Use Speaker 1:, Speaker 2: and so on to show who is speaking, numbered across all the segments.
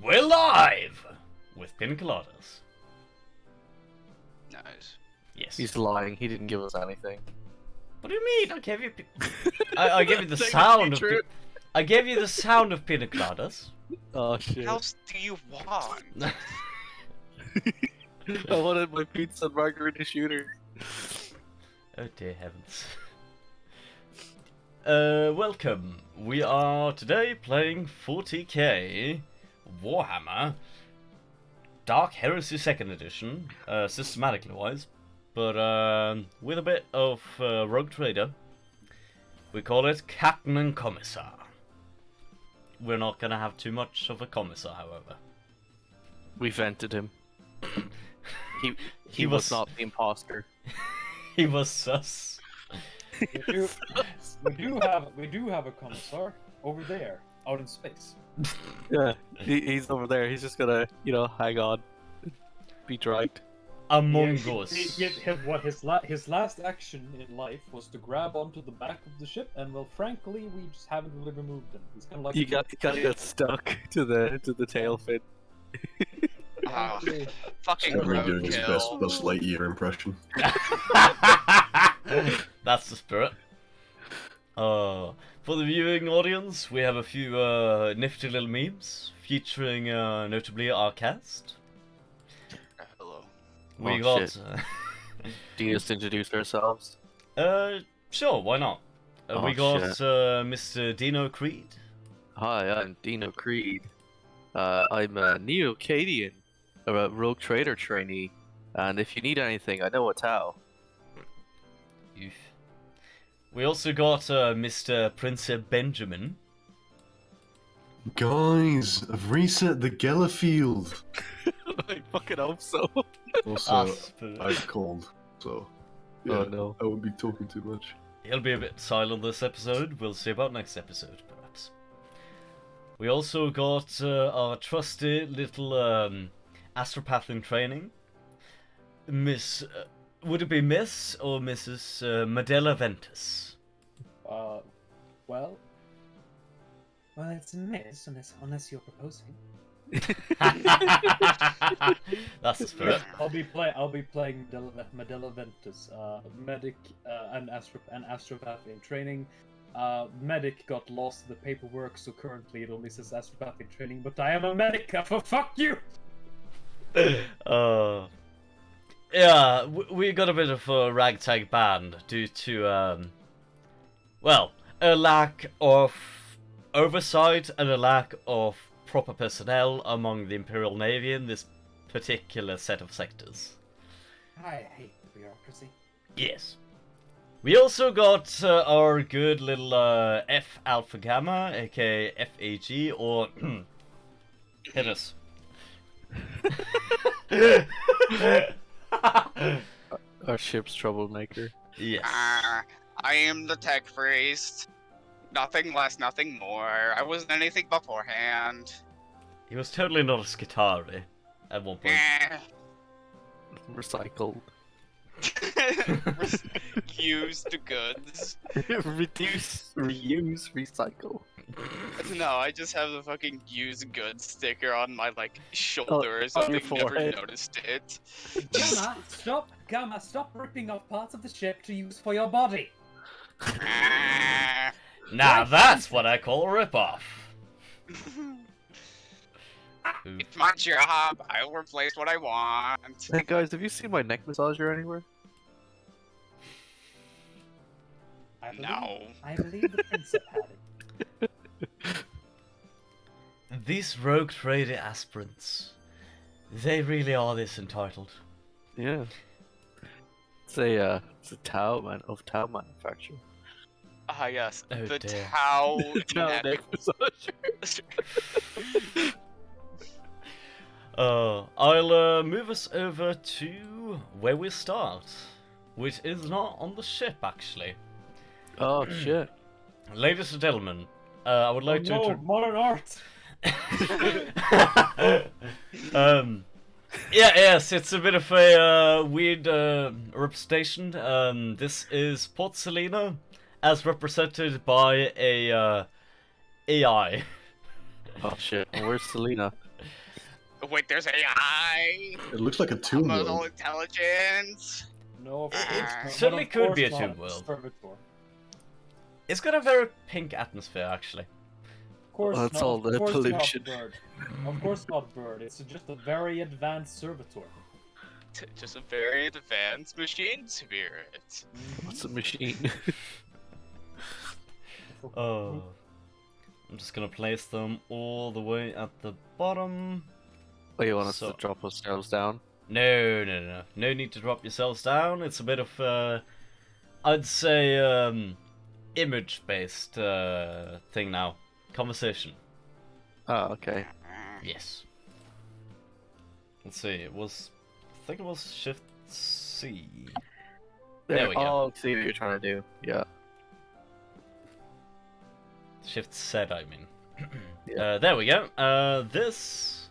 Speaker 1: We're live with Pina Coladas.
Speaker 2: Nice.
Speaker 1: Yes.
Speaker 3: He's lying. He didn't give us anything.
Speaker 1: What do you mean? I gave you. I gave you the sound of. I gave you the sound of Pina Coladas.
Speaker 3: Oh shit!
Speaker 2: What else do you want?
Speaker 3: I wanted my pizza and margarita shooter.
Speaker 1: Oh dear heavens. Welcome. We are today playing 40k Warhammer Dark Heresy 2nd Edition, systematically wise, but with a bit of Rogue Trader. We call it Captain and Commissar. We're not gonna have too much of a Commissar, however.
Speaker 3: We vented him. He was not the imposter.
Speaker 1: He was sus.
Speaker 4: We do have a Commissar over there, out in space.
Speaker 3: Yeah, he's over there. He's just gonna, hang on, be dragged.
Speaker 1: Among
Speaker 4: Yeah,
Speaker 1: Us.
Speaker 4: His last action in life was to grab onto the back of the ship, and well, frankly, we just haven't really removed him. He's kind of like
Speaker 3: He got stuck to the tail fin.
Speaker 2: Oh, fucking
Speaker 5: Everyone
Speaker 2: road
Speaker 5: doing his best
Speaker 2: kill.
Speaker 5: Buzz Lightyear impression.
Speaker 1: That's the spirit. For the viewing audience, we have a few nifty little memes featuring notably our cast.
Speaker 2: Hello.
Speaker 1: We
Speaker 3: Oh,
Speaker 1: got.
Speaker 3: shit. Do you just introduce ourselves?
Speaker 1: Sure, why not?
Speaker 3: Oh,
Speaker 1: we got
Speaker 3: shit.
Speaker 1: Mr. Deno Creed.
Speaker 3: Hi, I'm Deno Creed. I'm a Neo-Cadian, a rogue trader trainee, and if you need anything, I know what's how.
Speaker 1: Oof. We also got Mr. Princep Benjamin.
Speaker 5: Guys, I've reset the Geller field.
Speaker 3: I fucking hope so.
Speaker 5: Also,
Speaker 1: Spirit.
Speaker 5: I've called, so yeah,
Speaker 3: Oh no.
Speaker 5: I won't be talking too much.
Speaker 1: He'll be a bit silent this episode. We'll see about next episode, perhaps. We also got our trusty little astropath in training, Miss. Would it be Miss or Mrs. Medella Ventus?
Speaker 4: Well, it's a miss unless you're proposing.
Speaker 1: That's the spirit.
Speaker 4: I'll be playing Medella Ventus, medic and astropath in training. Medic got lost in the paperwork, so currently it only says astropath in training. But I am a medic. For fuck you.
Speaker 1: Yeah, we got a bit of a ragtag band due to a lack of oversight and a lack of proper personnel among the Imperial Navy in this particular set of sectors.
Speaker 4: I hate the bureaucracy.
Speaker 1: Yes. We also got our good little F Alpha Gamma, aka F.A.G, or hit us.
Speaker 3: Our ship's troublemaker.
Speaker 1: Yes.
Speaker 2: I am the tech priest. Nothing less, nothing more. I wasn't anything beforehand.
Speaker 1: He was totally not a Skitari at one point.
Speaker 2: Eh.
Speaker 3: Recycled.
Speaker 2: Used goods.
Speaker 3: Reduce, reuse, recycle.
Speaker 2: No, I just have the fucking used goods sticker on my shoulder or
Speaker 3: on
Speaker 2: something.
Speaker 3: your
Speaker 2: Never
Speaker 3: forehead.
Speaker 2: noticed it.
Speaker 4: Gamma, stop ripping off parts of the ship to use for your body.
Speaker 2: Ah.
Speaker 1: Now that's what I call a rip-off.
Speaker 2: It's my job. I'll replace what I want.
Speaker 3: Hey guys, have you seen my neck massager anywhere?
Speaker 2: No.
Speaker 4: I believe the Princep had it.
Speaker 1: These rogue trader aspirants, they really are this entitled.
Speaker 3: Yeah. It's a Tau manufacturer.
Speaker 2: Ah, yes.
Speaker 1: Oh,
Speaker 2: the
Speaker 1: dear.
Speaker 2: Tau
Speaker 3: Tau
Speaker 2: neck-
Speaker 3: neck massager.
Speaker 1: I'll move us over to where we start, which is not on the ship actually.
Speaker 3: Oh shit.
Speaker 1: Ladies and gentlemen, I would like to.
Speaker 4: Modern art.
Speaker 1: Yes, it's a bit of a weird representation. This is Port Salina, as represented by a AI.
Speaker 3: Oh shit. Where's Selena?
Speaker 2: Wait, there's AI.
Speaker 5: It looks like a tomb
Speaker 2: Emotional
Speaker 5: world.
Speaker 2: intelligence.
Speaker 4: No, of
Speaker 2: It
Speaker 4: course not. But
Speaker 1: certainly
Speaker 4: of
Speaker 1: could be
Speaker 4: course
Speaker 1: a
Speaker 4: not
Speaker 1: tomb world.
Speaker 4: servitor.
Speaker 1: It's got a very pink atmosphere, actually.
Speaker 4: Of course
Speaker 3: That's
Speaker 4: not.
Speaker 3: all
Speaker 4: Of
Speaker 3: the
Speaker 4: course
Speaker 3: pollution.
Speaker 4: not bird. Of course not bird. It's just a very advanced servitor.
Speaker 2: Just a very advanced machine spirit.
Speaker 3: What's a machine?
Speaker 1: Oh. I'm just gonna place them all the way at the bottom.
Speaker 3: Oh, you want us
Speaker 1: So-
Speaker 3: to drop ourselves down?
Speaker 1: No. No need to drop yourselves down. It's a bit of, I'd say, image-based thing now. Conversation.
Speaker 3: Oh, okay.
Speaker 1: Yes. Let's see, I think it was Shift C. There we go.
Speaker 3: Oh, see what you're trying to do. Yeah.
Speaker 1: Shift Z, I mean.
Speaker 3: Yeah.
Speaker 1: There we go. This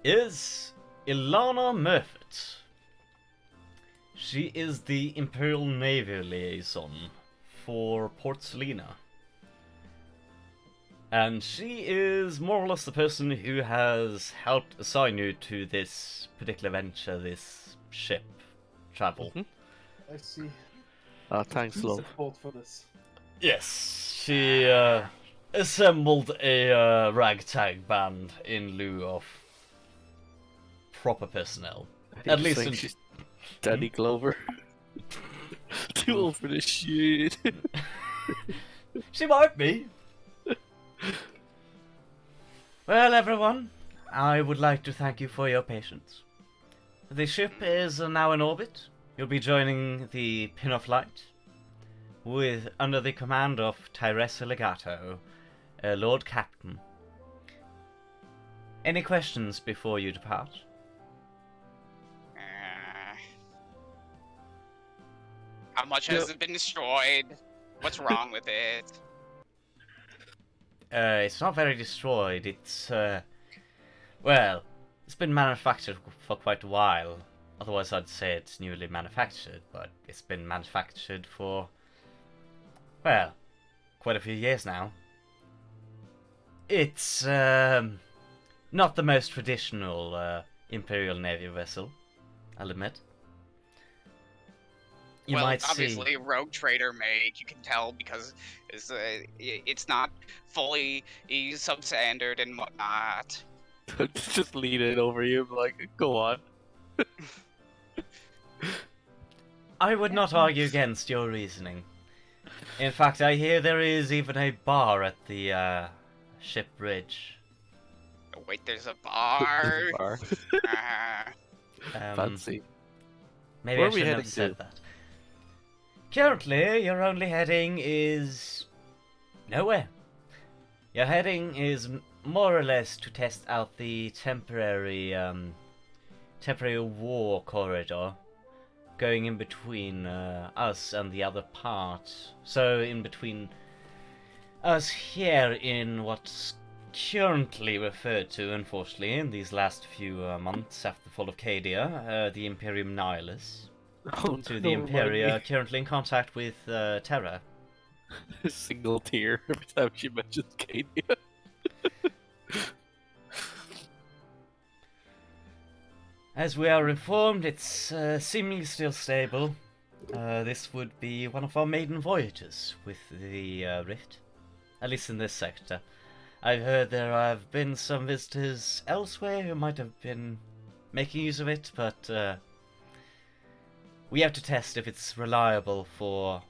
Speaker 1: is Ilana Murfitt. She is the Imperial Navy liaison for Port Salina. And she is more or less the person who has helped assign you to this particular venture, this ship travel.
Speaker 3: Mhm.
Speaker 4: I see.
Speaker 3: Thanks,
Speaker 4: Who's
Speaker 3: love.
Speaker 4: at fault for this?
Speaker 1: Yes, she assembled a ragtag band in lieu of proper personnel. At least in...
Speaker 3: she's Danny Glover. Too old for this shit.
Speaker 1: She might be. Well, everyone, I would like to thank you for your patience. The ship is now in orbit. You'll be joining the Pin of Light under the command of Tyressa Legato, Lord Captain. Any questions before you depart?
Speaker 2: How much has it been destroyed? What's wrong with it?
Speaker 1: It's not very destroyed. It's, well, it's been manufactured for quite a while. Otherwise, I'd say it's newly manufactured, but it's been manufactured for, well, quite a few years now. It's, not the most traditional, Imperial Navy vessel, I'll admit. You
Speaker 2: well,
Speaker 1: might
Speaker 2: obviously, rogue trader made. You can tell because it's not fully substandard and whatnot.
Speaker 3: Just lean it over you, like, go on.
Speaker 1: I would not argue against your reasoning. In fact, I hear there is even a bar at the ship bridge.
Speaker 2: Oh, wait, there's a bar.
Speaker 3: Bar. Fancy.
Speaker 1: Maybe
Speaker 3: Where
Speaker 1: I
Speaker 3: are we
Speaker 1: shouldn't
Speaker 3: heading
Speaker 1: have said
Speaker 3: to?
Speaker 1: that. Currently, your only heading is nowhere. Your heading is more or less to test out the temporary war corridor going in between us and the other part. So in between us here in what's currently referred to, unfortunately, in these last few months after the Fall of Cadia, the Imperium Nihilus,
Speaker 3: Oh,
Speaker 1: to the Imperia, currently in contact with Terra.
Speaker 3: Single tear every time she mentions Cadia.
Speaker 1: As we are informed, it's seemingly still stable. This would be one of our maiden voyages with the Rift, at least in this sector. I've heard there have been some visitors elsewhere who might have been making use of it, but we have to test if it's reliable for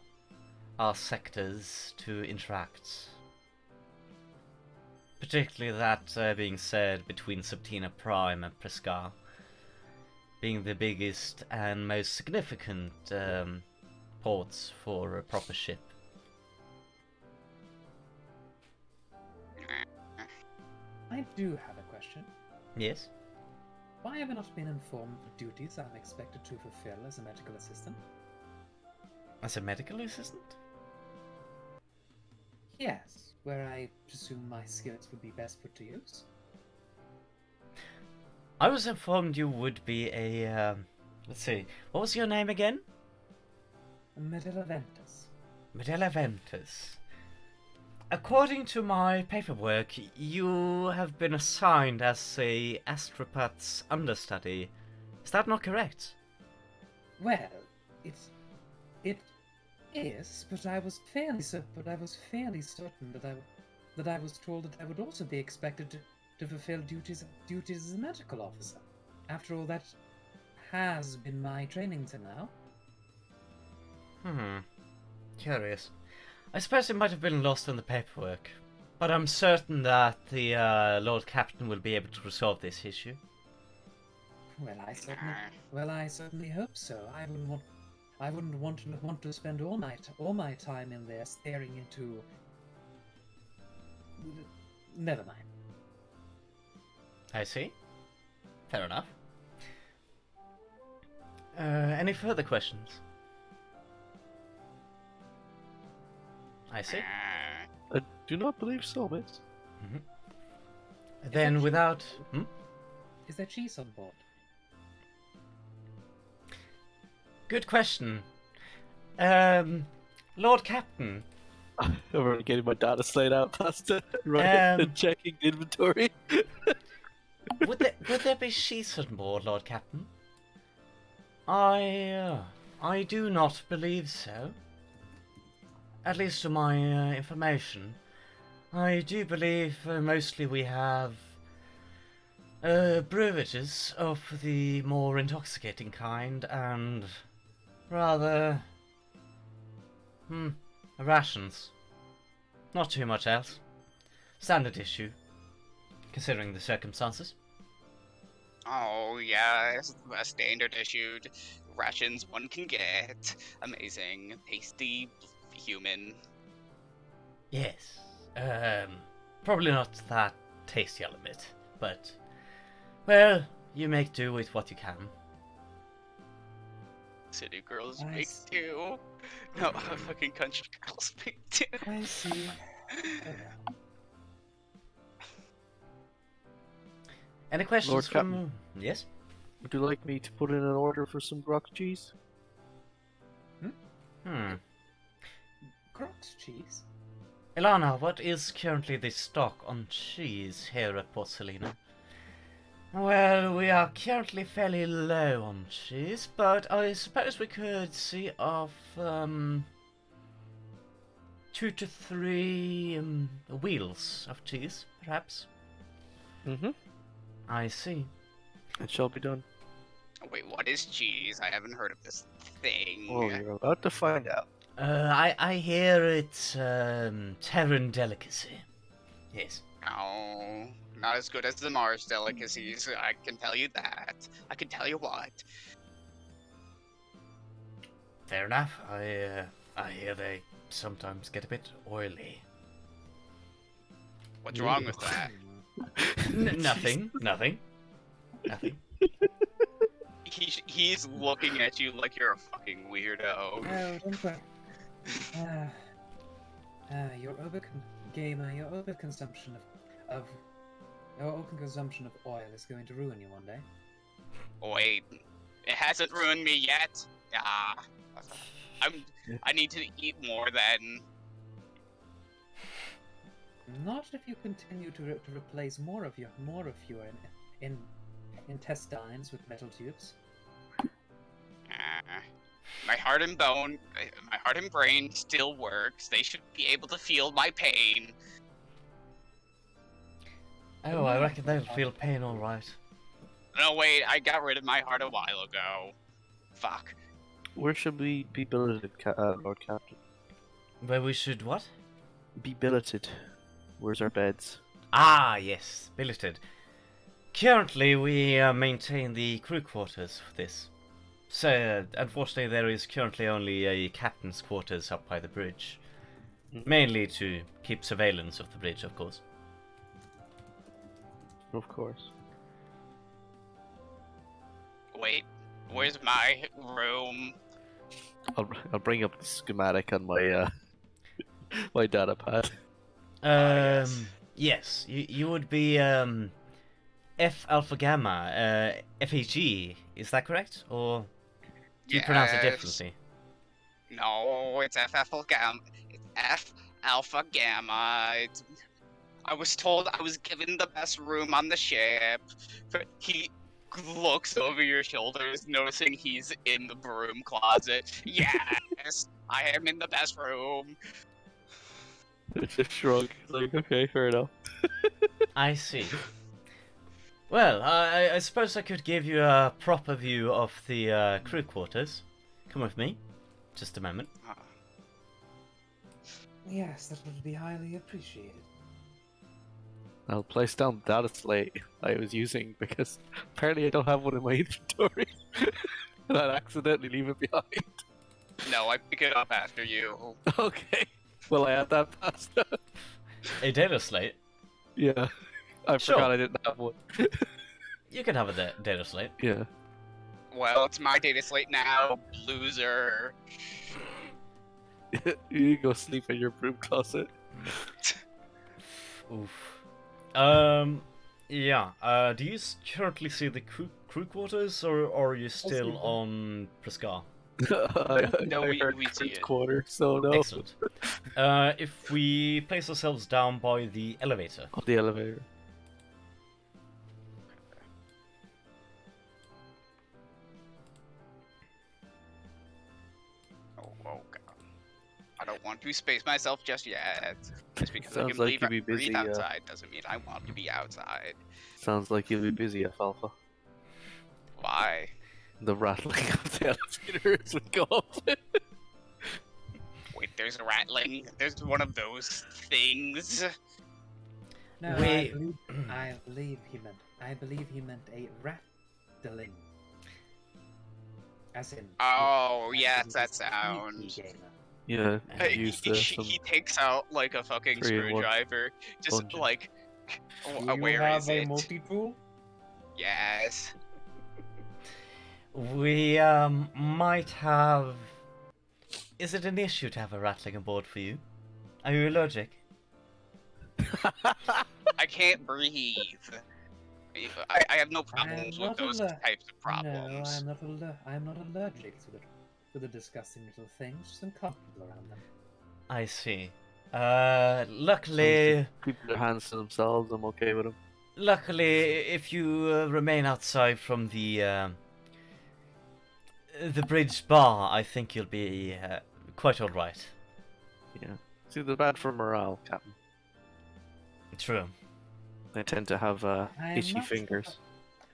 Speaker 1: our sectors to interact. Particularly that being said between Subtina Prime and Prescare, being the biggest and most significant ports for a proper ship.
Speaker 4: I do have a question.
Speaker 1: Yes?
Speaker 4: Why have I not been informed of the duties I'm expected to fulfill as a medical assistant?
Speaker 1: As a medical assistant?
Speaker 4: Yes, where I presume my skills would be best put to use.
Speaker 1: I was informed you would be a, let's see, what was your name again?
Speaker 4: Medella Ventus.
Speaker 1: Medella Ventus. according to my paperwork, you have been assigned as a astropath's understudy. Is that not correct?
Speaker 4: Well, it is, but I was fairly certain that I was told that I would also be expected to fulfill duties as a medical officer. After all, that has been my training to now.
Speaker 1: Curious. I suppose it might have been lost in the paperwork, but I'm certain that the Lord Captain will be able to resolve this issue.
Speaker 4: Well, I certainly hope so. I wouldn't want to spend all my time in there staring into. Never mind.
Speaker 1: I see. Fair enough. Any further questions? I see.
Speaker 3: I do not believe so, miss.
Speaker 1: Then without...
Speaker 4: Is there cheese on board?
Speaker 1: Good question. Lord Captain.
Speaker 3: I'm already getting my data slate out past it, and checking inventory.
Speaker 1: would there be cheese on board, Lord Captain? I do not believe so. At least to my information. I do believe mostly we have beverages of the more intoxicating kind and rather rations. Not too much else. Standard issue, considering the circumstances.
Speaker 2: Oh, yeah, it's a standard issued rations one can get. Amazing, tasty, human.
Speaker 1: Yes. Probably not that tasty, I'll admit. But, well, you make do with what you can.
Speaker 2: City girls make do. No, fucking country girls make do.
Speaker 4: I see.
Speaker 1: Any questions
Speaker 3: Lord
Speaker 1: from...
Speaker 3: Captain.
Speaker 1: Yes?
Speaker 3: Would you like me to put in an order for some grok cheese?
Speaker 4: Grox cheese?
Speaker 1: Ilana, what is currently the stock on cheese here at Port Salina? Well, we are currently fairly low on cheese, but I suppose we could see off 2 to 3 wheels of cheese, perhaps. I see.
Speaker 3: It shall be done.
Speaker 2: Wait, what is cheese? I haven't heard of this thing.
Speaker 3: Oh, you're about to find out.
Speaker 1: I hear it's Terran delicacy. Yes.
Speaker 2: No, not as good as the Mars delicacies, I can tell you that. I can tell you what.
Speaker 1: Fair enough. I hear they sometimes get a bit oily.
Speaker 2: What's wrong with that?
Speaker 1: Nothing.
Speaker 2: He's looking at you like you're a fucking weirdo.
Speaker 4: Oh, don't worry. Your overconsumption of oil is going to ruin you one day.
Speaker 2: Wait, it hasn't ruined me yet. I need to eat more then.
Speaker 4: Not if you continue to replace more of your intestines with metal tubes.
Speaker 2: My heart and brain still works. They should be able to feel my pain.
Speaker 1: Oh, I reckon they'll feel pain all right.
Speaker 2: No, wait, I got rid of my heart a while ago. Fuck.
Speaker 3: Where should we be billeted, Lord Captain?
Speaker 1: Where we should what?
Speaker 3: Be billeted. Where's our beds?
Speaker 1: Ah, yes, billeted. Currently, we maintain the crew quarters for this. So, unfortunately, there is currently only a captain's quarters up by the bridge. Mainly to keep surveillance of the bridge, of course.
Speaker 3: Of course.
Speaker 2: Wait, where's my room?
Speaker 3: I'll bring up the schematic on my my data pad.
Speaker 1: Yes, you would be F Alpha Gamma, F.A.G. Is that correct, or do you pronounce it differently?
Speaker 2: No, it's F Alpha Gamma. It's F Alpha Gamma. I was told I was given the best room on the ship. He looks over your shoulders, noticing he's in the broom closet. Yes, I am in the best room.
Speaker 3: Just shrug. It's like, okay, fair enough.
Speaker 1: I see. Well, I suppose I could give you a proper view of the crew quarters. Come with me. Just a moment.
Speaker 4: Yes, that would be highly appreciated.
Speaker 3: I'll place down the data slate I was using because apparently I don't have one in my inventory. And I'd accidentally leave it behind.
Speaker 2: No, I pick it up after you.
Speaker 3: Okay. Well, I had that passed.
Speaker 1: A data slate?
Speaker 3: Yeah. I
Speaker 1: Sure.
Speaker 3: forgot I didn't have one.
Speaker 1: You can have a data slate.
Speaker 3: Yeah.
Speaker 2: Well, it's my data slate now, loser.
Speaker 3: You go sleep in your broom closet.
Speaker 1: Oof. Yeah. Do you currently see the crew quarters, or are you still on Prescare?
Speaker 2: No,
Speaker 3: I
Speaker 2: we
Speaker 3: heard
Speaker 2: see
Speaker 3: Crit
Speaker 2: it.
Speaker 3: quarter, so no.
Speaker 1: Excellent. If we place ourselves down by the elevator.
Speaker 3: On the elevator.
Speaker 2: Oh, God. I don't want to space myself just yet. Just because I
Speaker 3: Sounds
Speaker 2: can
Speaker 3: like
Speaker 2: leave
Speaker 3: you'd be
Speaker 2: breathe
Speaker 3: busy,
Speaker 2: outside doesn't mean I want to be outside.
Speaker 3: Sounds like you'll be busy, F Alpha.
Speaker 2: Why?
Speaker 3: The rattling of the elevator as we go up.
Speaker 2: Wait, there's a rattling. There's one of those things.
Speaker 4: No,
Speaker 1: Wait.
Speaker 4: I believe he meant a rattling. As in.
Speaker 2: Oh,
Speaker 4: as
Speaker 2: yes,
Speaker 4: in
Speaker 2: that
Speaker 4: a
Speaker 2: sound.
Speaker 4: sneaky gamer.
Speaker 3: Yeah,
Speaker 1: Hey,
Speaker 3: used
Speaker 2: He,
Speaker 3: to
Speaker 2: he,
Speaker 3: some
Speaker 2: he takes out like a fucking
Speaker 3: 3-in-1
Speaker 2: screwdriver. Just
Speaker 3: dungeon.
Speaker 2: like,
Speaker 4: Do you
Speaker 2: where
Speaker 4: have
Speaker 2: is
Speaker 4: a
Speaker 2: it?
Speaker 4: multi-tool?
Speaker 2: Yes.
Speaker 1: We might have. Is it an issue to have a rattling aboard for you? Are you allergic?
Speaker 2: I can't breathe. I have no
Speaker 4: I am
Speaker 2: problems with
Speaker 4: not
Speaker 2: those types of problems.
Speaker 4: No, I'm not allergic to the disgusting little things. Just uncomfortable around them.
Speaker 1: I see.
Speaker 3: So
Speaker 1: Luckily,
Speaker 3: keeping their hands to themselves, I'm okay with them.
Speaker 1: if you remain outside from the bridge bar, I think you'll be quite all right.
Speaker 3: Yeah. See, they're bad for morale, Captain.
Speaker 1: True.
Speaker 3: They tend to have
Speaker 4: I
Speaker 3: itchy
Speaker 4: much
Speaker 3: fingers.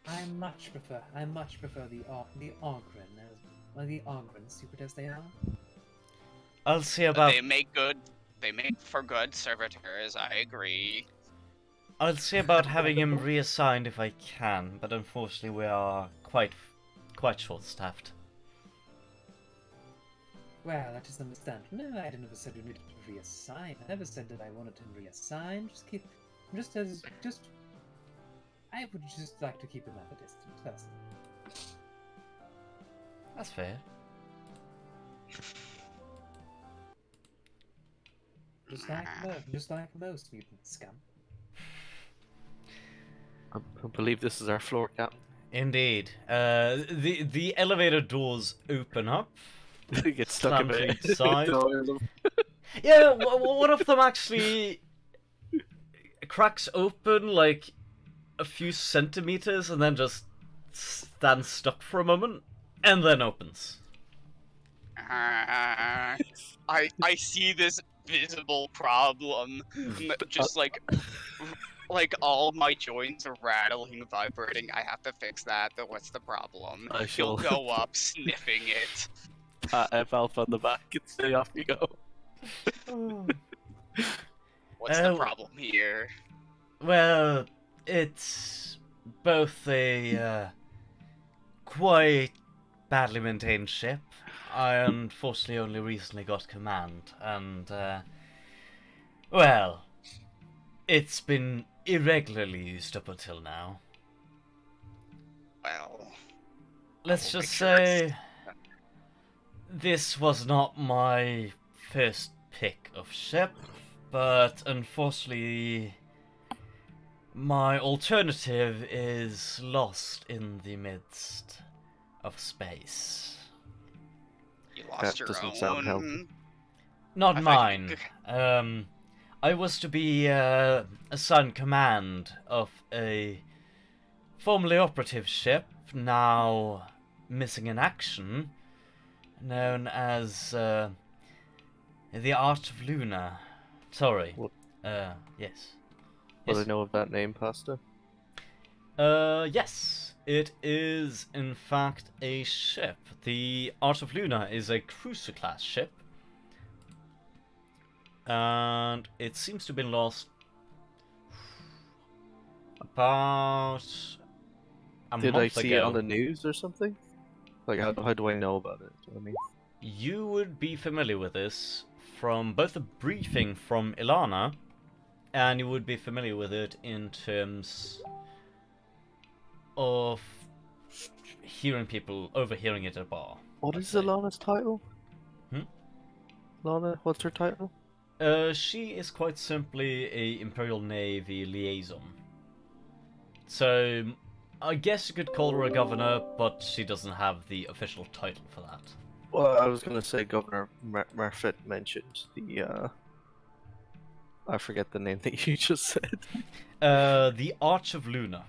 Speaker 4: I much prefer the Ogren the Ogren, stupid as they are.
Speaker 1: I'll see about.
Speaker 2: They make for good servitors, I agree.
Speaker 1: I'll see about having him reassigned if I can, but unfortunately we are quite short-staffed.
Speaker 4: Well, that is understandable. No, I never said we needed to reassign. I never said that I wanted him reassigned. I would just like to keep him at a distance, personally.
Speaker 1: That's fair.
Speaker 4: Just like most mutant scum.
Speaker 3: I believe this is our floor, Captain.
Speaker 1: Indeed. The elevator doors open up.
Speaker 3: They get stuck in
Speaker 1: Slam to
Speaker 3: it.
Speaker 1: each side. Yeah, one of them actually cracks open like a few centimeters and then just stands stuck for a moment and then opens.
Speaker 2: I see this visible problem. Just like all my joints are rattling, vibrating. I have to fix that. What's the problem?
Speaker 3: I
Speaker 2: He'll
Speaker 3: shall
Speaker 2: go up sniffing it.
Speaker 3: pat F Alpha on the back and say off you go.
Speaker 2: What's the problem here?
Speaker 1: Well, it's both a quite badly maintained ship. I unfortunately only recently got command, and well, it's been irregularly used up until now.
Speaker 2: Well,
Speaker 1: Let's just say this was not my first pick of ship, but unfortunately my alternative is lost in the midst of space.
Speaker 2: You lost
Speaker 3: That
Speaker 2: your
Speaker 3: doesn't sound healthy.
Speaker 2: own.
Speaker 1: Not
Speaker 2: I thought
Speaker 1: mine.
Speaker 2: you-
Speaker 1: I was to be assigned command of a formerly operative ship, now missing in action, known as the Art of Luna. Sorry.
Speaker 3: What?
Speaker 1: Yes.
Speaker 3: What do I
Speaker 1: Yes.
Speaker 3: know of that name, Pasta?
Speaker 1: Yes. It is, in fact, a ship. The Art of Luna is a cruiser-class ship. And it seems to have been lost about a
Speaker 3: Did I
Speaker 1: month
Speaker 3: see it on
Speaker 1: ago.
Speaker 3: the news or something? Like, how do I know about it? Do you know what I mean?
Speaker 1: You would be familiar with this from both a briefing from Ilana, and you would be familiar with it in terms of overhearing it at a bar.
Speaker 3: What
Speaker 1: I'd
Speaker 3: is
Speaker 1: say.
Speaker 3: Alana's title?
Speaker 1: Hmm?
Speaker 3: Lana, what's her title?
Speaker 1: She is quite simply a Imperial Navy liaison. So, I guess you could call her a governor, but she doesn't have the official title for that.
Speaker 3: Well, I was gonna say Governor Marfet mentioned the, I forget the name that you just said.
Speaker 1: The Arch of Luna.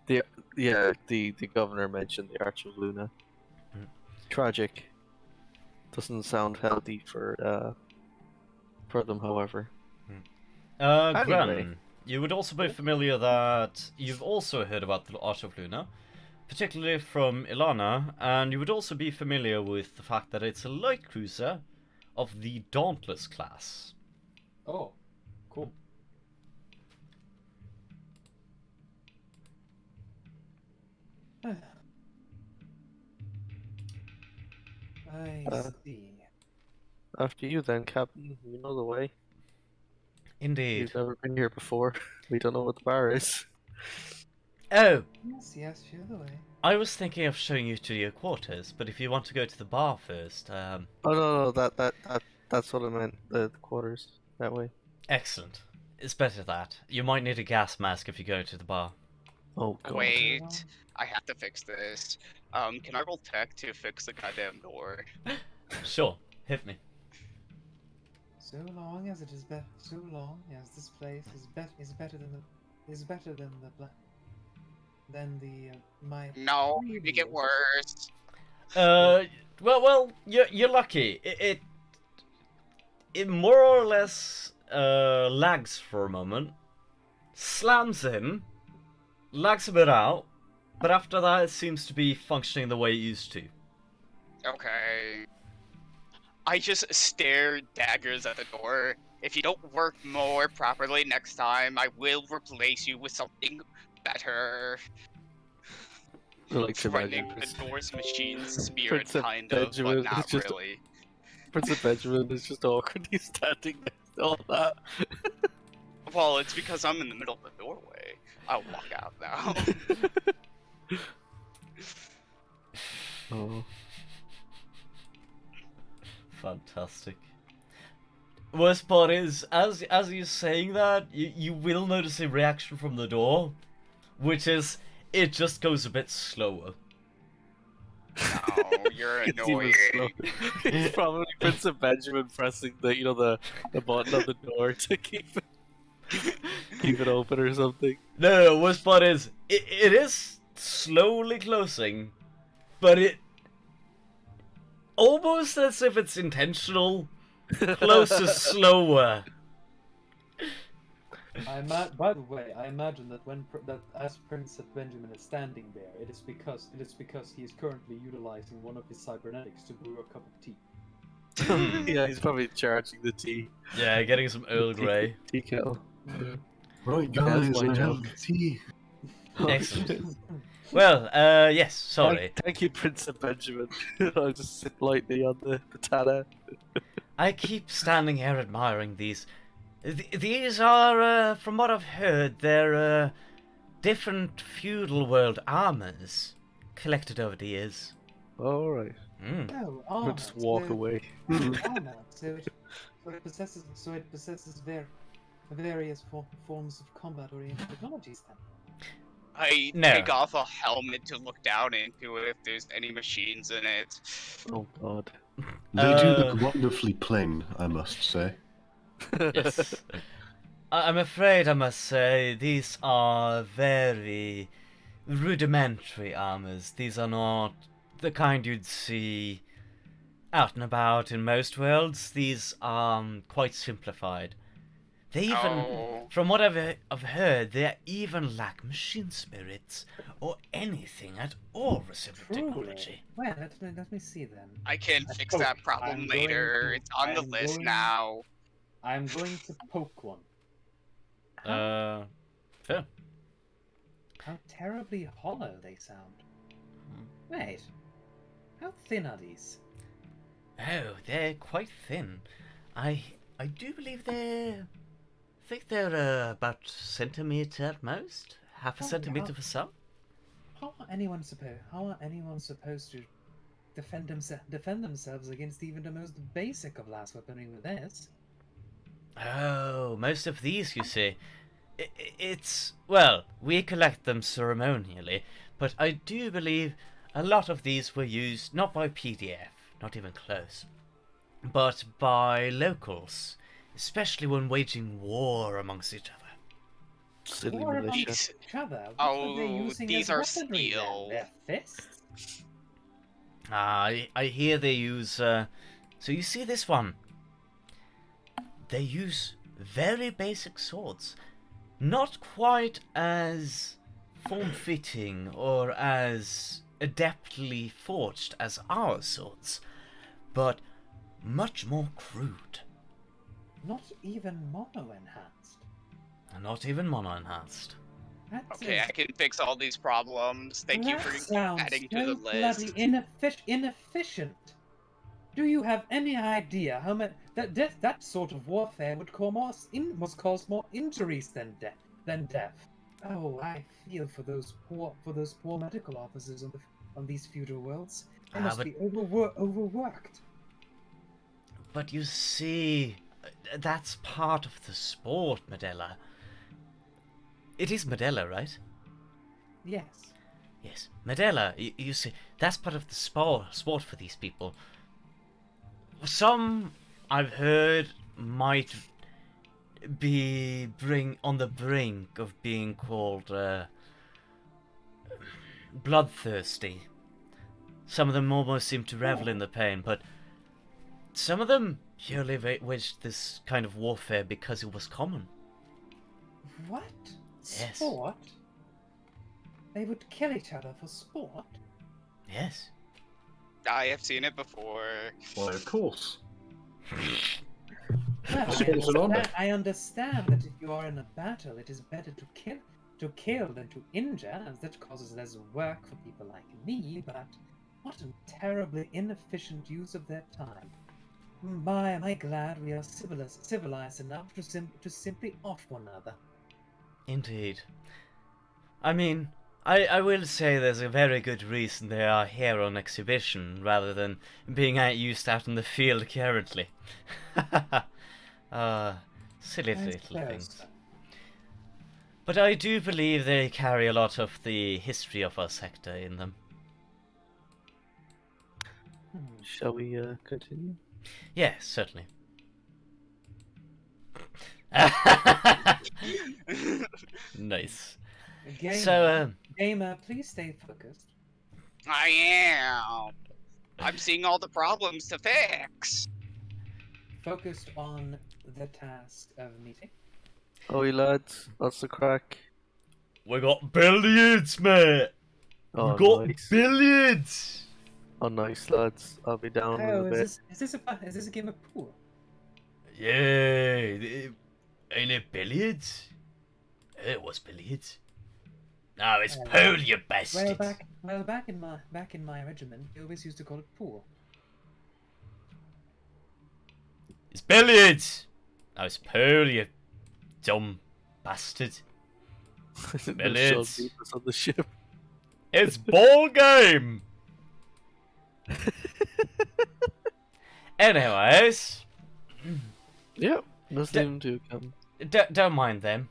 Speaker 3: The governor mentioned the Arch of Luna.
Speaker 1: Hmm.
Speaker 3: Tragic. Doesn't sound healthy for them, however. Anyway.
Speaker 1: Gren, you would also be familiar that you've also heard about the Art of Luna, particularly from Ilana, and you would also be familiar with the fact that it's a light cruiser of the Dauntless class.
Speaker 4: Oh, cool. I see.
Speaker 3: After you then, Captain. You know the way.
Speaker 1: Indeed.
Speaker 3: You've never been here before. We don't know what the bar is.
Speaker 1: Oh,
Speaker 4: Yes, show the way.
Speaker 1: I was thinking of showing you to your quarters, but if you want to go to the bar first,
Speaker 3: Oh no, that's what I meant. The quarters that way.
Speaker 1: excellent. It's better that. You might need a gas mask if you go to the bar.
Speaker 3: Oh god.
Speaker 2: Wait, I have to fix this. Can I roll tech to fix the goddamn door?
Speaker 1: Sure, hit me.
Speaker 4: So long as it is so long as this place is better than my.
Speaker 2: No, make it worse.
Speaker 1: Well, you're lucky. It more or less lags for a moment, slams in, lags a bit out, but after that it seems to be functioning the way it used to.
Speaker 2: Okay. I just stare daggers at the door. If you don't work more properly next time, I will replace you with something better.
Speaker 3: I like to
Speaker 2: Threatening
Speaker 3: imagine
Speaker 2: the door's machine spirit,
Speaker 3: Princep
Speaker 2: kind of,
Speaker 3: Benjamin
Speaker 2: but not
Speaker 3: is just-
Speaker 2: really.
Speaker 3: Princep Benjamin is just awkwardly standing next to all that.
Speaker 2: Well, it's because I'm in the middle of the doorway. I'll walk out now.
Speaker 3: Oh.
Speaker 1: Fantastic. Worst part is, as you're saying that, you will notice a reaction from the door, which is, it just goes a bit slower.
Speaker 2: No, you're
Speaker 3: It's even
Speaker 2: annoying.
Speaker 3: slow. It's probably Princep Benjamin pressing the button on the door to keep it open or something.
Speaker 1: No, worst part is, it is slowly closing, but it almost as if it's intentional, closes slower.
Speaker 4: By the way, I imagine that as Princep Benjamin is standing there, it is because he is currently utilizing one of his cybernetics to brew a cup of tea.
Speaker 3: Yeah, he's probably charging the tea.
Speaker 1: Yeah, getting some Earl Grey.
Speaker 3: Tea kettle.
Speaker 5: Right,
Speaker 3: That's
Speaker 5: guys,
Speaker 3: my
Speaker 5: I
Speaker 3: joke.
Speaker 5: have tea.
Speaker 1: Excellent. Well, yes, sorry.
Speaker 3: Thank you, Princep Benjamin. I'll just sit lightly on the Tana.
Speaker 1: I keep standing here admiring these. These are, from what I've heard, they're different feudal world armors collected over the years.
Speaker 3: Alright.
Speaker 1: Mm.
Speaker 4: Oh,
Speaker 3: I'll just walk away.
Speaker 4: armor. So it possesses various forms of combat-oriented technologies. Then.
Speaker 2: I
Speaker 1: No.
Speaker 2: take off a helmet to look down into it if there's any machines in it.
Speaker 3: Oh god.
Speaker 5: They do look wonderfully plain, I must say.
Speaker 1: Yes. I'm afraid I must say these are very rudimentary armors. These are not the kind you'd see out and about in most worlds. These are quite simplified. They even, from what I've heard, they even lack machine spirits or anything at all resembling technology.
Speaker 4: Well, let me see then.
Speaker 2: I can fix that problem later. It's on the list now.
Speaker 4: I'm going to poke one.
Speaker 1: Fair.
Speaker 4: How terribly hollow they sound. Wait, how thin are these?
Speaker 1: Oh, they're quite thin. I do believe they're... I think they're about centimetre at most. Half a centimetre for some.
Speaker 4: How are anyone supposed to defend themselves against even the most basic of last weaponry with this?
Speaker 1: Oh, most of these, you see. It's... Well, we collect them ceremonially, but I do believe a lot of these were used not by PDF, not even close, but by locals, especially when waging war amongst each other.
Speaker 3: Silly
Speaker 4: War
Speaker 3: militia.
Speaker 4: amongst each other? What
Speaker 2: Oh,
Speaker 4: are they using
Speaker 2: these
Speaker 4: as
Speaker 2: are
Speaker 4: weaponry then?
Speaker 2: steel.
Speaker 4: Their fists?
Speaker 1: I hear they use... So you see this one? They use very basic swords. Not quite as form-fitting or as adeptly forged as our swords, but much more crude.
Speaker 4: Not even mono-enhanced.
Speaker 1: Not even mono-enhanced.
Speaker 2: Okay, I can fix all these problems. Thank you for adding to the list.
Speaker 4: Bloody inefficient. Do you have any idea how much that sort of warfare would cause more injuries than death? Oh, I feel for those poor medical officers on these feudal worlds. They must be overworked.
Speaker 1: But you see, that's part of the sport, Medella. It is Medella, right?
Speaker 4: Yes.
Speaker 1: Yes, Medella. You see, that's part of the sport for these people. Some, I've heard, might be on the brink of being called bloodthirsty. Some of them almost seem to revel in the pain, but some of them purely waged this kind of warfare because it was common.
Speaker 4: What?
Speaker 1: Yes.
Speaker 4: Sport? They would kill each other for sport?
Speaker 1: Yes.
Speaker 2: I have seen it before.
Speaker 5: Why, of course.
Speaker 4: Well, I understand that if you are in a battle, it is better to kill than to injure, as that causes less work for people like me, but what a terribly inefficient use of their time. My, am I glad we are civilized enough to simply off one another.
Speaker 1: Indeed. I mean, I will say there's a very good reason they are here on exhibition rather than being used out in the field currently. Silly little things. But I do believe they carry a lot of the history of our sector in them.
Speaker 3: Shall we continue?
Speaker 1: Yes, certainly. Nice.
Speaker 4: Gamer, please stay focused.
Speaker 2: I am. I'm seeing all the problems to fix.
Speaker 4: Focused on the task of meeting.
Speaker 3: Oh, you lads, what's the crack?
Speaker 1: We got billions, mate.
Speaker 3: Oh,
Speaker 1: we got
Speaker 3: nice.
Speaker 1: billions.
Speaker 3: Oh, nice, lads. I'll be down in a bit.
Speaker 4: Is this a game of pool?
Speaker 1: Yeah, ain't it billiards? It was billiards. No, it's pool, you bastard.
Speaker 4: Back in my regiment, we always used to call it pool.
Speaker 1: It's billiards. No, it's pool, you dumb bastard. Billiards.
Speaker 3: On the ship.
Speaker 1: It's ball game. Anyways.
Speaker 3: Yep, nothing to come.
Speaker 1: Don't mind them.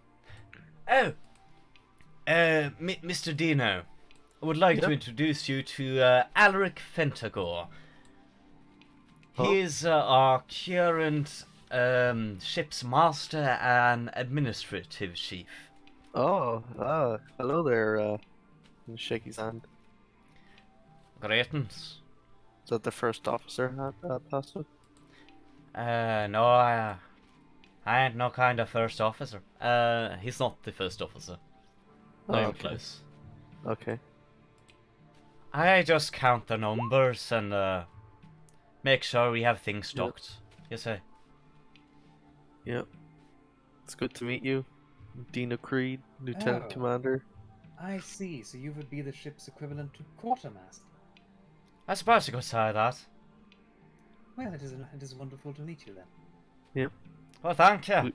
Speaker 1: Oh, Mr. Deno, I would like to introduce you to Alaric Fentagor. He's our current ship's master and administrative chief.
Speaker 3: Oh, hello there. Shake his hand.
Speaker 1: Greetings.
Speaker 3: Is that the first officer passed it?
Speaker 1: No, I ain't no kind of first officer. He's not the first officer. Not even
Speaker 3: okay.
Speaker 1: close.
Speaker 3: Okay.
Speaker 1: I just count the numbers and make sure we have things stocked. Yes, sir.
Speaker 3: Yep. It's good to meet you. Deno Creed, Lieutenant
Speaker 4: Oh.
Speaker 3: Commander.
Speaker 4: I see. So you would be the ship's equivalent to quartermaster.
Speaker 1: I suppose you could say that.
Speaker 4: Well, it is wonderful to meet you then.
Speaker 3: Yep.
Speaker 1: Well, thank you.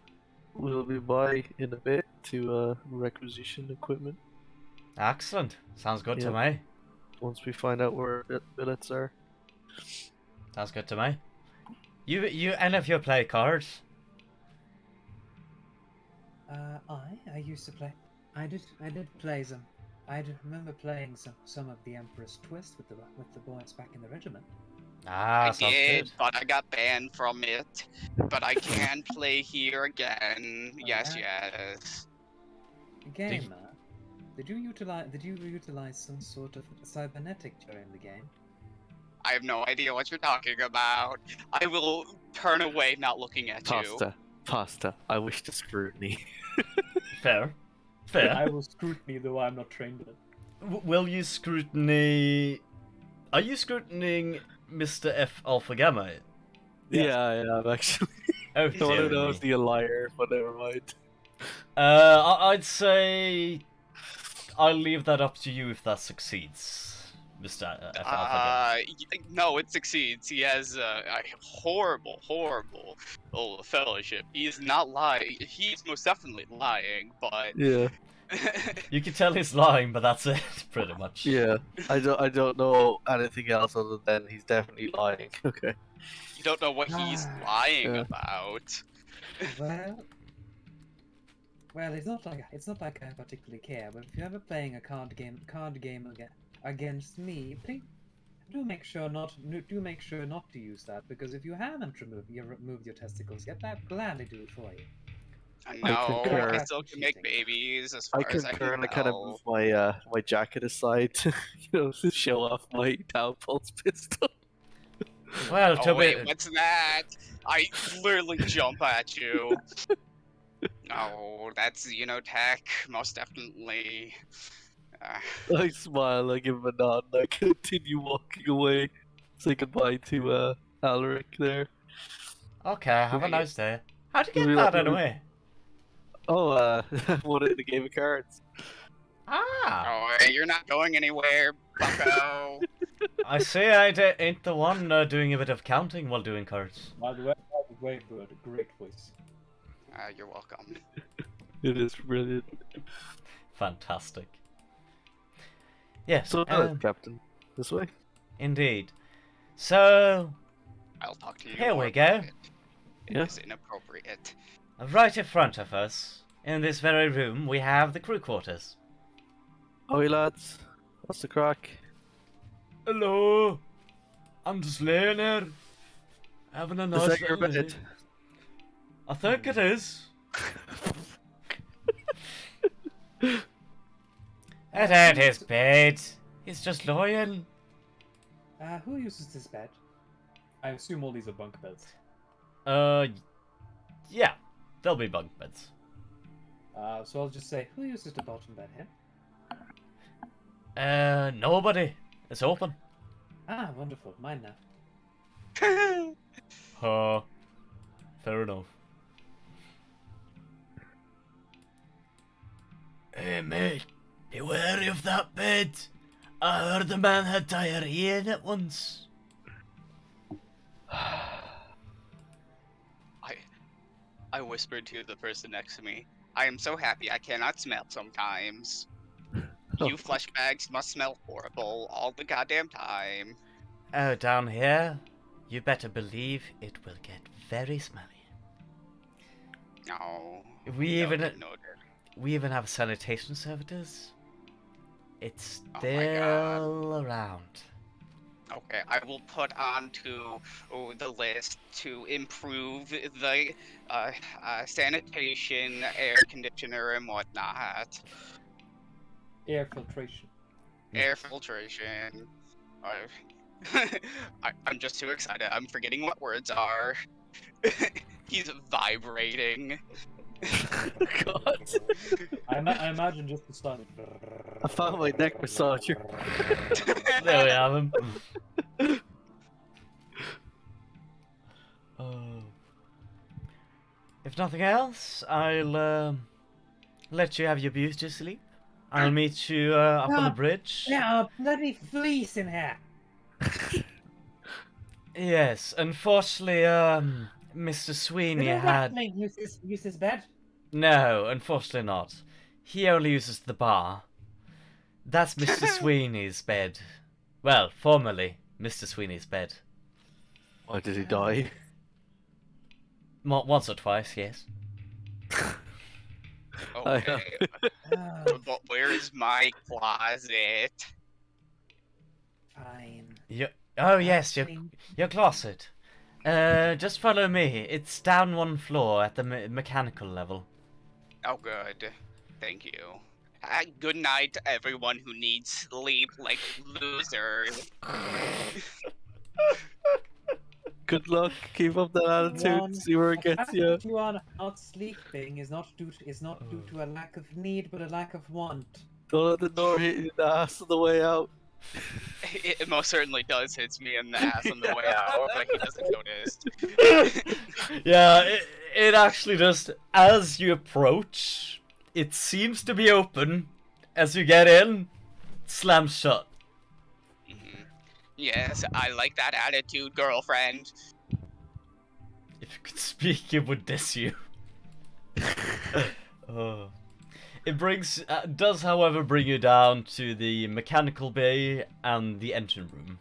Speaker 3: We'll be by in a bit to requisition equipment
Speaker 1: Excellent. Sounds good to
Speaker 3: Yep.
Speaker 1: me.
Speaker 3: once we find out where billets are.
Speaker 1: Sounds good to me. You any of you play cards?
Speaker 4: I used to play. I did play some. I remember playing some of the Emperor's Twist with the boys back in the regiment.
Speaker 1: Ah,
Speaker 2: I
Speaker 1: sounds
Speaker 2: did,
Speaker 1: good.
Speaker 2: but I got banned from it. But I can play here again. Yes,
Speaker 4: Alright.
Speaker 2: yes.
Speaker 4: Gamer, did you utilize some sort of cybernetic during the game?
Speaker 2: I have no idea what you're talking about. I will turn away, not looking at you.
Speaker 3: Pasta. I wish to scrutiny.
Speaker 1: Fair. Fair.
Speaker 4: I will scrutiny, though I'm not trained in it.
Speaker 1: Will you scrutiny? Are you scrutinying Mr. F. Alpha Gamma?
Speaker 4: Yes.
Speaker 3: Yeah, I am actually.
Speaker 1: Oh,
Speaker 3: I want to
Speaker 1: dear
Speaker 3: know
Speaker 1: me.
Speaker 3: if the liar, but never mind.
Speaker 1: I'd say I'll leave that up to you if that succeeds, Mr. F. Alpha Gamma.
Speaker 2: No, it succeeds. He has a horrible fellowship. He's not lying. He's most definitely lying, but
Speaker 3: Yeah,
Speaker 1: You can tell he's lying, but that's it, pretty much.
Speaker 3: yeah. I don't know anything else other than he's definitely lying. Okay.
Speaker 2: you don't know what he's lying
Speaker 3: Yeah.
Speaker 2: about.
Speaker 4: Well, it's not like I particularly care. But if you're ever playing a card game against me, please do make sure not to use that, because if you haven't removed your testicles yet, I'd gladly do it for you.
Speaker 2: No,
Speaker 3: concur.
Speaker 2: I still can make babies as far
Speaker 3: I
Speaker 2: as I
Speaker 3: concur,
Speaker 2: can
Speaker 3: and I kind of
Speaker 2: tell.
Speaker 3: move my my jacket aside to to show off my down pulse pistol.
Speaker 1: Well, to
Speaker 2: Oh wait,
Speaker 1: be
Speaker 2: what's that? I literally jump at you. No, that's tech, most definitely.
Speaker 3: I smile, I give him a nod, and I continue walking away. Say goodbye to Alaric there.
Speaker 1: okay, have a
Speaker 2: Okay.
Speaker 1: nice day. How'd you
Speaker 3: We'll be
Speaker 1: get that
Speaker 3: like-
Speaker 1: anyway?
Speaker 3: Oh, I won it in the game of cards.
Speaker 1: Ah,
Speaker 2: Oh, you're not going anywhere, bucko.
Speaker 1: I see I ain't the one doing a bit of counting while doing cards.
Speaker 4: By the way, Bird, great voice.
Speaker 2: You're welcome.
Speaker 3: It is brilliant.
Speaker 1: Fantastic. Yes,
Speaker 3: So, Captain, this way.
Speaker 1: indeed. So,
Speaker 2: I'll talk to you.
Speaker 1: Here
Speaker 2: more
Speaker 1: we go.
Speaker 2: about it. It
Speaker 3: Yeah.
Speaker 2: is inappropriate.
Speaker 1: right in front of us, in this very room, we have the crew quarters.
Speaker 3: Oi, lads. What's the crack?
Speaker 1: Hello, I'm just laying here, having a
Speaker 3: Is
Speaker 1: nice
Speaker 3: that your
Speaker 1: little
Speaker 3: bed?
Speaker 1: day. I think it is. It ain't his bed. He's just lying.
Speaker 4: Who uses this bed? I assume all these are bunk beds.
Speaker 1: Yeah, there'll be bunk beds.
Speaker 4: So I'll just say, who uses the bottom bed here?
Speaker 1: Nobody. It's open.
Speaker 4: Ah, wonderful. Mine now.
Speaker 1: Fair enough. Hey mate, be wary of that bed. I heard the man had diarrhea in it once.
Speaker 2: I whispered to the person next to me. I am so happy I cannot smell sometimes. You flesh bags must smell horrible all the goddamn time.
Speaker 1: Oh, down here, you better believe it will get very smelly.
Speaker 2: No.
Speaker 1: We
Speaker 2: no,
Speaker 1: even
Speaker 2: no,
Speaker 1: we even have sanitation servitors. It's
Speaker 2: Oh my God.
Speaker 1: still around.
Speaker 2: Okay, I will put onto the list to improve the sanitation, air conditioner, and whatnot.
Speaker 4: Air filtration.
Speaker 2: Air filtration. I, I'm just too excited. I'm forgetting what words are. He's vibrating.
Speaker 3: God.
Speaker 4: I imagine just the sound.
Speaker 3: I found my neck massager.
Speaker 1: There we have him. Oh. If nothing else, I'll let you have your beauty sleep. I'll meet you up on the bridge.
Speaker 4: Yeah, bloody fleece in here.
Speaker 1: Yes, unfortunately, Mr. Sweeney
Speaker 4: Did a
Speaker 1: had...
Speaker 4: ratling use his bed?
Speaker 1: No, unfortunately not. He only uses the bar. That's Mr. Sweeney's bed. Well, formerly Mr. Sweeney's bed.
Speaker 3: Why did he die?
Speaker 1: Once or twice, yes.
Speaker 2: Okay, but where is my closet?
Speaker 4: Fine.
Speaker 1: Oh yes, your closet. Just follow me. It's down one floor at the mechanical level.
Speaker 2: Oh, good. Thank you. Good night to everyone who needs sleep like losers.
Speaker 3: Good luck. Keep up that attitude.
Speaker 4: One,
Speaker 3: See where it
Speaker 4: the
Speaker 3: gets
Speaker 4: fact
Speaker 3: you.
Speaker 4: that you are not sleeping is not due to a lack of need, but a lack of want.
Speaker 3: Don't let the door hit you in the ass on the way out.
Speaker 2: It most certainly does hit me in the ass on the way out, but he doesn't notice.
Speaker 1: Yeah, it actually just, as you approach, it seems to be open. As you get in, slams shut.
Speaker 2: Yes, I like that attitude, girlfriend.
Speaker 1: If you could speak, it would diss you. Oh. It does, however, bring you down to the mechanical bay and the engine room.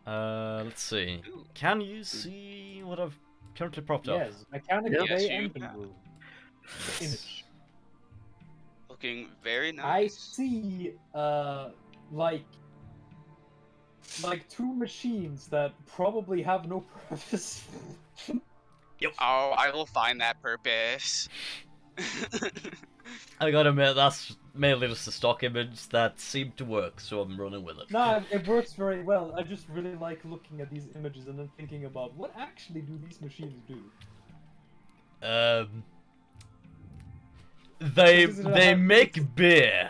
Speaker 1: Let's see. Can you see what I've currently propped up?
Speaker 4: Yes, mechanical
Speaker 2: Yes,
Speaker 4: bay
Speaker 2: you
Speaker 4: engine
Speaker 2: can.
Speaker 4: room. Image.
Speaker 2: Looking very
Speaker 4: I
Speaker 2: nice.
Speaker 4: see, like two machines that probably have no purpose.
Speaker 2: Oh, I will find that purpose.
Speaker 1: I gotta admit, that's mainly just a stock image that seemed to work, so I'm running with it.
Speaker 4: No, it works very well. I just really like looking at these images and then thinking about what actually do these machines do.
Speaker 1: They make beer.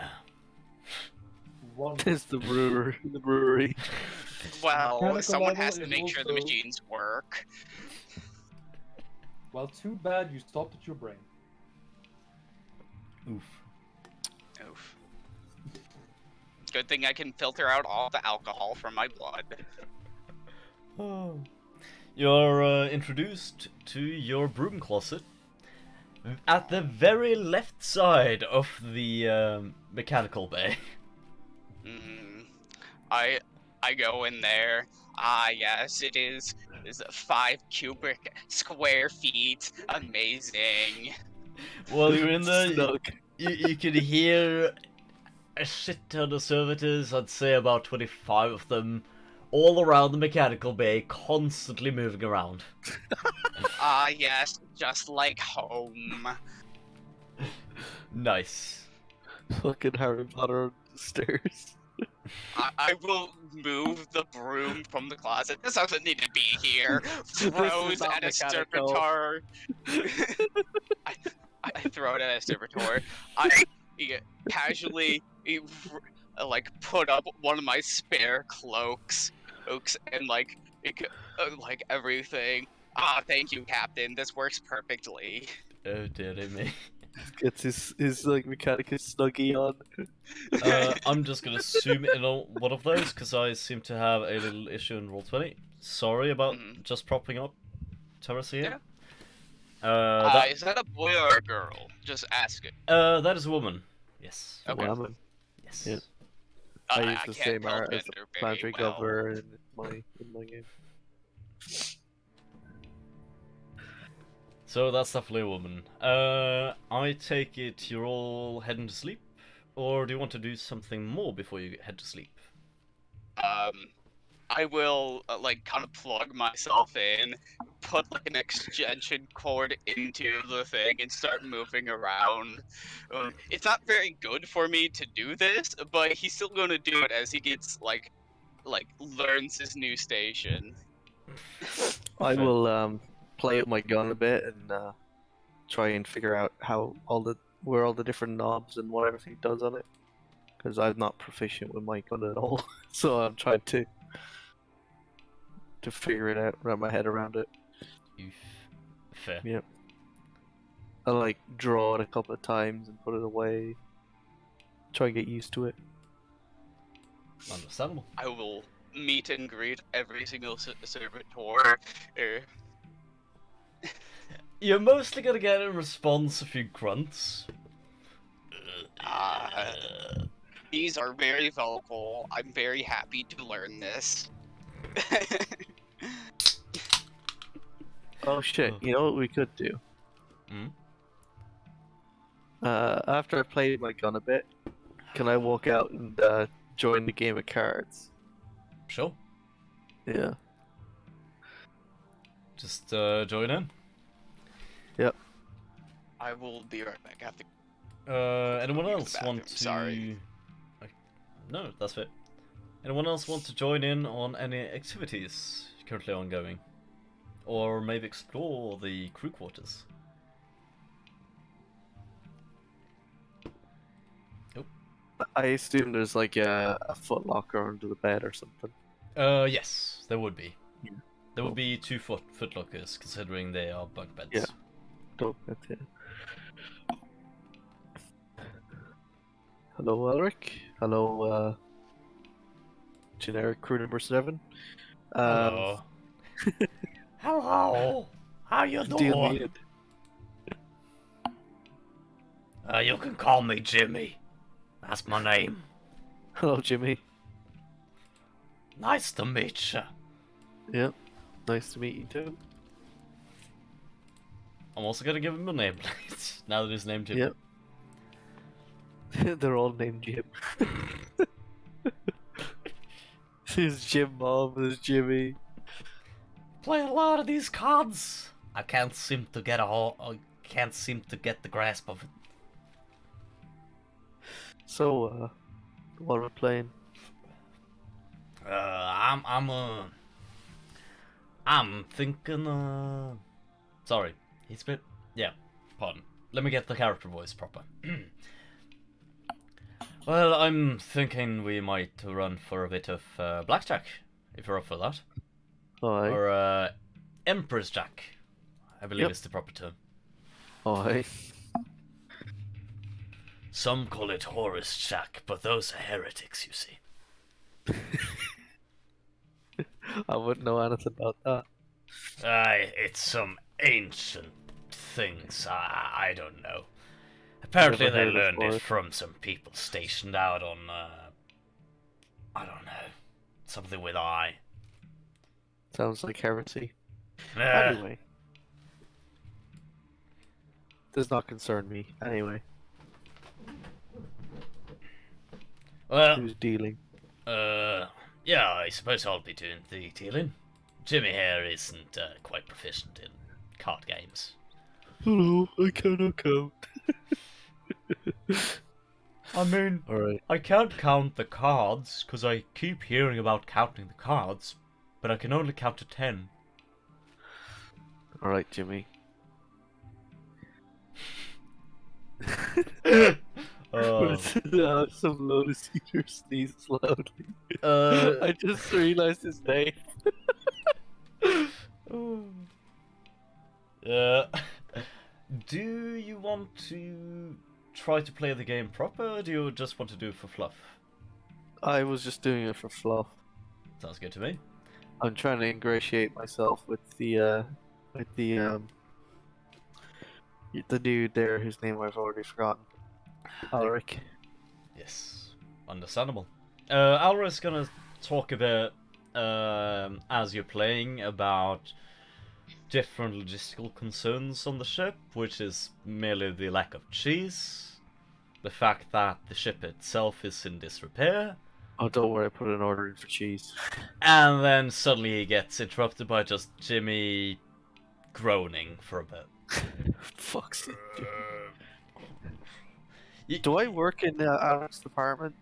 Speaker 4: Wonderful.
Speaker 3: It's the brewery.
Speaker 2: Well,
Speaker 4: Mechanical
Speaker 2: someone
Speaker 4: level
Speaker 2: has to
Speaker 4: is
Speaker 2: make sure the
Speaker 4: also-
Speaker 2: machines work.
Speaker 4: Well, too bad you stopped at your brain.
Speaker 1: Oof.
Speaker 2: Oof. Good thing I can filter out all the alcohol from my blood.
Speaker 1: Oh. You're introduced to your broom closet at the very left side of the mechanical bay.
Speaker 2: I go in there. Ah, yes, it is 5 cubic square feet. Amazing.
Speaker 1: While you're in there,
Speaker 3: Snug.
Speaker 1: you can hear a shit ton of servitors, I'd say about 25 of them, all around the mechanical bay, constantly moving around.
Speaker 2: Ah, yes, just like home.
Speaker 1: Nice.
Speaker 3: Fucking Harry Potter on the stairs.
Speaker 2: I will move the broom from the closet. This doesn't need to be here. Throws
Speaker 3: not
Speaker 2: at a
Speaker 3: mechanical.
Speaker 2: servitor. I throw it at a servitor. I casually put up one of my spare cloaks, and like everything. Ah, thank you, Captain. This works perfectly.
Speaker 1: Oh dearie me.
Speaker 3: Gets his like mechanical snuggie on.
Speaker 1: I'm just gonna zoom in on one of those because I seem to have a little issue in Roll20. Sorry about just propping up Tyressa here.
Speaker 2: Is that a boy or a girl? Just ask it.
Speaker 1: That is a woman. Yes.
Speaker 2: Okay.
Speaker 3: Woman.
Speaker 1: Yes.
Speaker 3: Yeah. I use the
Speaker 2: can't
Speaker 3: same
Speaker 2: tell
Speaker 3: art as the
Speaker 2: gender very
Speaker 3: planetary
Speaker 2: well.
Speaker 3: cover in my game.
Speaker 1: So that's definitely a woman. I take it you're all heading to sleep? Or do you want to do something more before you head to sleep?
Speaker 2: I will like kind of plug myself in, put like an extension cord into the thing, and start moving around. It's not very good for me to do this, but he's still going to do it as he gets learns his new station.
Speaker 3: I
Speaker 1: Fair.
Speaker 3: will play with my gun a bit and try and figure out where all the different knobs and what everything does on it. Because I'm not proficient with my gun at all, so I'm trying to figure it out, wrap my head around it.
Speaker 1: Oof. Fair.
Speaker 3: Yep. I like draw it a couple of times and put it away. Try and get used to it.
Speaker 1: Understandable.
Speaker 2: I will meet and greet every single servitor.
Speaker 1: You're mostly gonna get in response a few grunts.
Speaker 2: These are very vocal. I'm very happy to learn this.
Speaker 3: Oh shit, you know what we could do?
Speaker 1: Hmm?
Speaker 3: After I play my gun a bit, can I walk out and join the game of cards?
Speaker 1: Sure.
Speaker 3: Yeah.
Speaker 1: Just join in.
Speaker 3: Yep.
Speaker 2: I will be right back after.
Speaker 1: Anyone
Speaker 2: Use the
Speaker 1: else want to?
Speaker 2: bathroom, sorry.
Speaker 1: No, that's it. Anyone else want to join in on any activities currently ongoing, or maybe explore the crew quarters?
Speaker 3: I assume there's like a foot locker under the bed or something.
Speaker 1: Yes, there would be.
Speaker 3: Yeah.
Speaker 1: There would be 2 foot lockers, considering they are bunk beds.
Speaker 3: Yeah. Dope, that's it. Hello, Elric. Hello, generic crew number 7.
Speaker 1: Hello. Hello. How you
Speaker 3: Deal
Speaker 1: doing?
Speaker 3: needed.
Speaker 1: You can call me Jimmy. That's my name.
Speaker 3: Hello, Jimmy.
Speaker 1: Nice to meet you.
Speaker 3: Yep. Nice to meet you too.
Speaker 1: I'm also gonna give him a nameplate now that he's named Jimmy.
Speaker 3: Yep. They're all named Jim. There's Jim Mom, there's Jimmy.
Speaker 1: Play a lot of these cards. I can't seem to get the grasp of it.
Speaker 3: So, what are we playing?
Speaker 1: I'm thinking. Sorry, he's been. Yeah, pardon. Let me get the character voice proper. Well, I'm thinking we might run for a bit of blackjack, if you're up for that.
Speaker 3: Aye.
Speaker 1: Or Empress Jack, I believe
Speaker 3: Yep.
Speaker 1: is the proper term.
Speaker 3: Aye.
Speaker 1: Some call it Horus Jack, but those are heretics, you see.
Speaker 3: I wouldn't know anything about that.
Speaker 1: It's some ancient things. I don't know. Apparently
Speaker 3: Never
Speaker 1: they
Speaker 3: heard of
Speaker 1: learned it
Speaker 3: Horus.
Speaker 1: from some people stationed out on, I don't know, something with I.
Speaker 3: Sounds like heresy.
Speaker 1: Uh,
Speaker 3: Anyway. Does not concern me. Anyway,
Speaker 1: well,
Speaker 3: who's dealing?
Speaker 1: yeah, I suppose I'll be doing the dealing. Jimmy here isn't quite proficient in card games.
Speaker 3: Hello, I cannot count.
Speaker 1: I mean,
Speaker 3: Alright.
Speaker 1: I can't count the cards, because I keep hearing about counting the cards, but I can only count to 10.
Speaker 3: Alright, Jimmy. Some Lotus Eater sneezes loudly. I just realized his name.
Speaker 1: Do you want to try to play the game proper, or do you just want to do it for fluff?
Speaker 3: I was just doing it for fluff.
Speaker 1: Sounds good to me.
Speaker 3: I'm trying to ingratiate myself with the dude there whose name I've already forgotten. Alric.
Speaker 1: Yes, understandable. Alra's gonna talk a bit as you're playing about different logistical concerns on the ship, which is merely the lack of cheese, the fact that the ship itself is in disrepair,
Speaker 3: Oh, don't worry, I put an order in for cheese.
Speaker 1: And then suddenly he gets interrupted by just Jimmy groaning for a bit.
Speaker 3: Fuck's sake.
Speaker 1: Y-
Speaker 3: Do I work in Alex's department?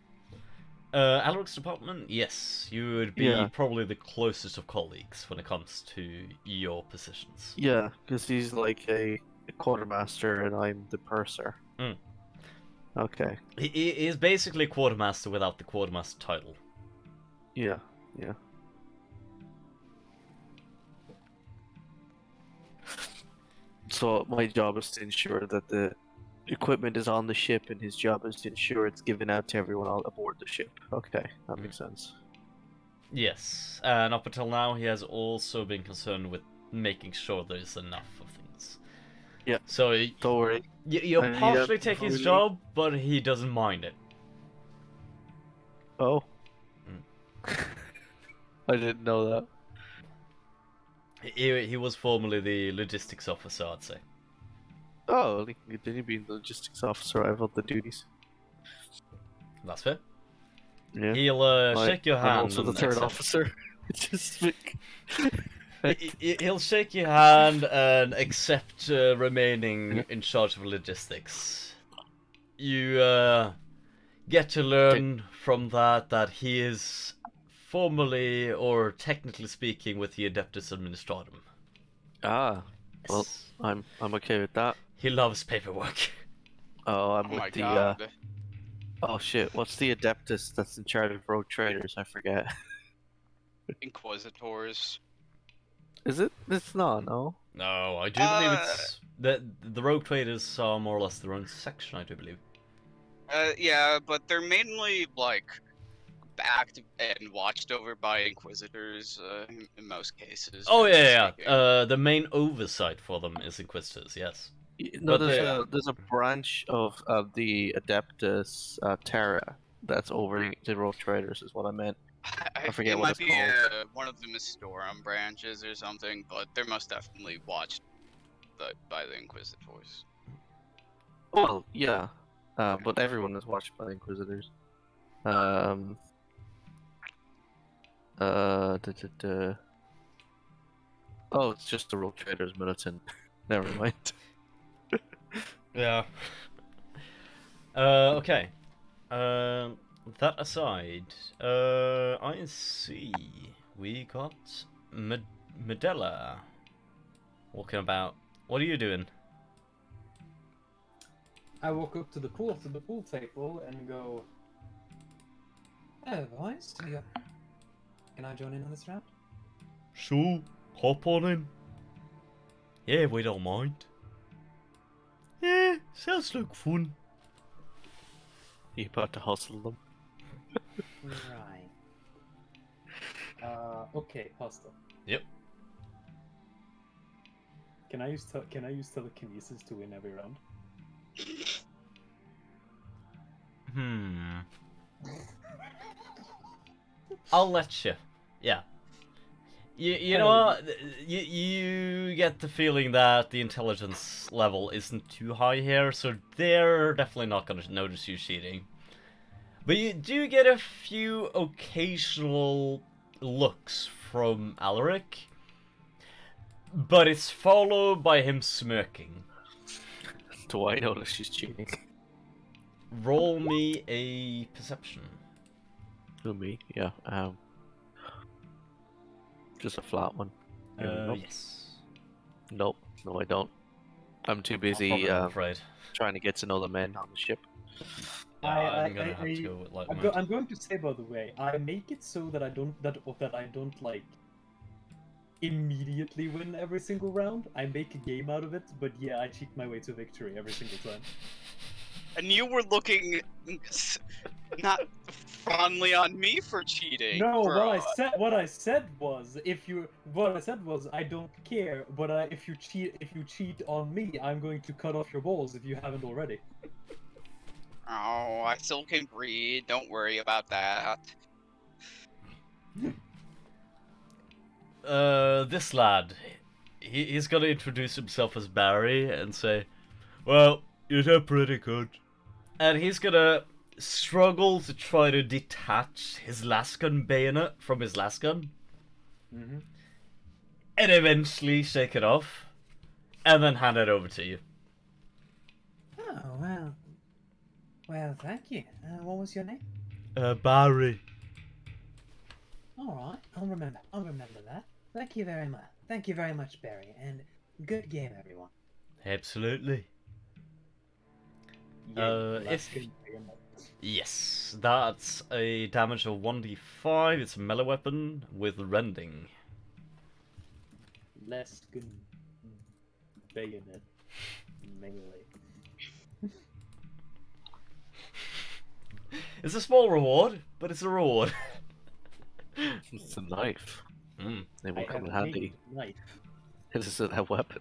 Speaker 1: Alaric's department? Yes, you would be
Speaker 3: Yeah.
Speaker 1: probably the closest of colleagues when it comes to your positions.
Speaker 3: Yeah, because he's like a quartermaster and I'm the purser.
Speaker 1: Mm.
Speaker 3: Okay.
Speaker 1: He is basically quartermaster without the quartermaster title.
Speaker 3: Yeah, yeah. So my job is to ensure that the equipment is on the ship, and his job is to ensure it's given out to everyone aboard the ship. Okay, that makes sense.
Speaker 1: Yes, and up until now he has also been concerned with making sure there's enough of things.
Speaker 3: Yeah.
Speaker 1: So
Speaker 3: Don't worry.
Speaker 1: you're partially taking his
Speaker 3: really-
Speaker 1: job, but he doesn't mind it.
Speaker 3: Oh.
Speaker 1: Mm.
Speaker 3: I didn't know that.
Speaker 1: He was formerly the logistics officer, I'd say.
Speaker 3: Oh, he can continue being the logistics officer. I've held the duties.
Speaker 1: That's fair.
Speaker 3: Yeah.
Speaker 1: He'll shake your hand.
Speaker 3: I'm also the
Speaker 1: and
Speaker 3: third
Speaker 1: accept.
Speaker 3: officer. Just
Speaker 1: He'll shake your hand and accept remaining in charge of logistics. You get to learn from that he is formally, or technically speaking, with the Adeptus Administratum.
Speaker 3: Ah, well,
Speaker 1: Yes.
Speaker 3: I'm okay with that.
Speaker 1: He loves paperwork.
Speaker 3: Oh, I'm
Speaker 2: Oh
Speaker 3: with
Speaker 2: my
Speaker 3: the
Speaker 2: god.
Speaker 3: oh shit, what's the Adeptus that's in charge of rogue traders? I forget.
Speaker 2: Inquisitors.
Speaker 3: Is it? It's not, no.
Speaker 1: No, I do believe it's the rogue traders are more or less their own section. I do believe.
Speaker 2: Yeah, but they're mainly like backed and watched over by inquisitors in most cases.
Speaker 1: Oh
Speaker 2: generally
Speaker 1: yeah.
Speaker 2: speaking.
Speaker 1: The main oversight for them is Inquisitors. Yes.
Speaker 3: No,
Speaker 1: But they-
Speaker 3: there's a branch of the Adeptus Terra that's over the rogue traders, is what I meant. I forget
Speaker 2: it
Speaker 3: what
Speaker 2: might
Speaker 3: it's
Speaker 2: be
Speaker 3: called.
Speaker 2: one of the Mistorum branches or something, but they're most definitely watched by the inquisitors.
Speaker 3: Well, yeah, but everyone is watched by the Inquisitors. Da, da, da. Oh, it's just the rogue traders militant. Never mind.
Speaker 1: Yeah. Okay. That aside, I see we got Medella walking about. What are you doing?
Speaker 4: I walk up to the pool table and go, "Oh, boys, can I join in on this round?"
Speaker 1: Sure, hop on in. Yeah, we don't mind. Yeah, sounds like fun.
Speaker 3: You about to hustle them?
Speaker 4: Right. Okay, hostile.
Speaker 1: Yep.
Speaker 4: Can I use telekinesis to win every round?
Speaker 1: I'll let you. Yeah. You know what? You get the feeling that the intelligence level isn't too high here, so they're definitely not going to notice you cheating. But you do get a few occasional looks from Alaric, but it's followed by him smirking.
Speaker 3: Do I notice she's cheating?
Speaker 1: Roll me a perception.
Speaker 3: To me, yeah. Just a flat one. Nope.
Speaker 1: Yes.
Speaker 3: Nope. No, I don't. I'm too busy
Speaker 1: Probably not, I'm afraid.
Speaker 3: trying to get to know the men on the ship.
Speaker 1: I'm gonna have to go with light
Speaker 4: I'm going to say, by the way, I make it so that I don't like immediately win every single round. I make a game out of it, but yeah, I cheat my way to victory every single time.
Speaker 2: And you were looking not fondly on me for cheating.
Speaker 4: No,
Speaker 2: bro.
Speaker 4: what I said was I don't care, but if you cheat on me, I'm going to cut off your balls if you haven't already.
Speaker 2: Oh, I still can breed. Don't worry about that.
Speaker 1: This lad, he's gonna introduce himself as Barry and say, "Well, you did pretty good," and he's gonna struggle to try to detach his lasgun bayonet from his lasgun,
Speaker 4: Mm-hmm.
Speaker 1: and eventually shake it off, and then hand it over to you.
Speaker 6: Oh, well. Well, thank you. What was your name?
Speaker 1: Barry.
Speaker 6: Alright, I'll remember that. Thank you very much. Thank you very much, Barry, and good game, everyone.
Speaker 1: Absolutely.
Speaker 4: Yeah,
Speaker 1: If yes, that's a damage of 1d5. It's a melee weapon with rending.
Speaker 4: less good bayonet melee.
Speaker 1: It's a small reward, but it's a reward.
Speaker 3: It's a knife.
Speaker 1: Mm.
Speaker 3: They will
Speaker 4: I
Speaker 3: come
Speaker 4: have
Speaker 3: in
Speaker 4: a
Speaker 3: handy.
Speaker 4: knife.
Speaker 3: It is a weapon.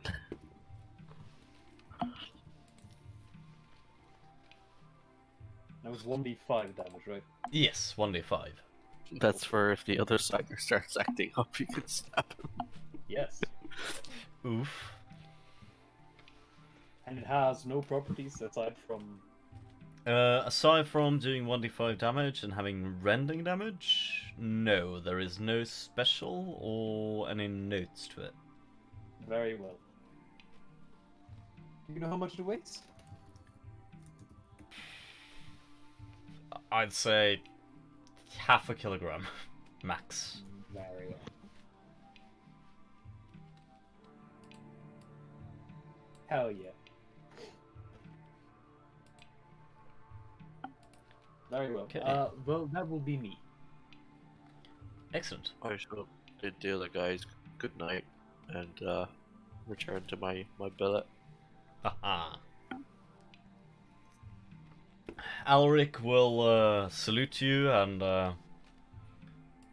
Speaker 4: That was 1d5 damage, right?
Speaker 1: Yes, 1d5.
Speaker 3: That's for if the other side starts acting up, you can stab him.
Speaker 4: Yes.
Speaker 1: Oof.
Speaker 4: And it has no properties aside from.
Speaker 1: Aside from doing 1d5 damage and having rending damage, no, there is no special or any notes to it.
Speaker 4: Very well. You know how much it weighs?
Speaker 1: I'd say half a kilogram, max.
Speaker 4: Very well. Hell yeah. Very well.
Speaker 1: Okay.
Speaker 4: Well, that will be me.
Speaker 1: Excellent.
Speaker 3: I shall bid the other guys good night and return to my billet.
Speaker 1: Haha. Alric will salute you and probably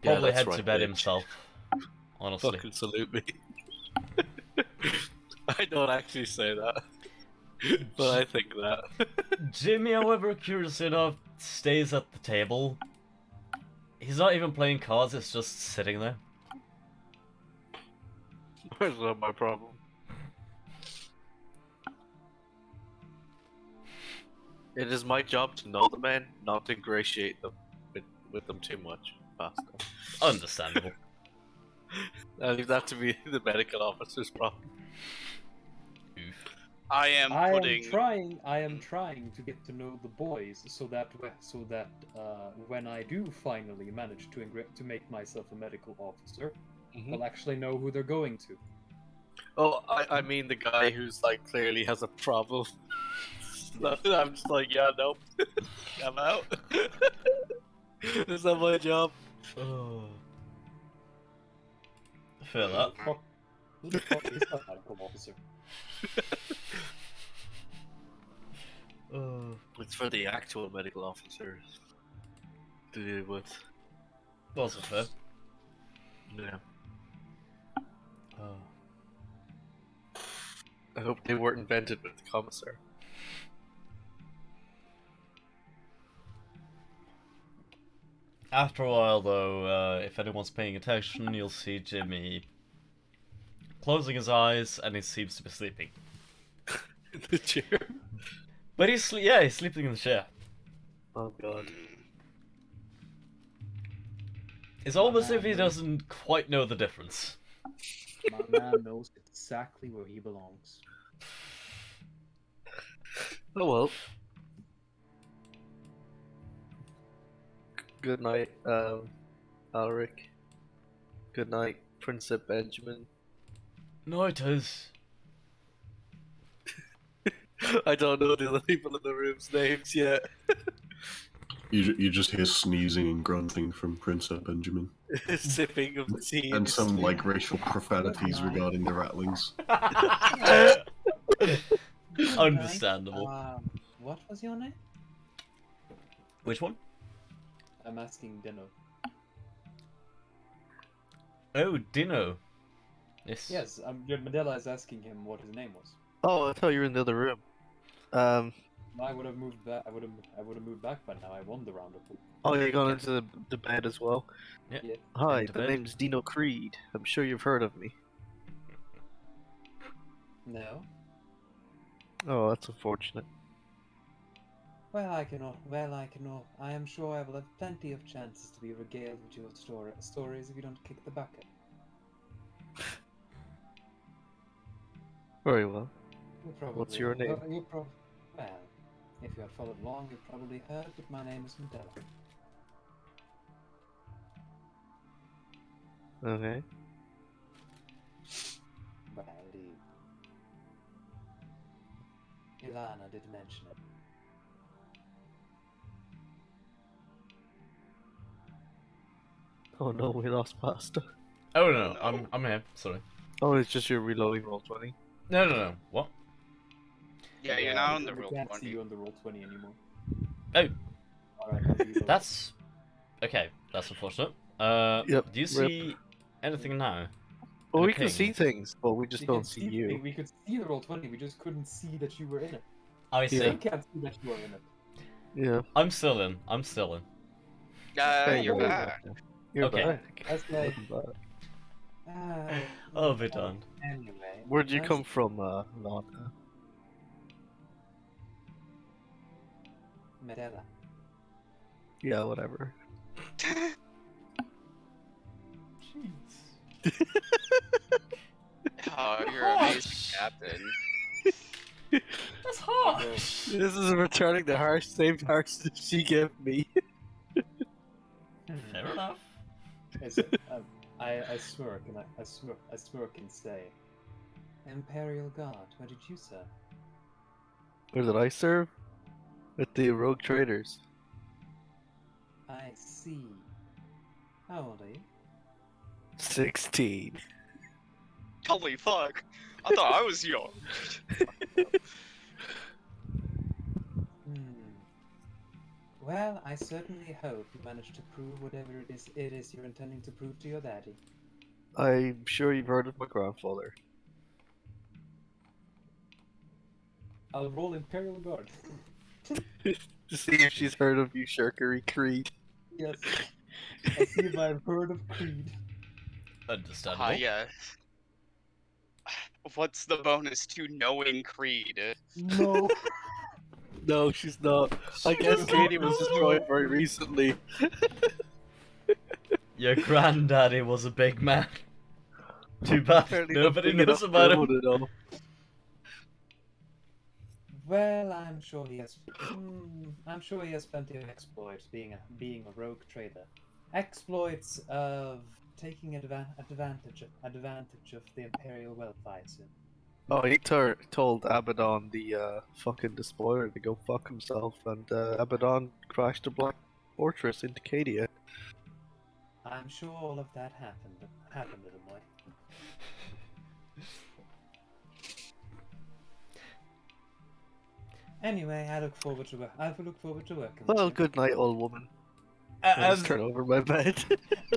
Speaker 3: that's
Speaker 1: head to
Speaker 3: right,
Speaker 1: bed
Speaker 3: bitch.
Speaker 1: himself. Honestly.
Speaker 3: Fucking salute me. I don't actually say that, but I think that.
Speaker 1: Jimmy, however, curious enough, stays at the table. He's not even playing cards, it's just sitting there.
Speaker 3: That's not my problem. It is my job to know the men, not to ingratiate them with them too much. Basta.
Speaker 1: Understandable.
Speaker 3: I leave that to be the medical officer's problem.
Speaker 1: Oof.
Speaker 2: I am
Speaker 4: I
Speaker 2: putting.
Speaker 4: am trying to get to know the boys so that when I do finally manage to make myself a medical officer, they'll actually know who they're going to.
Speaker 3: Oh, I mean the guy who's like clearly has a problem. I'm just like, yeah, nope. I'm out. Is that my job?
Speaker 1: Oh. I feel that.
Speaker 4: Who the fuck is that medical officer?
Speaker 3: It's for the actual medical officers to deal with.
Speaker 1: Also fair.
Speaker 3: Yeah.
Speaker 1: Oh.
Speaker 3: I hope they weren't invented with the Commissar.
Speaker 1: After a while, though, if anyone's paying attention, you'll see Jimmy closing his eyes, and he seems to be sleeping.
Speaker 3: In the chair.
Speaker 1: But he's he's sleeping in the chair.
Speaker 3: Oh god.
Speaker 1: It's almost as if he doesn't quite know the difference.
Speaker 4: My man knows exactly where he belongs.
Speaker 3: Oh well. Good night, Alric. Good night, Princep Benjamin.
Speaker 1: No, it is.
Speaker 3: I don't know the other people in the room's names yet.
Speaker 5: You just hear sneezing and grunting from Princep Benjamin,
Speaker 3: Sipping of tea.
Speaker 5: and some like racial profanities regarding the rattlings.
Speaker 1: Understandable.
Speaker 6: What was your name?
Speaker 1: Which one?
Speaker 4: I'm asking Deno.
Speaker 1: Oh, Deno. Yes.
Speaker 4: Yes, Medella is asking him what his name was.
Speaker 3: Oh, I thought you were in the other room.
Speaker 4: I would have moved back. I would have moved back by now. I won the round of.
Speaker 3: Oh, you're going into the bed as well?
Speaker 1: Yeah.
Speaker 4: Yeah.
Speaker 3: Hi,
Speaker 1: Into
Speaker 3: the
Speaker 1: bed.
Speaker 3: name's Deno Creed. I'm sure you've heard of me.
Speaker 4: No.
Speaker 3: Oh, that's unfortunate.
Speaker 6: I am sure I will have plenty of chances to be regaled with your stories if you don't kick the bucket.
Speaker 3: Very well.
Speaker 6: You probably,
Speaker 3: What's your name?
Speaker 6: Well, if you had followed along, you probably heard, but my name is Medella.
Speaker 3: Okay.
Speaker 6: Well, Ilana did mention it.
Speaker 3: Oh no, we lost pasta.
Speaker 1: Oh no,
Speaker 2: No.
Speaker 1: I'm here. Sorry.
Speaker 3: Oh, it's just your reloading roll 20.
Speaker 1: No. What?
Speaker 2: Yeah, you're not on the
Speaker 4: we
Speaker 2: roll
Speaker 4: can't see
Speaker 2: 20.
Speaker 4: you on the roll 20 anymore.
Speaker 1: Oh,
Speaker 4: Alright, I'll reload.
Speaker 1: that's okay. That's unfortunate.
Speaker 3: Yep,
Speaker 1: Do you
Speaker 3: rip.
Speaker 1: see anything now?
Speaker 3: Well,
Speaker 1: And a
Speaker 3: we can
Speaker 1: ping.
Speaker 3: see things, but we just
Speaker 4: We
Speaker 3: don't
Speaker 4: can
Speaker 3: see you.
Speaker 4: We could see the roll 20, we just couldn't see that you were in it.
Speaker 1: I see.
Speaker 3: Yeah.
Speaker 4: We can't see that you are in it.
Speaker 3: Yeah.
Speaker 1: I'm still in. I'm still in.
Speaker 3: Hey,
Speaker 2: You're
Speaker 3: there you
Speaker 2: back.
Speaker 3: go. You're
Speaker 1: Okay.
Speaker 3: back.
Speaker 4: That's like,
Speaker 3: Welcome back.
Speaker 1: Oh, bit on.
Speaker 6: Anyway,
Speaker 3: Where'd you
Speaker 6: as-
Speaker 3: come from, Lana?
Speaker 6: Medella.
Speaker 3: Yeah, whatever.
Speaker 1: Jeez.
Speaker 2: Oh, you're an amazing captain.
Speaker 1: That's harsh.
Speaker 3: This is returning the harsh, same harsh that she gave me.
Speaker 1: Fair enough.
Speaker 4: I smirk and I smirk and say,
Speaker 6: Imperial Guard, where did you serve?
Speaker 3: Where did I serve? With the rogue traders.
Speaker 6: I see. How old are you?
Speaker 3: 16.
Speaker 2: Holy fuck. I thought I was young.
Speaker 6: Well, I certainly hope you manage to prove whatever it is you're intending to prove to your daddy.
Speaker 3: I'm sure you've heard of my grandfather.
Speaker 4: I'll roll Imperial Guard.
Speaker 3: To see if she's heard of Usurkery Creed.
Speaker 4: Yes. I'll see if I've heard of Creed.
Speaker 1: Understandable.
Speaker 2: Yeah. What's the bonus to knowing Creed?
Speaker 4: No.
Speaker 3: No, she's not. I guess Katie was destroyed very recently.
Speaker 1: Your granddaddy was a big man. Too bad
Speaker 3: Apparently
Speaker 1: nobody
Speaker 3: not big
Speaker 1: knows
Speaker 3: enough
Speaker 1: about
Speaker 3: for
Speaker 1: him.
Speaker 3: everyone to know.
Speaker 6: Well, I'm sure he has. I'm sure he has plenty of exploits, being a rogue trader. Exploits of taking advantage of the Imperial wealth, I assume.
Speaker 3: Oh, he told Abaddon, the fucking despoiler, to go fuck himself, and Abaddon crashed a black fortress into Cadia.
Speaker 6: I'm sure all of that happened, little boy. Anyway, I look forward to working with
Speaker 3: Well,
Speaker 6: you.
Speaker 3: good night, old woman. I'll
Speaker 1: As,
Speaker 3: just turn over my bed.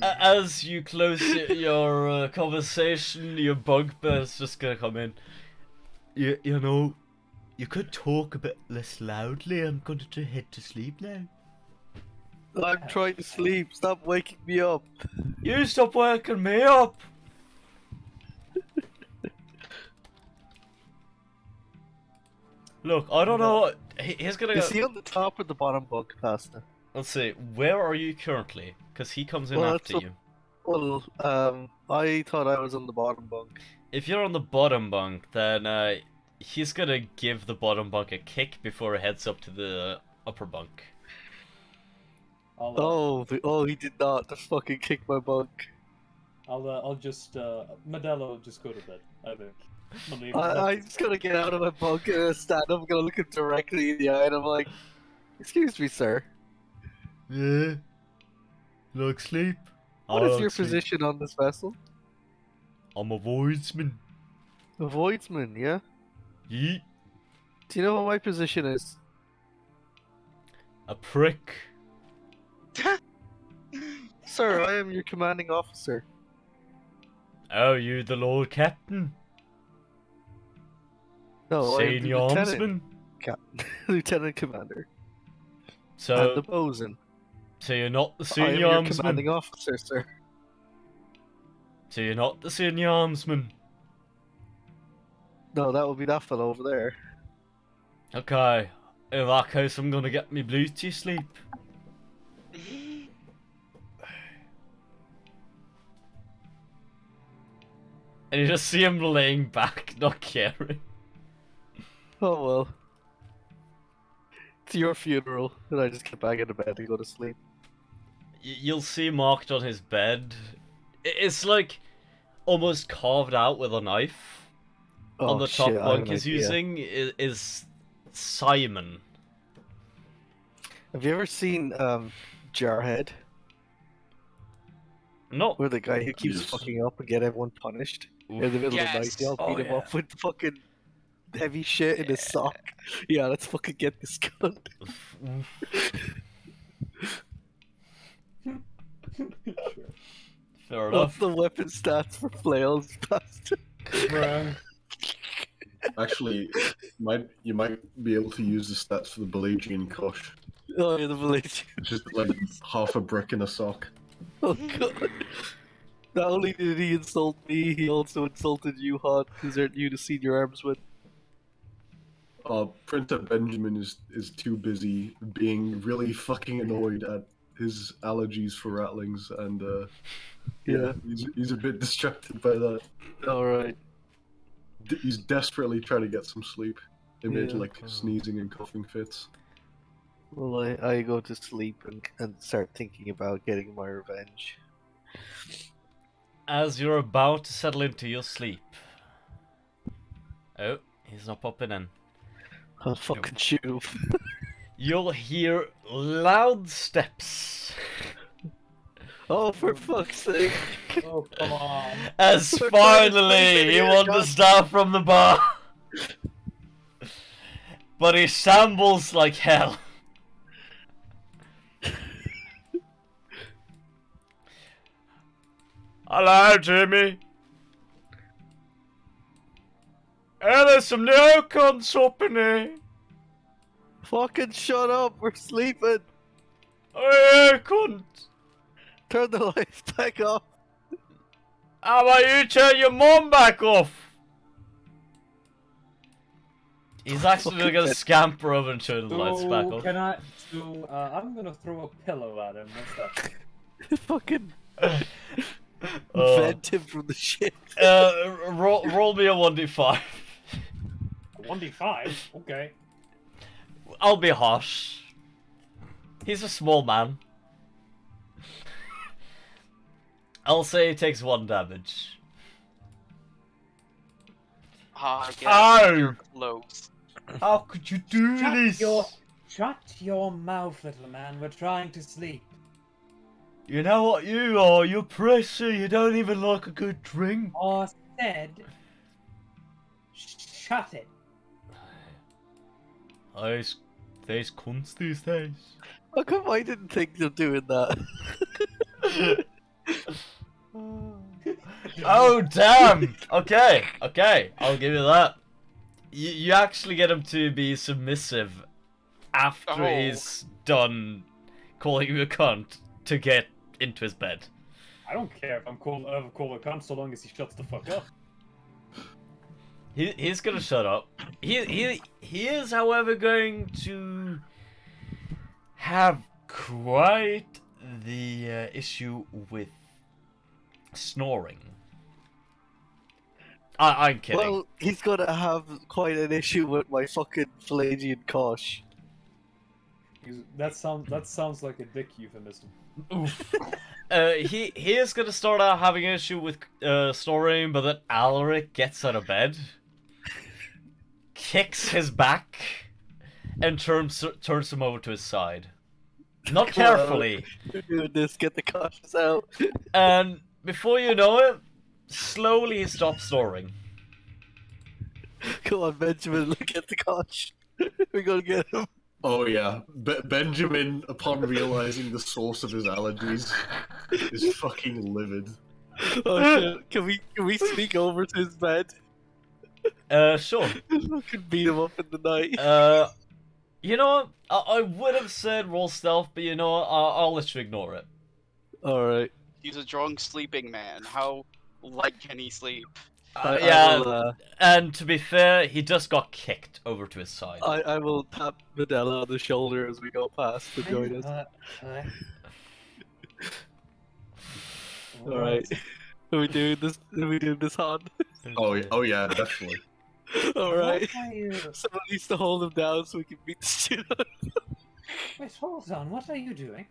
Speaker 1: as you close your conversation, your bugbear's just gonna come in. You know, you could talk a bit less loudly. I'm going to head to sleep now.
Speaker 3: I'm trying to sleep. Stop waking me up.
Speaker 1: You stop waking me up. Look, I don't know. He's gonna go.
Speaker 3: Is he on the top or the bottom bunk, Pasta?
Speaker 1: Let's see. Where are you currently? Because he comes in
Speaker 3: Well,
Speaker 1: after
Speaker 3: that's
Speaker 1: you.
Speaker 3: Well, I thought I was on the bottom bunk.
Speaker 1: If you're on the bottom bunk, then he's gonna give the bottom bunk a kick before he heads up to the upper bunk.
Speaker 3: Oh, he did not. Just fucking kick my bunk.
Speaker 4: I'll just Medella will just go to bed, I think.
Speaker 3: I'm just gonna get out of my bunk and stand up. I'm gonna look him directly in the eye, and I'm like, "Excuse me, sir.
Speaker 1: Yeah. Like sleep.
Speaker 3: What is your position on this vessel?"
Speaker 1: I'm a voidsman.
Speaker 3: A voidsman, yeah.
Speaker 1: Yeet.
Speaker 3: Do you know what my position is?
Speaker 1: A prick.
Speaker 3: Sir, I am your commanding officer.
Speaker 1: Oh, you the Lord Captain?
Speaker 3: No, I am the
Speaker 1: Senior
Speaker 3: lieutenant,
Speaker 1: armsman?
Speaker 3: lieutenant commander, and
Speaker 1: So,
Speaker 3: the bosun.
Speaker 1: so you're not the
Speaker 3: I am
Speaker 1: senior
Speaker 3: your commanding
Speaker 1: armsman?
Speaker 3: officer, sir.
Speaker 1: So you're not the senior armsman?
Speaker 3: No, that would be that fellow over there.
Speaker 1: Okay. In that case, I'm gonna get me blues to sleep. And you just see him laying back, not caring.
Speaker 3: Oh well. It's your funeral, and I just get back into bed and go to sleep.
Speaker 1: You'll see marked on his bed. It's like almost carved out with a knife.
Speaker 3: Oh,
Speaker 1: On the top
Speaker 3: shit, I have
Speaker 1: bunk
Speaker 3: an
Speaker 1: he's
Speaker 3: idea.
Speaker 1: using is Simon.
Speaker 3: Have you ever seen Jarhead?
Speaker 1: No.
Speaker 3: Where the guy who keeps
Speaker 5: Yes.
Speaker 3: fucking up and get everyone punished in the middle of the night?
Speaker 2: Yes.
Speaker 3: They all
Speaker 1: Oh,
Speaker 3: beat him
Speaker 1: yeah.
Speaker 3: up with fucking heavy shit in his sock. Yeah, let's fucking get this gun.
Speaker 4: Sure.
Speaker 1: Fair
Speaker 3: What's
Speaker 1: enough.
Speaker 3: the weapon stats for flails, bastard?
Speaker 4: Bruh.
Speaker 5: Actually, you might be able to use the stats for the Pelagian Kosh.
Speaker 3: Oh, yeah, the village.
Speaker 5: It's just like half a brick in a sock.
Speaker 3: Oh god. Not only did he insult me, he also insulted you, Hot, because aren't you the senior armsman?
Speaker 5: Princep Benjamin is too busy being really fucking annoyed at his allergies for rattlings, and
Speaker 3: Yeah.
Speaker 5: he's a bit distracted by that.
Speaker 3: Alright.
Speaker 5: He's desperately trying to get some sleep amid
Speaker 3: Yeah.
Speaker 5: like sneezing and coughing fits.
Speaker 3: Well, I go to sleep and start thinking about getting my revenge.
Speaker 1: As you're about to settle into your sleep. Oh, he's not popping in.
Speaker 3: I'll fucking shoot him.
Speaker 1: You'll hear loud steps.
Speaker 3: Oh, for fuck's sake.
Speaker 4: Oh, come on.
Speaker 1: As
Speaker 3: We're trying to
Speaker 1: finally
Speaker 3: sleep in
Speaker 1: he
Speaker 3: here,
Speaker 1: wanders
Speaker 3: God.
Speaker 1: down from the bar. But he shambles like hell. Hello, Jimmy. Hey, there's some neocons up in here.
Speaker 3: Fucking shut up, we're sleeping.
Speaker 1: Oh, yeah, cunt.
Speaker 3: Turn the lights back off.
Speaker 1: How about you turn your mom back off? He's actually
Speaker 3: Fucking
Speaker 1: gonna
Speaker 3: dead.
Speaker 1: scamper over and turn the lights back off.
Speaker 4: Can I? So, I'm gonna throw a pillow at him. What's that?
Speaker 3: Fucking
Speaker 1: Uh,
Speaker 3: vent him from the ship.
Speaker 1: roll me a 1d5.
Speaker 4: 1d5? Okay.
Speaker 1: I'll be harsh. He's a small man. I'll say he takes 1 damage.
Speaker 2: Ah,
Speaker 1: Ow!
Speaker 2: yeah, you're close.
Speaker 1: How could you do this?
Speaker 6: Shut your mouth, little man. We're trying to sleep.
Speaker 1: You know what you are? You're prissy. You don't even like a good drink.
Speaker 6: Or said, shut it.
Speaker 1: There's cunts these days.
Speaker 3: How come I didn't think of doing that?
Speaker 1: Oh damn! Okay, I'll give you that. You actually get him to be submissive after
Speaker 2: Oh.
Speaker 1: he's done calling you a cunt to get into his bed.
Speaker 4: I don't care if I'm called a cunt so long as he shuts the fuck up.
Speaker 1: He's gonna shut up. He is, however, going to have quite the issue with snoring. I'm kidding.
Speaker 3: Well, he's gonna have quite an issue with my fucking Pelagian Kosh.
Speaker 4: That sounds like a dick euphemism.
Speaker 1: Oof. He is gonna start out having an issue with snoring, but then Alaric gets out of bed, kicks his back, and turns him over to his side. Not
Speaker 3: Come on.
Speaker 1: carefully.
Speaker 3: We're doing this, get the Koshes out.
Speaker 1: And before you know it, slowly he stops snoring.
Speaker 3: Come on, Benjamin, look at the Kosh. We're gonna get him.
Speaker 5: Oh yeah, Benjamin, upon realizing the source of his allergies, is fucking livid.
Speaker 3: Oh shit, can we sneak over to his bed?
Speaker 1: Sure.
Speaker 3: Fucking beat him up in the night.
Speaker 1: You know what? I would have said roll stealth, but you know what? I'll let you ignore it.
Speaker 3: Alright.
Speaker 2: He's a drunk sleeping man. How light can he sleep?
Speaker 1: Yeah,
Speaker 3: will,
Speaker 1: and to be fair, he just got kicked over to his side.
Speaker 3: I will tap Medella on the shoulder as we go past to join us. Alright. Are we doing this? Are we doing this on?
Speaker 5: Oh yeah, definitely.
Speaker 3: Alright.
Speaker 6: What are you?
Speaker 3: Someone needs to hold him down so we can beat the shit out of him.
Speaker 6: Wait, hold on. What are you doing?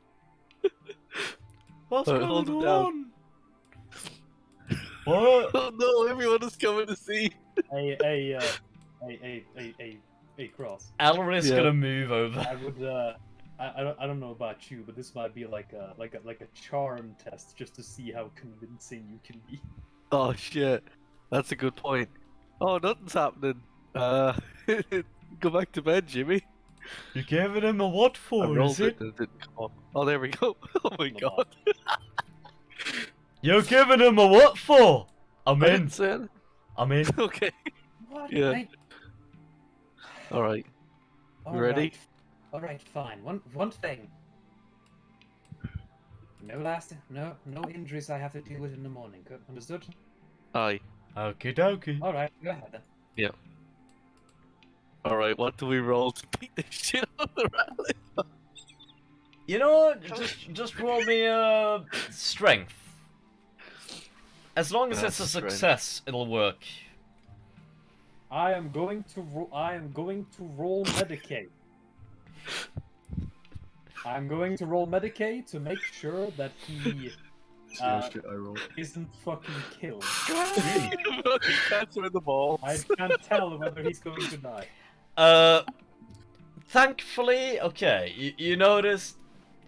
Speaker 1: What's
Speaker 3: hold
Speaker 1: going
Speaker 3: him down.
Speaker 1: on? What?
Speaker 3: Oh no, everyone is coming to see.
Speaker 4: A cross.
Speaker 1: Alari's
Speaker 3: Yeah.
Speaker 1: gonna move over.
Speaker 4: I would. I don't know about you, but this might be like a charm test just to see how convincing you can be.
Speaker 3: Oh shit. That's a good point. Oh, nothing's happening. Go back to bed, Jimmy.
Speaker 1: You're giving him a what
Speaker 3: I
Speaker 1: for,
Speaker 3: rolled
Speaker 1: is it?
Speaker 3: and it didn't come up. Oh, there we go. Oh my god.
Speaker 1: You're giving him a what for? I'm
Speaker 3: I
Speaker 1: in.
Speaker 3: didn't say it.
Speaker 1: I'm in.
Speaker 3: Okay.
Speaker 6: What?
Speaker 3: Yeah. Alright.
Speaker 6: All
Speaker 3: Ready?
Speaker 6: right. All right, fine. One thing. No injuries I have to deal with in the morning. Good, understood?
Speaker 3: Aye.
Speaker 1: Okie dokie.
Speaker 6: All right, go ahead then.
Speaker 3: Alright, what do we roll to beat the shit out of the rally?
Speaker 1: You know what? Just roll me a strength. As long as it's a
Speaker 3: Strength.
Speaker 1: success, it'll work.
Speaker 4: I am going to roll Medicaid. I'm going to roll Medicaid to make sure that he
Speaker 5: Seriously, I rolled.
Speaker 4: isn't fucking killed.
Speaker 3: Fucking cancer in the ball.
Speaker 4: I can't tell whether he's going to die.
Speaker 1: Thankfully, okay, you notice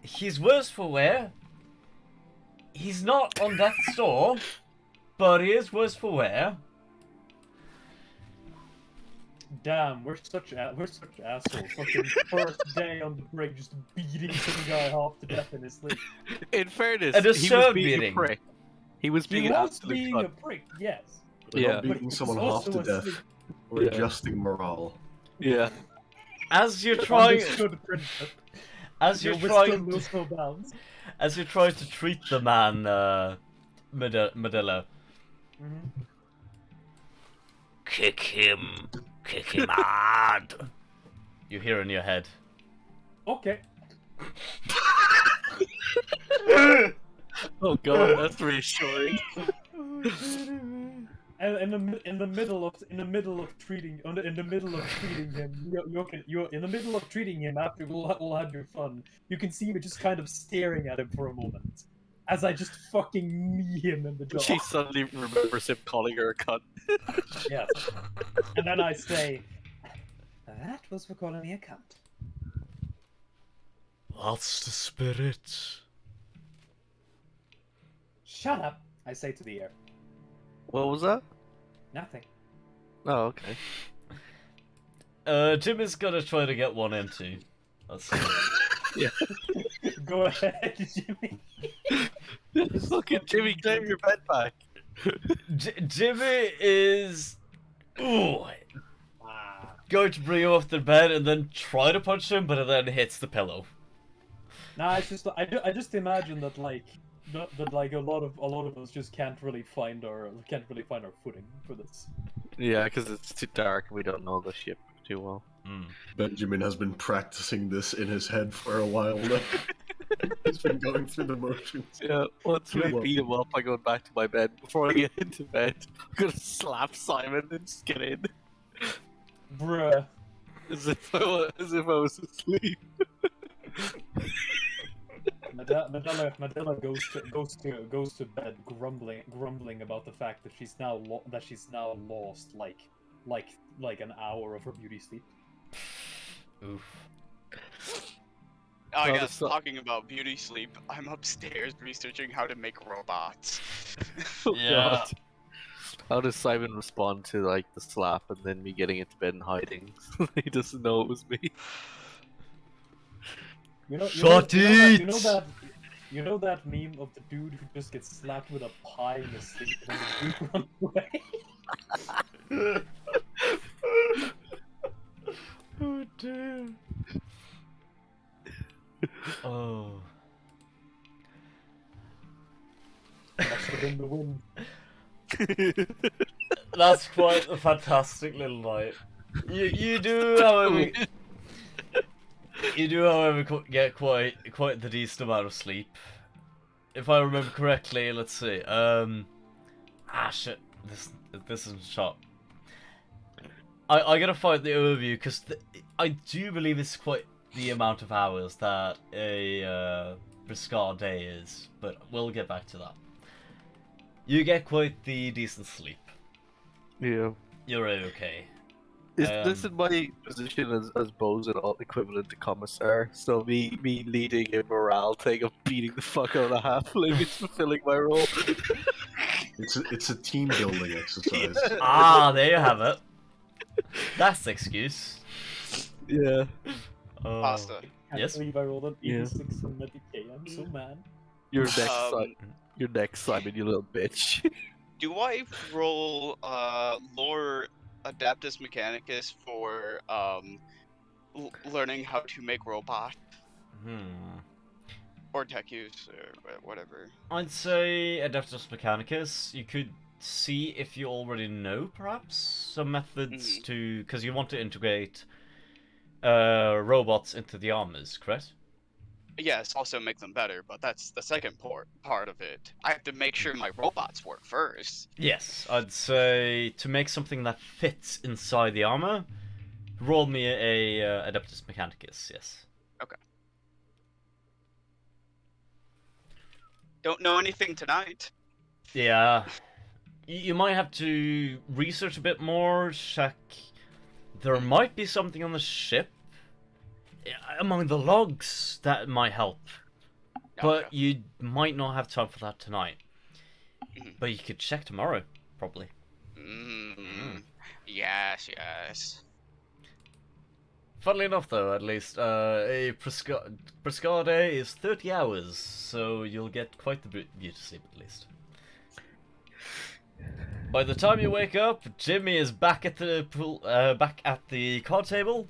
Speaker 1: he's worse for wear. He's not on death's door, but he is worse for wear.
Speaker 4: Damn, we're such assholes. Fucking first day on the brig, just beating some guy half to death in his sleep.
Speaker 3: In fairness,
Speaker 1: A
Speaker 3: he was
Speaker 1: deserved
Speaker 3: being
Speaker 1: beating.
Speaker 3: a prick. He was being
Speaker 4: He
Speaker 3: an
Speaker 4: was
Speaker 3: absolute
Speaker 4: being
Speaker 3: cunt.
Speaker 4: a prick, yes.
Speaker 5: We're
Speaker 3: Yeah.
Speaker 5: not
Speaker 4: But
Speaker 5: beating
Speaker 4: he's
Speaker 5: someone half
Speaker 4: also
Speaker 5: to death.
Speaker 4: asleep.
Speaker 5: We're
Speaker 3: Yeah.
Speaker 5: adjusting morale.
Speaker 3: Yeah.
Speaker 1: As you're trying,
Speaker 4: Understood, Princep.
Speaker 1: as
Speaker 4: Your
Speaker 1: you're
Speaker 4: wisdom
Speaker 1: trying,
Speaker 4: knows no bounds.
Speaker 1: as you're trying to treat the man, Medella.
Speaker 4: Mhm.
Speaker 1: Kick him hard. You hear in your head.
Speaker 4: Okay.
Speaker 3: Oh god, that's reassuring.
Speaker 4: And in the middle of treating him, you're in the middle of treating him after you all had your fun. You can see me just kind of staring at him for a moment, as I just fucking knee him in the jaw.
Speaker 3: She suddenly remembers him calling her a cunt.
Speaker 4: Yes. And then I say, "That was for calling me a cunt."
Speaker 1: That's the spirit.
Speaker 4: Shut up! I say to the air.
Speaker 3: What was that?
Speaker 4: Nothing.
Speaker 3: Oh, okay.
Speaker 1: Jim is gonna try to get one into. Let's see.
Speaker 4: Go ahead, Jimmy.
Speaker 3: Fucking Jimmy, claim your bed back.
Speaker 1: Jimmy is
Speaker 4: Ah.
Speaker 1: going to bring him off the bed and then try to punch him, but it then hits the pillow.
Speaker 4: Nah, it's just I just imagine that like a lot of us just can't really find our footing for this.
Speaker 3: Yeah, because it's too dark and we don't know the ship too well.
Speaker 5: Benjamin has been practicing this in his head for a while now. He's been going through the motions.
Speaker 3: Yeah, once we
Speaker 5: Yeah.
Speaker 3: beat him up, I go back to my bed. Before I get into bed, I'm gonna slap Simon and just get in.
Speaker 4: Bruh.
Speaker 3: As if I was asleep.
Speaker 4: Medella goes to bed grumbling about the fact that she's now lost like an hour of her beauty sleep.
Speaker 1: Oof.
Speaker 2: Oh, I
Speaker 3: Well,
Speaker 2: guess
Speaker 3: the-
Speaker 2: talking about beauty sleep, I'm upstairs researching how to make robots.
Speaker 3: Oh,
Speaker 1: Yeah.
Speaker 3: God. How does Simon respond to like the slap and then me getting into bed and hiding? He doesn't know it was me.
Speaker 4: You know that meme of the dude who just gets slapped with a pie in his sleep and the dude runs away?
Speaker 1: Oh dear. Oh.
Speaker 4: Must have been the wind.
Speaker 1: That's quite a fantastic little night. You do, however, get quite the decent amount of sleep. If I remember correctly, let's see. Shit, this isn't shot. I gotta find the overview because I do believe it's quite the amount of hours that a Prescare day is, but we'll get back to that. You get quite the decent sleep.
Speaker 3: Yeah.
Speaker 1: You're okay.
Speaker 3: This is my position as Bo's and all equivalent to Commissar. So me leading a morale thing of beating the fuck out of halfling is fulfilling my role.
Speaker 5: It's a team building exercise.
Speaker 1: Ah, there you have it. That's the excuse.
Speaker 3: Yeah.
Speaker 2: Pasta.
Speaker 4: Can't
Speaker 1: Yes?
Speaker 4: believe I rolled an
Speaker 3: Yeah.
Speaker 4: 86 on Medicaid. I'm so mad.
Speaker 3: You're next,
Speaker 2: Um,
Speaker 3: You're next, Simon. You little bitch.
Speaker 2: Do I roll lore adaptus mechanicus for learning how to make robot or tech use or whatever?
Speaker 1: I'd say Adeptus Mechanicus. You could see if you already know, perhaps, some methods to... Because you want to integrate robots into the armors, correct?
Speaker 2: Yes, also make them better, but that's the second part of it. I have to make sure my robots work first.
Speaker 1: Yes, I'd say to make something that fits inside the armor, roll me a Adeptus Mechanicus, yes.
Speaker 2: Okay. Don't know anything tonight.
Speaker 1: Yeah. You might have to research a bit more, check. There might be something on the ship among the logs that might help. But
Speaker 2: Okay.
Speaker 1: you might not have time for that tonight. But you could check tomorrow, probably.
Speaker 2: Yes, yes.
Speaker 1: Funnily enough, though, at least, a Prescare day is 30 hours, so you'll get quite the beauty sleep, at least. By the time you wake up, Jimmy is back at the pool, back at the card table,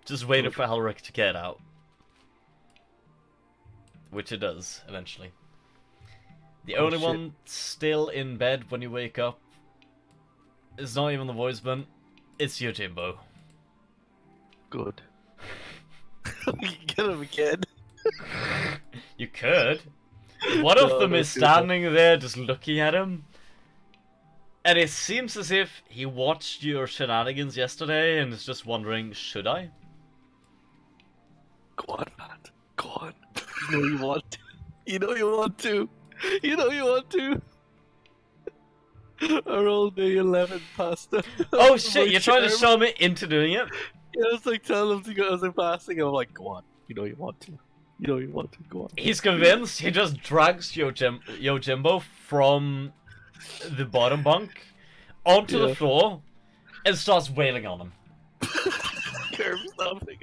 Speaker 1: just waiting for Halric to get out. Which it does, eventually. The only one still in bed when you wake up is not even the voiceman, it's your Jimbo.
Speaker 3: Good. You get him again.
Speaker 1: You could. One of
Speaker 3: No,
Speaker 1: them
Speaker 3: don't
Speaker 1: is
Speaker 3: do that.
Speaker 1: standing there just looking at him. And it seems as if he watched your shenanigans yesterday and is just wondering, should I?
Speaker 3: Go on, man. Go on. You know you want to. You know you want to. You know you want to. I rolled the 11 pasta.
Speaker 1: Oh shit, you're trying to show me into doing it?
Speaker 3: Yeah, I was like telling him to go as I'm passing. I'm like, go on. You know you want to. You know you want to. Go on.
Speaker 1: He's convinced. He just drags Yojimbo from the bottom bunk onto the floor and starts wailing on him.
Speaker 3: Curb stomping.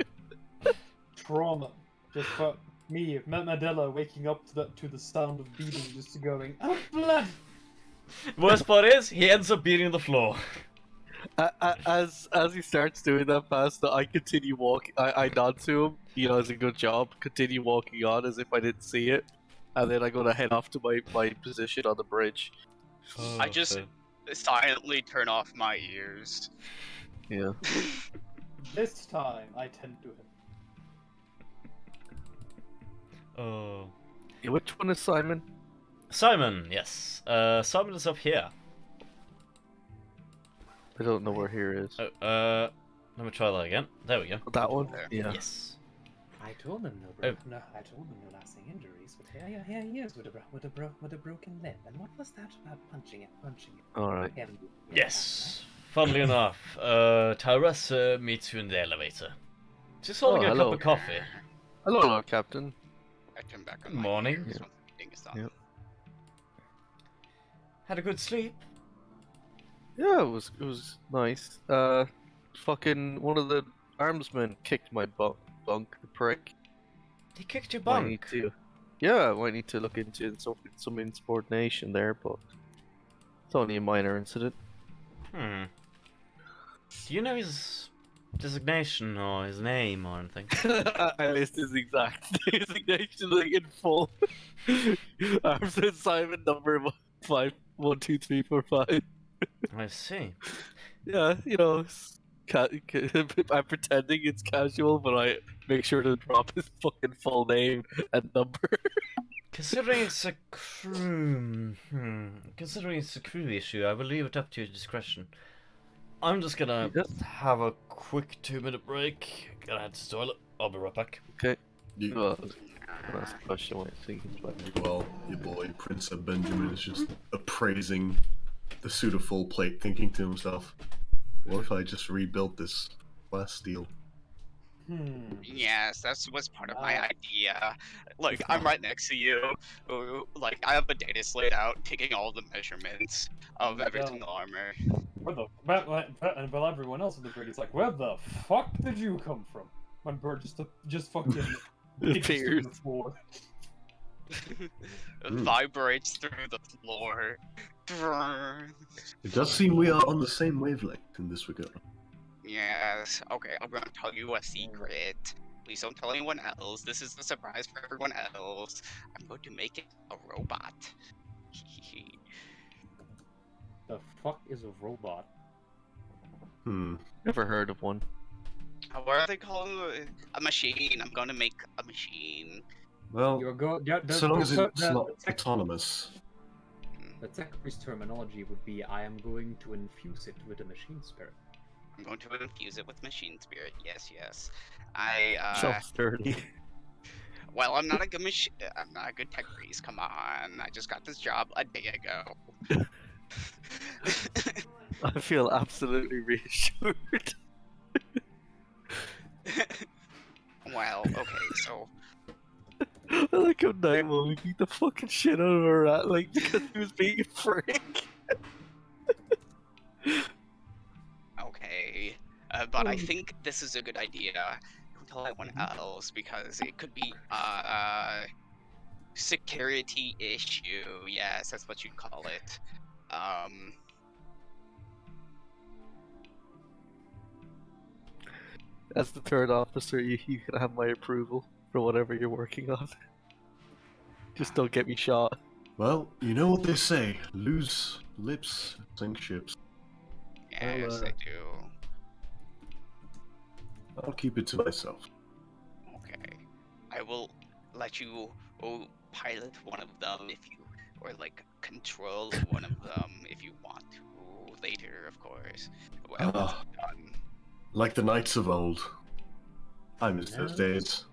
Speaker 4: Trauma. Just for me, Medella waking up to the sound of beating, just going, oh, blood!
Speaker 1: Worst part is, he ends up beating the floor.
Speaker 3: As he starts doing that pasta, I continue walking. I nod to him. You know, it's a good job. Continue walking on as if I didn't see it, and then I go to head off to my position on the bridge.
Speaker 2: I just silently turn off my ears.
Speaker 3: Yeah.
Speaker 4: This time, I tend to him.
Speaker 1: Oh.
Speaker 3: Yeah, which one is Simon?
Speaker 1: Simon, yes. Simon is up here.
Speaker 3: I don't know where here is.
Speaker 1: Oh, let me try that again. There we go.
Speaker 3: That one?
Speaker 2: There.
Speaker 3: Yeah.
Speaker 1: Yes.
Speaker 6: I told him no, I told him no lasting injuries, but here he is with a broken limb. And what was that about punching it?
Speaker 3: Alright.
Speaker 1: Yes. Funnily enough, Tyressa meets you in the elevator. She's holding a cup
Speaker 3: hello.
Speaker 1: of coffee.
Speaker 3: Hello, Lord Captain.
Speaker 2: I turn back on
Speaker 1: Good
Speaker 2: my
Speaker 1: morning.
Speaker 2: ears when the thing is done.
Speaker 3: Yep.
Speaker 1: Had a good sleep.
Speaker 3: Yeah, it was nice. Fucking one of the armsmen kicked my bunk, the prick.
Speaker 1: He kicked your
Speaker 3: Might need
Speaker 1: bunk.
Speaker 3: to, yeah, I might need to look into some insubordination there, but it's only a minor incident.
Speaker 1: Do you know his designation or his name or anything?
Speaker 3: I list his exact designation like in full. Armsman Simon number 5 1 2 3 4 5.
Speaker 1: I see.
Speaker 3: Yeah, you know, I'm pretending it's casual, but I make sure to drop his fucking full name and number.
Speaker 1: Considering it's a crew, considering it's a crew issue, I will leave it up to your discretion. I'm just gonna
Speaker 3: Yes.
Speaker 1: have a quick 2-minute break. Gotta head to the toilet. I'll be right back.
Speaker 3: Okay.
Speaker 5: You,
Speaker 3: Well, that's a question I was thinking about.
Speaker 5: well, your boy Princep Benjamin is just appraising the suit of full plate, thinking to himself, "What if I just rebuilt this glass steel?"
Speaker 2: Yes, that was part of my idea. Like, I'm right next to you. Like, I have a data slate out, taking all the measurements of every single armor.
Speaker 4: Where the and while everyone else in the brig is like, where the fuck did you come from? When Bird just fucking digs through
Speaker 3: Appears.
Speaker 4: the floor.
Speaker 2: Vibrates through the floor.
Speaker 5: It does seem we are on the same wavelength in this regard.
Speaker 2: Yes. Okay, I'm gonna tell you a secret. Please don't tell anyone else. This is a surprise for everyone else. I'm going to make it a robot.
Speaker 4: The fuck is a robot?
Speaker 3: Never heard of one.
Speaker 2: What are they calling a machine? I'm gonna make a machine.
Speaker 5: Well, so long as it's not autonomous.
Speaker 4: The Tech's terminology would be, I am going to infuse it with a machine spirit.
Speaker 2: I'm going to infuse it with machine spirit. Yes, yes.
Speaker 3: So sturdy.
Speaker 2: Well, I'm not a good I'm not a good tech priest. Come on, I just got this job a day ago.
Speaker 3: I feel absolutely reassured.
Speaker 2: Well, okay, so
Speaker 3: I like how Nightmare we beat the fucking shit out of her rat, like, because he was being a frick.
Speaker 2: okay, but I think this is a good idea. Don't tell anyone else because it could be security issue. Yes, that's what you'd call it.
Speaker 3: As the third officer, you can have my approval for whatever you're working on. Just don't get me shot.
Speaker 5: Well, you know what they say: loose lips sink ships.
Speaker 2: Yes,
Speaker 5: Well,
Speaker 2: I do.
Speaker 5: I'll keep it to myself.
Speaker 2: Okay, I will let you pilot one of them if you, or like control one of them if you want to later, of course. Well, once it's done.
Speaker 5: Like the knights of old. I miss those days.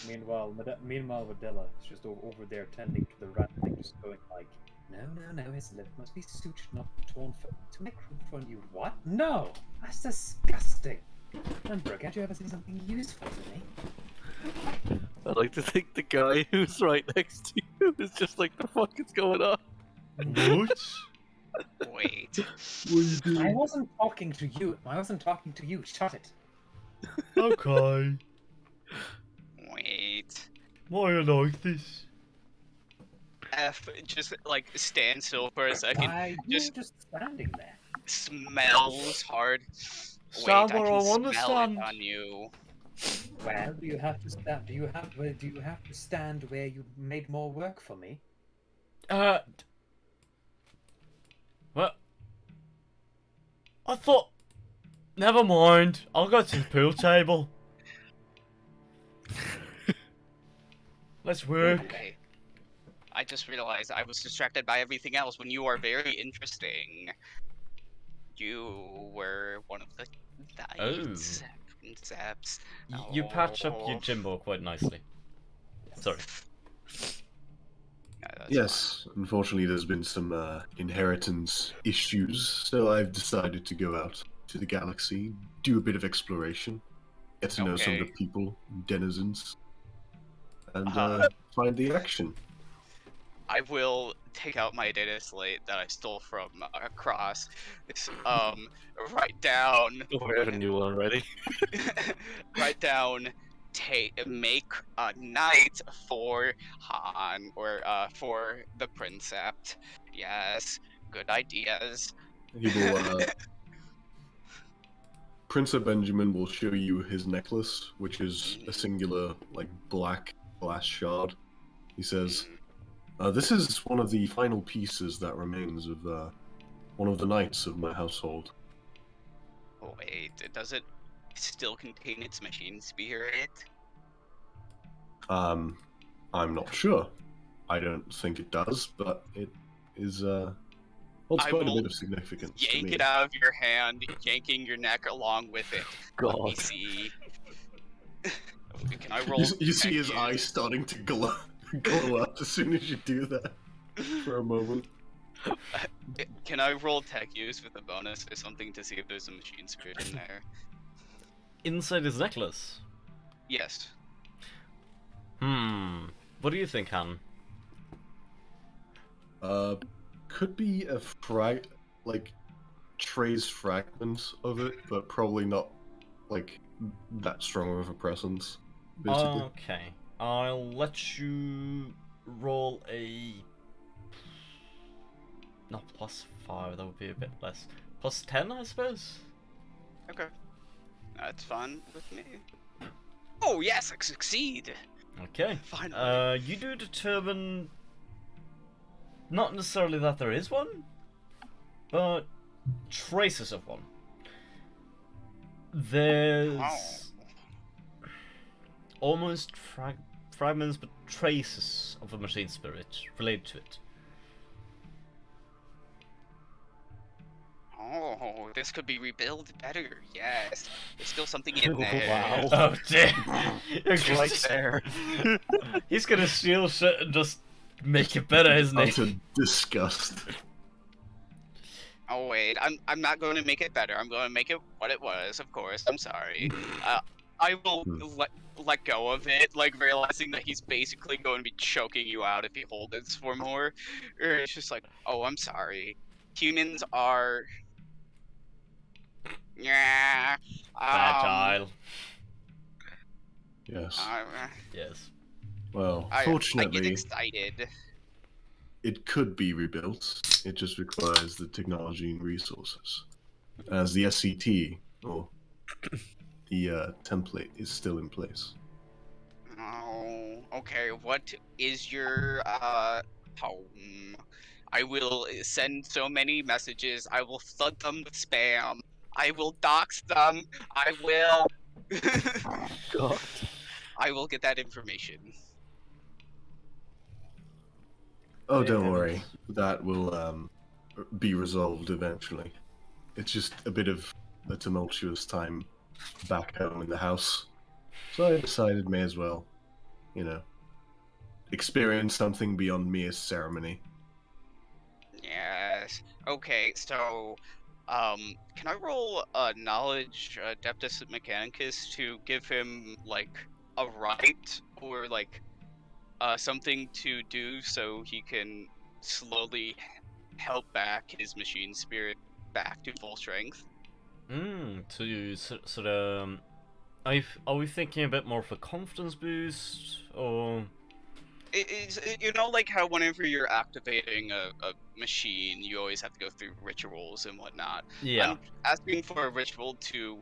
Speaker 4: Meanwhile, Medella is just over there tending to the rat thing, just going like, no, his lip must be sutured, not torn to make room for you. What? No! That's disgusting! Remember, can't you ever say something useful to me?
Speaker 3: I'd like to think the guy who's right next to you is just like, the fuck is going on?
Speaker 1: What?
Speaker 2: Wait.
Speaker 4: I wasn't talking to you. Shut it.
Speaker 1: Okay.
Speaker 2: Wait.
Speaker 1: Why are you like this?
Speaker 2: F just like stand still for a second.
Speaker 4: You're just standing there.
Speaker 2: Smells hard.
Speaker 1: Stand
Speaker 2: Wait,
Speaker 1: where
Speaker 2: I
Speaker 1: I
Speaker 2: can
Speaker 1: wanna
Speaker 2: smell
Speaker 1: stand.
Speaker 2: it on you.
Speaker 4: Well, do you have to stand? Do you have to stand where you made more work for me?
Speaker 1: What? I thought... Never mind. I'll go to the pool table. Let's work.
Speaker 2: Okay. I just realized I was distracted by everything else when you are very interesting. You were one of the knights, Princeps.
Speaker 1: You patch up your Jimbo quite nicely. Sorry.
Speaker 5: Yes, unfortunately there's been some inheritance issues, so I've decided to go out to the galaxy, do a bit of exploration, get to know some of the people, denizens, and find the action.
Speaker 2: I will take out my data slate that I stole from across. Write down.
Speaker 3: Oh, I have a new one already.
Speaker 2: Write down. Make a knight for Han or for the Princept. Yes, good ideas.
Speaker 5: He will. Princep Benjamin will show you his necklace, which is a singular, like, black glass shard. He says, "This is one of the final pieces that remains of one of the knights of my household.
Speaker 2: Oh wait, does it still contain its machine spirit?
Speaker 5: I'm not sure. I don't think it does, but it is holds
Speaker 2: I
Speaker 5: quite a
Speaker 2: will
Speaker 5: bit of significance to
Speaker 2: Yank
Speaker 5: me.
Speaker 2: it out of your hand, yanking your neck along with it. Let me
Speaker 3: God.
Speaker 2: see. Can I roll?
Speaker 5: You see
Speaker 2: tech
Speaker 5: his eyes
Speaker 2: use?
Speaker 5: starting to glow, glow up as soon as you do that for a moment.
Speaker 2: Can I roll tech use with a bonus or something to see if there's a machine spirit in there?
Speaker 1: Inside his necklace.
Speaker 2: Yes.
Speaker 1: What do you think, Han?
Speaker 5: Could be a trace fragments of it, but probably not like that strong of a presence. Basically.
Speaker 1: Okay, I'll let you roll a... Not +5, that would be a bit less. +10, I suppose?
Speaker 2: Okay. That's fine with me. Oh yes, I succeed.
Speaker 1: Okay.
Speaker 2: Finally.
Speaker 1: You do determine... Not necessarily that there is one, but traces of one. There's almost fragments, but traces of a machine spirit related to it.
Speaker 2: Oh, this could be rebuilt better. Yes. There's still something in there.
Speaker 3: Wow.
Speaker 1: Oh dear!
Speaker 3: It's right there.
Speaker 1: He's gonna steal shit and just make it better, isn't he?
Speaker 5: Utter disgust.
Speaker 2: Oh wait, I'm not going to make it better. I'm going to make it what it was. Of course. I'm sorry. I will let go of it, like realizing that he's basically going to be choking you out if he holds it for more. Or it's just like, oh, I'm sorry. Humans are. Yeah.
Speaker 1: Fragile.
Speaker 5: Yes.
Speaker 1: Yes.
Speaker 5: Well,
Speaker 2: I get
Speaker 5: fortunately,
Speaker 2: excited.
Speaker 5: it could be rebuilt. It just requires the technology and resources. As the SCT, or the template, is still in place.
Speaker 2: Oh, okay. What is your home? I will send so many messages. I will flood them with spam. I will dox them. I will.
Speaker 3: God.
Speaker 2: I will get that information.
Speaker 5: Oh,
Speaker 1: Hey,
Speaker 5: don't
Speaker 1: heavens.
Speaker 5: worry. That will be resolved eventually. It's just a bit of a tumultuous time back home in the house. So I decided may as well, experience something beyond mere ceremony.
Speaker 2: Yes. Okay, so can I roll knowledge Adeptus Mechanicus to give him like a right or like something to do so he can slowly help back his machine spirit back to full strength?
Speaker 1: So you sort of... Are we thinking a bit more of a confidence boost, or...
Speaker 2: You know, like how whenever you're activating a machine, you always have to go through rituals and whatnot.
Speaker 1: Yeah.
Speaker 2: I'm asking for a ritual to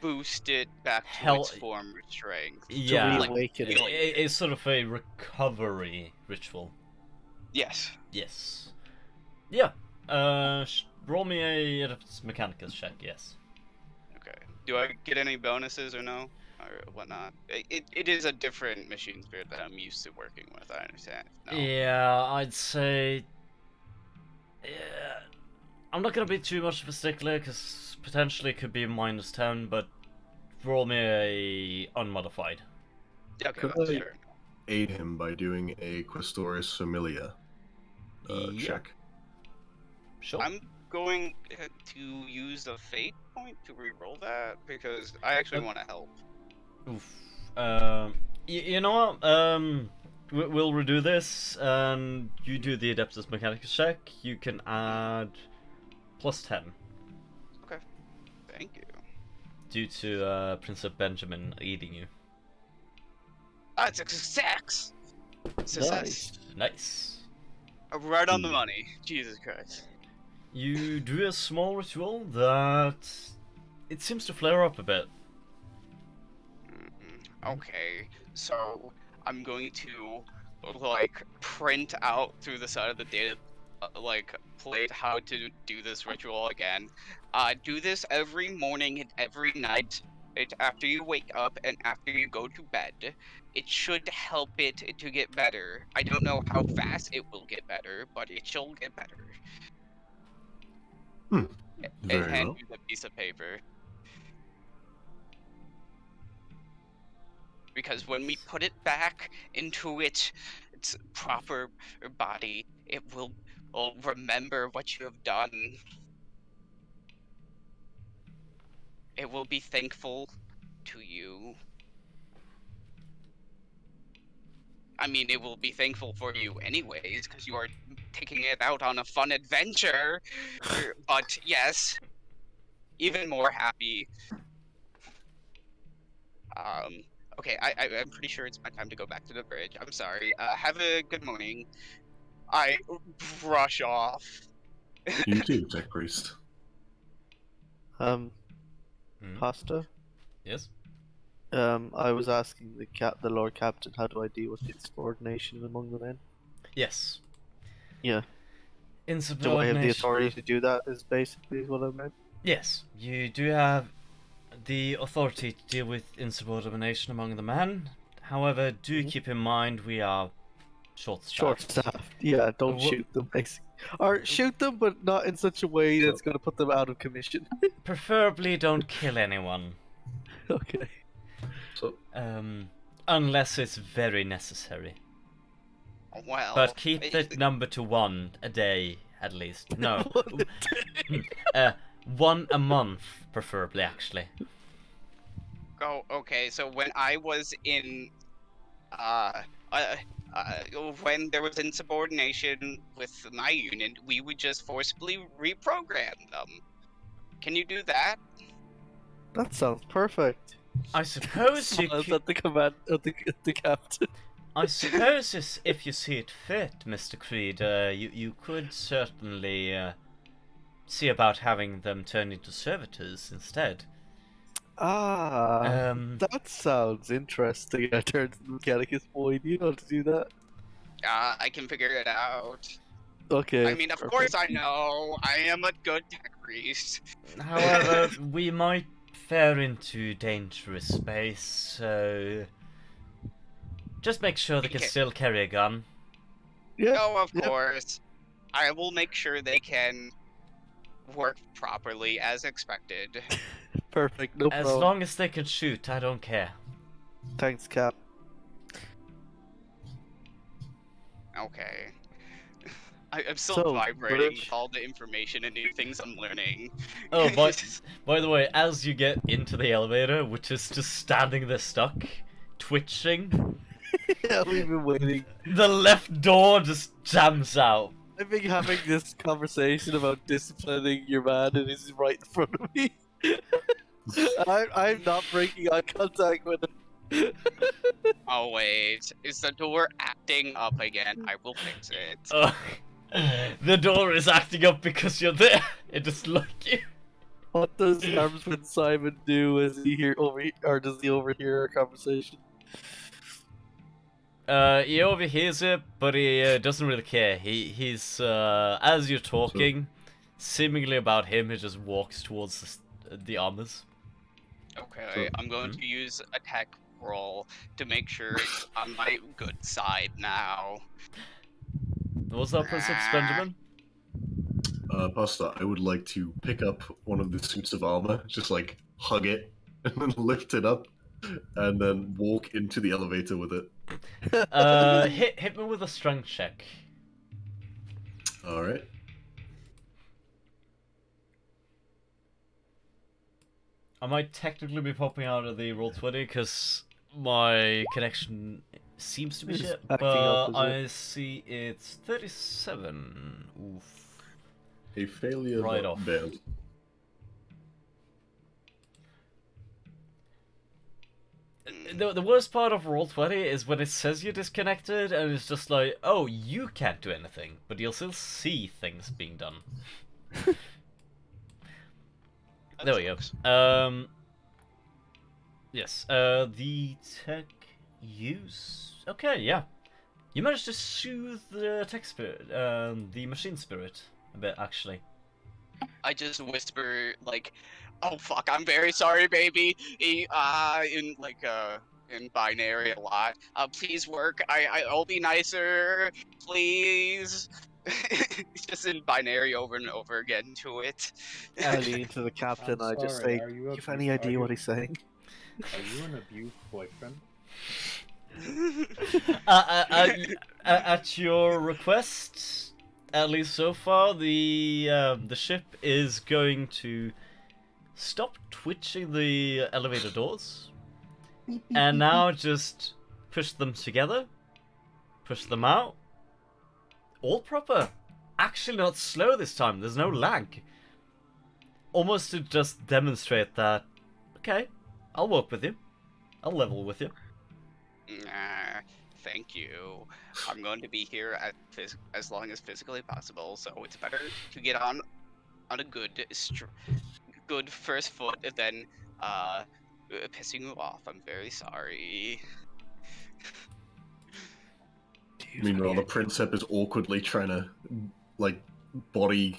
Speaker 2: boost it back to
Speaker 1: Hell,
Speaker 2: its former strength.
Speaker 1: yeah.
Speaker 3: reawaken it.
Speaker 1: It's sort of a recovery ritual.
Speaker 2: Yes.
Speaker 1: Yes. Yeah. Roll me a Adeptus Mechanicus check, yes.
Speaker 2: Okay. Do I get any bonuses or no? Or whatnot? It is a different machine spirit that I'm used to working with, I understand. No.
Speaker 1: Yeah, I'd say... Yeah, I'm not gonna be too much of a stickler, because potentially it could be a -10, but roll me a unmodified.
Speaker 2: Okay,
Speaker 5: Could
Speaker 2: that's
Speaker 5: I
Speaker 2: fair.
Speaker 5: aid him by doing a Questoris Familia
Speaker 1: Yeah.
Speaker 5: check?
Speaker 1: Sure.
Speaker 2: I'm going to use the fate point to re-roll that because I actually want to help.
Speaker 1: Oof. You know what? We'll redo this, and you do the Adeptus Mechanicus check. You can add +10
Speaker 2: Okay. Thank you.
Speaker 1: due to Princep Benjamin aiding you.
Speaker 2: That's a success! Success.
Speaker 1: Nice.
Speaker 2: Right on the money. Jesus Christ.
Speaker 1: You do a small ritual that it seems to flare up a bit.
Speaker 2: Okay, so I'm going to like print out through the side of the like played how to do this ritual again. Do this every morning and every night. After you wake up and after you go to bed. It should help it to get better. I don't know how fast it will get better, but it shall get better. And
Speaker 5: Very
Speaker 2: hand
Speaker 5: well.
Speaker 2: you the piece of paper. Because when we put it back into its proper body, it will remember what you have done. It will be thankful to you. I mean, it will be thankful for you anyways, because you are taking it out on a fun adventure. But yes, even more happy. Okay, I'm pretty sure it's my time to go back to the bridge. I'm sorry. Have a good morning. I brush off.
Speaker 5: You too, Tech Priest.
Speaker 3: Um,
Speaker 1: Hmm?
Speaker 3: Pasta.
Speaker 1: Yes?
Speaker 3: I was asking the Lord Captain, how do I deal with insubordination among the men?
Speaker 1: Yes.
Speaker 3: Yeah. Do I have the
Speaker 1: Insubordination.
Speaker 3: authority to do that? Is basically what I meant.
Speaker 1: Yes, you do have the authority to deal with insubordination among the men. However, do keep in mind we are short-staffed.
Speaker 3: Short-staffed. Yeah, don't shoot them, basically. Or shoot them, but not in such a way that's going to put them out of commission.
Speaker 1: Preferably don't kill anyone.
Speaker 3: Okay.
Speaker 5: So,
Speaker 1: Unless it's very necessary.
Speaker 2: Well,
Speaker 1: But keep the number to 1 a day, at least. No.
Speaker 3: What a
Speaker 1: 1 a month, preferably, actually.
Speaker 2: oh, okay. So when I was in, when there was insubordination with my unit, we would just forcibly reprogram them. Can you do that?
Speaker 3: That sounds perfect.
Speaker 1: I suppose you
Speaker 3: Smiles
Speaker 1: could...
Speaker 3: at the command of the captain.
Speaker 1: I suppose if you see it fit, Mr. Creed, you could certainly see about having them turn into servitors instead.
Speaker 3: Ah, that sounds interesting. I turned to the Mechanicus boy. Do you know how to do that?
Speaker 2: I can figure it out.
Speaker 3: Okay.
Speaker 2: I mean, of course I know. I am a good tech priest.
Speaker 1: However, we might fare into dangerous space, so just make sure they can
Speaker 2: Okay.
Speaker 1: still carry a gun.
Speaker 3: Yeah.
Speaker 2: Oh, of
Speaker 3: Yep.
Speaker 2: course. I will make sure they can work properly as expected.
Speaker 3: Perfect. No
Speaker 1: As
Speaker 3: problem.
Speaker 1: long as they can shoot, I don't care.
Speaker 3: Thanks, Cap.
Speaker 2: Okay. I'm still
Speaker 3: So,
Speaker 2: vibrating
Speaker 3: Bridge.
Speaker 2: with all the information and new things I'm learning.
Speaker 1: Oh, by the way, as you get into the elevator, which is just standing there stuck, twitching,
Speaker 3: Yeah, we've been waiting.
Speaker 1: the left door just jams out.
Speaker 3: I've been having this conversation about disciplining your man, and he's right in front of me. I'm not breaking eye contact with him.
Speaker 2: Oh wait, is the door acting up again? I will fix it.
Speaker 1: The door is acting up because you're there. It just like you.
Speaker 3: What does Armsman Simon do? Does he overhear our conversation?
Speaker 1: He overhears it, but he doesn't really care. He's as you're talking, seemingly about him, he just walks towards the armors.
Speaker 2: Okay, I'm going to use a tech roll to make sure it's on my good side now.
Speaker 1: What's up, Princep Benjamin?
Speaker 5: Pasta, I would like to pick up one of the suits of armor, just like hug it, and then lift it up, and then walk into the elevator with it.
Speaker 1: Hit me with a strength check.
Speaker 5: Alright.
Speaker 1: I might technically be popping out of the Roll20 because my connection seems to be
Speaker 3: It's
Speaker 1: shit,
Speaker 3: acting
Speaker 1: but
Speaker 3: up, is
Speaker 1: I see it's 37. Oof.
Speaker 5: A failure
Speaker 1: Right
Speaker 5: not
Speaker 1: off.
Speaker 5: bad.
Speaker 1: The worst part of Roll20 is when it says you're disconnected and it's just like, oh, you can't do anything, but you'll still see things being done. There we go. Yes, the tech use... Okay, yeah. You managed to soothe the tech spirit, the machine spirit, a bit actually.
Speaker 2: I just whisper like, "Oh fuck, I'm very sorry, baby." In binary a lot. Please work. I'll be nicer, please. It's just in binary over and over again to it.
Speaker 3: I lean to the captain.
Speaker 4: I'm
Speaker 3: I just
Speaker 4: sorry,
Speaker 3: say,
Speaker 4: are you
Speaker 3: "You have
Speaker 4: abu-
Speaker 3: any
Speaker 4: are
Speaker 3: idea
Speaker 4: you-
Speaker 3: what he's saying?"
Speaker 4: Are you an abused boyfriend?
Speaker 1: At your request, at least so far, the ship is going to stop twitching the elevator doors, and now just push them together, push them out, all proper. Actually, not slow this time. There's no lag. Almost to just demonstrate that, okay, I'll work with you. I'll level with you.
Speaker 2: Nah, thank you. I'm going to be here as long as physically possible, so it's better to get on a good first foot than pissing you off. I'm very sorry.
Speaker 5: Meanwhile, the Princep is awkwardly trying to, like, body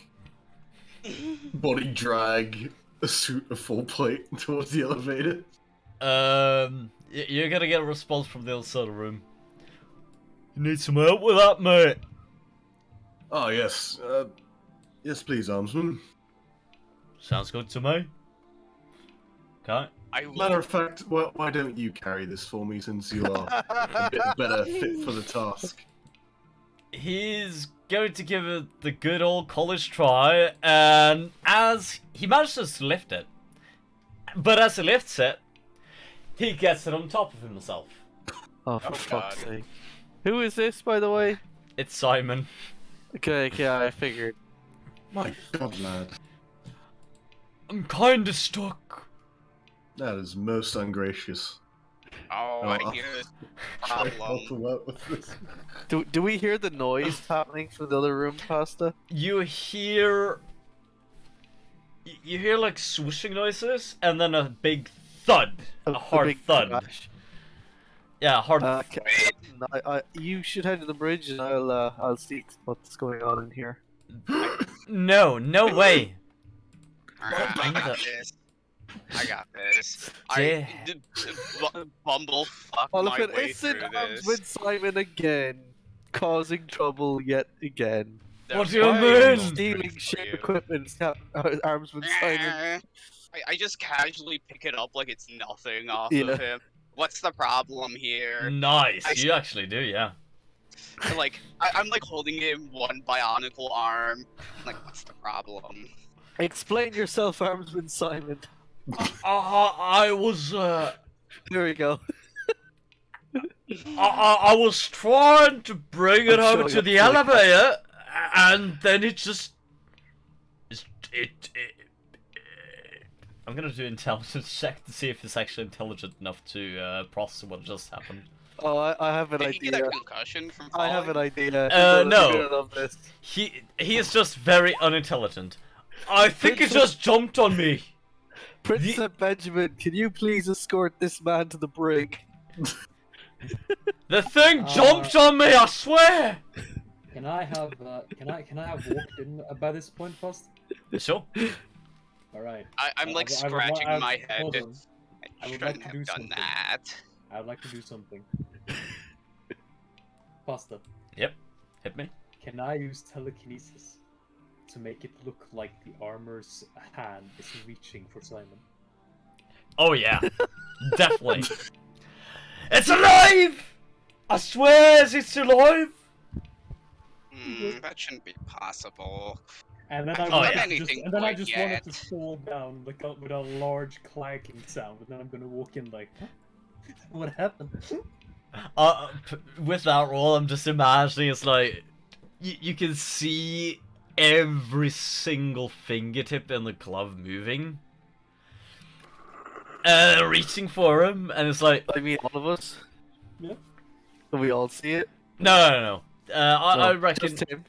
Speaker 5: drag a suit of full plate towards the elevator.
Speaker 1: You're gonna get a response from the other side of the room. You need some help with that, mate?
Speaker 5: Oh, yes. Yes, please, Armsman.
Speaker 1: Sounds good to me. Okay.
Speaker 2: I will.
Speaker 5: Matter of fact, why don't you carry this for me, since you are a bit better fit for the task?
Speaker 1: He's going to give it the good old college try, and as he manages to lift it, but as he lifts it, he gets it on top of himself.
Speaker 3: Oh, for
Speaker 2: Oh,
Speaker 3: fuck's
Speaker 2: God.
Speaker 3: sake! Who is this, by the way?
Speaker 1: It's Simon.
Speaker 3: Okay, yeah, I figured.
Speaker 5: My God, lad.
Speaker 1: I'm kinda stuck.
Speaker 5: That is most ungracious.
Speaker 2: Oh,
Speaker 5: Oh,
Speaker 2: I hear this
Speaker 5: Try to help
Speaker 2: problem.
Speaker 5: him out with this.
Speaker 3: Do we hear the noise happening from the other room, Pasta?
Speaker 1: You hear... You hear like swooshing noises, and then a big thud. A hard
Speaker 3: big
Speaker 1: thud.
Speaker 3: crash.
Speaker 1: Yeah, hard
Speaker 3: Captain, you should head to the bridge, and I'll see what's going on in here.
Speaker 1: No, no way.
Speaker 2: I got
Speaker 1: it.
Speaker 2: this. I got this.
Speaker 1: Yeah.
Speaker 2: Bumble fuck
Speaker 3: Oh,
Speaker 2: my
Speaker 3: look at
Speaker 2: way
Speaker 3: it's an
Speaker 2: through
Speaker 3: arms
Speaker 2: this.
Speaker 3: with Simon again, causing trouble yet again.
Speaker 1: What do you
Speaker 3: Why are you
Speaker 1: mean?
Speaker 3: stealing
Speaker 2: For
Speaker 3: ship
Speaker 2: you.
Speaker 3: equipment, arms with Simon?
Speaker 2: I just casually pick it up like it's nothing off
Speaker 3: Yeah.
Speaker 2: of him. What's the problem here?
Speaker 1: Nice, you actually do, yeah.
Speaker 2: Like, I'm like holding it in one bionicle arm. I'm like, what's the problem?
Speaker 3: Explain yourself, arms with Simon.
Speaker 1: I was,
Speaker 3: There we go.
Speaker 1: I was trying to bring it
Speaker 3: I'm
Speaker 1: over
Speaker 3: showing
Speaker 1: to
Speaker 3: up
Speaker 1: the
Speaker 3: for the
Speaker 1: elevator, and then it just... I'm gonna do intelligence check to see if it's actually intelligent enough to process what just happened.
Speaker 3: Oh, I have an
Speaker 2: Did he get
Speaker 3: idea.
Speaker 2: a concussion from
Speaker 3: I
Speaker 2: falling?
Speaker 3: have an idea.
Speaker 1: No.
Speaker 3: You're gonna love this.
Speaker 1: He is just very unintelligent. I think it just jumped on me.
Speaker 3: Princep Benjamin, can you please escort this man to the brig?
Speaker 1: The thing jumped on me, I swear!
Speaker 4: Can I have walked in by this point first?
Speaker 1: Sure.
Speaker 4: All right.
Speaker 2: I'm like
Speaker 4: I would li-
Speaker 2: scratching
Speaker 4: I-
Speaker 2: my head.
Speaker 4: hold on. I would like
Speaker 2: Shouldn't
Speaker 4: to do
Speaker 2: have done
Speaker 4: something.
Speaker 2: that.
Speaker 4: I would like to do something. Pasta.
Speaker 1: Yep. Hit me.
Speaker 4: Can I use telekinesis to make it look like the armor's hand is reaching for Simon?
Speaker 1: Oh yeah. Definitely. It's alive! I swear it's alive!
Speaker 2: That shouldn't be possible.
Speaker 4: And then
Speaker 2: I've
Speaker 1: done
Speaker 4: I
Speaker 2: anything
Speaker 4: and then I
Speaker 2: quite
Speaker 4: just wanted
Speaker 2: yet.
Speaker 4: to fall down like with a large clacking sound, and then I'm gonna walk in like, huh? What happened?
Speaker 1: With that roll, I'm just imagining it's like you can see every single fingertip in the glove moving, reaching for him, and it's like,
Speaker 3: I mean, all of us.
Speaker 4: Yeah.
Speaker 3: Can we all see it?
Speaker 1: no. I
Speaker 3: No,
Speaker 1: reckon
Speaker 3: just him.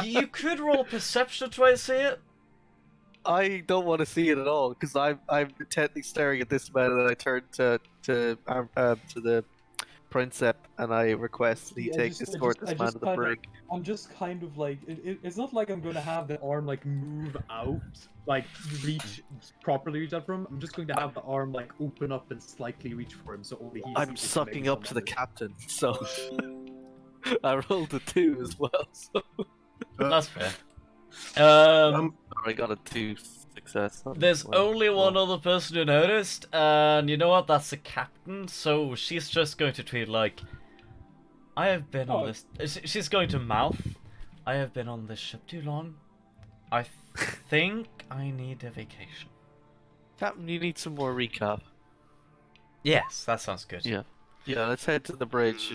Speaker 1: you could roll perception to try to see it.
Speaker 3: I don't want to see it at all because I'm intently staring at this man, and then I turn to the Princep, and I request that he
Speaker 4: Yeah,
Speaker 3: escort this man to the brig.
Speaker 4: I'm just kind of like it's not like I'm gonna have the arm like move out, like reach out for him. I'm just going to have the arm like open up and slightly reach for him, so only he
Speaker 3: I'm
Speaker 4: sees it,
Speaker 3: sucking
Speaker 4: maybe
Speaker 3: up to the
Speaker 4: someone
Speaker 3: captain, so I rolled a 2 as well. So
Speaker 1: That's fair.
Speaker 3: I got a 2 success.
Speaker 1: There's only one other person who noticed, and you know what? That's the captain. So she's just going to tweet like, "I have been on this." She's going to mouth, "I have been on this ship too long. I think I need a vacation."
Speaker 3: Captain, you need some more recap.
Speaker 1: Yes, that sounds good.
Speaker 3: Yeah, let's head to the bridge.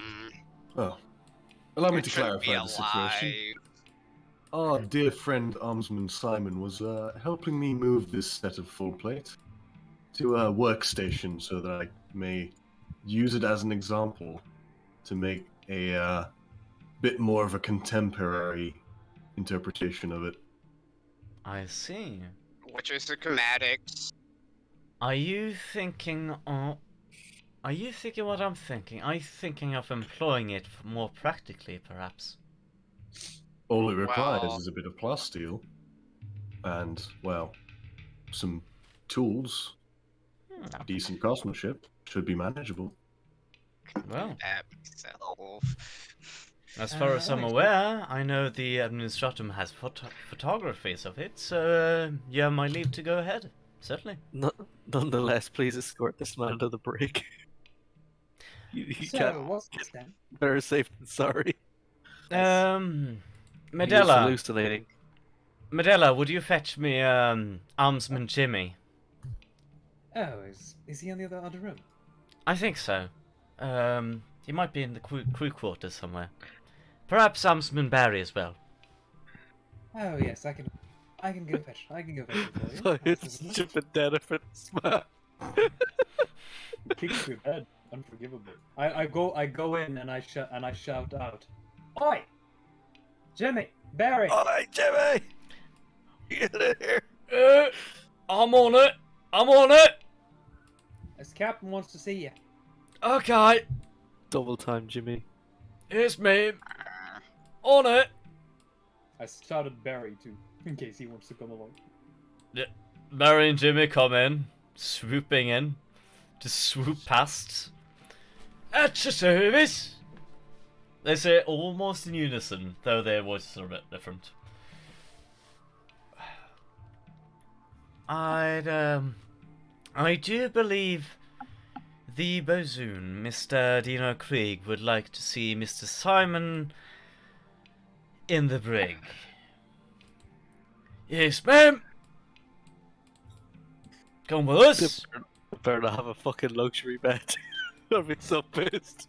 Speaker 5: Oh, allow me
Speaker 2: It
Speaker 5: to
Speaker 2: shouldn't be
Speaker 5: clarify the situation.
Speaker 2: alive.
Speaker 5: Our dear friend Armsman Simon was helping me move this set of full plate to a workstation so that I may use it as an example to make a bit more of a contemporary interpretation of it.
Speaker 1: I see.
Speaker 2: Which is the schematics.
Speaker 1: Are you thinking what I'm thinking? Are you thinking of employing it more practically, perhaps?
Speaker 5: All it requires
Speaker 2: Well-
Speaker 5: is a bit of plasteel and, well, some tools. Decent craftsmanship should be manageable.
Speaker 1: Well,
Speaker 2: That myself.
Speaker 1: as far as I'm aware, I know the administratum has photographies of it, so you have my leave to go ahead. Certainly.
Speaker 3: Nonetheless, please escort this man to the brig. He
Speaker 4: So,
Speaker 3: can't.
Speaker 4: what's this then?
Speaker 3: Better safe than sorry. He was
Speaker 1: Medella,
Speaker 3: hallucinating.
Speaker 1: Medella, would you fetch me Armsman Jimmy?
Speaker 4: Oh, is he in the other room?
Speaker 1: I think so. He might be in the crew quarters somewhere. Perhaps Armsman Barry as well.
Speaker 4: Oh yes, I can go fetch. I can go fetch him for you.
Speaker 3: So it's such a benefits, man.
Speaker 4: Kicks your bed, unforgivable. I go in and I shout out, "Oi, Jimmy, Barry!"
Speaker 3: Alright, Jimmy! Get in here!
Speaker 1: I'm on it! I'm on it!
Speaker 4: This captain wants to see you.
Speaker 1: Okay,
Speaker 3: Double time, Jimmy.
Speaker 1: here's me. On it!
Speaker 4: I shouted Barry too, in case he wants to come along.
Speaker 1: Barry and Jimmy come in, swooping in. Just swoop past. At your service! They say it almost in unison, though their voices are a bit different. I do believe the Bozoon, Mr. Deno Krieg, would like to see Mr. Simon in the brig. Yes, ma'am! Come with us!
Speaker 3: Better not have a fucking luxury bed. I'd be so pissed.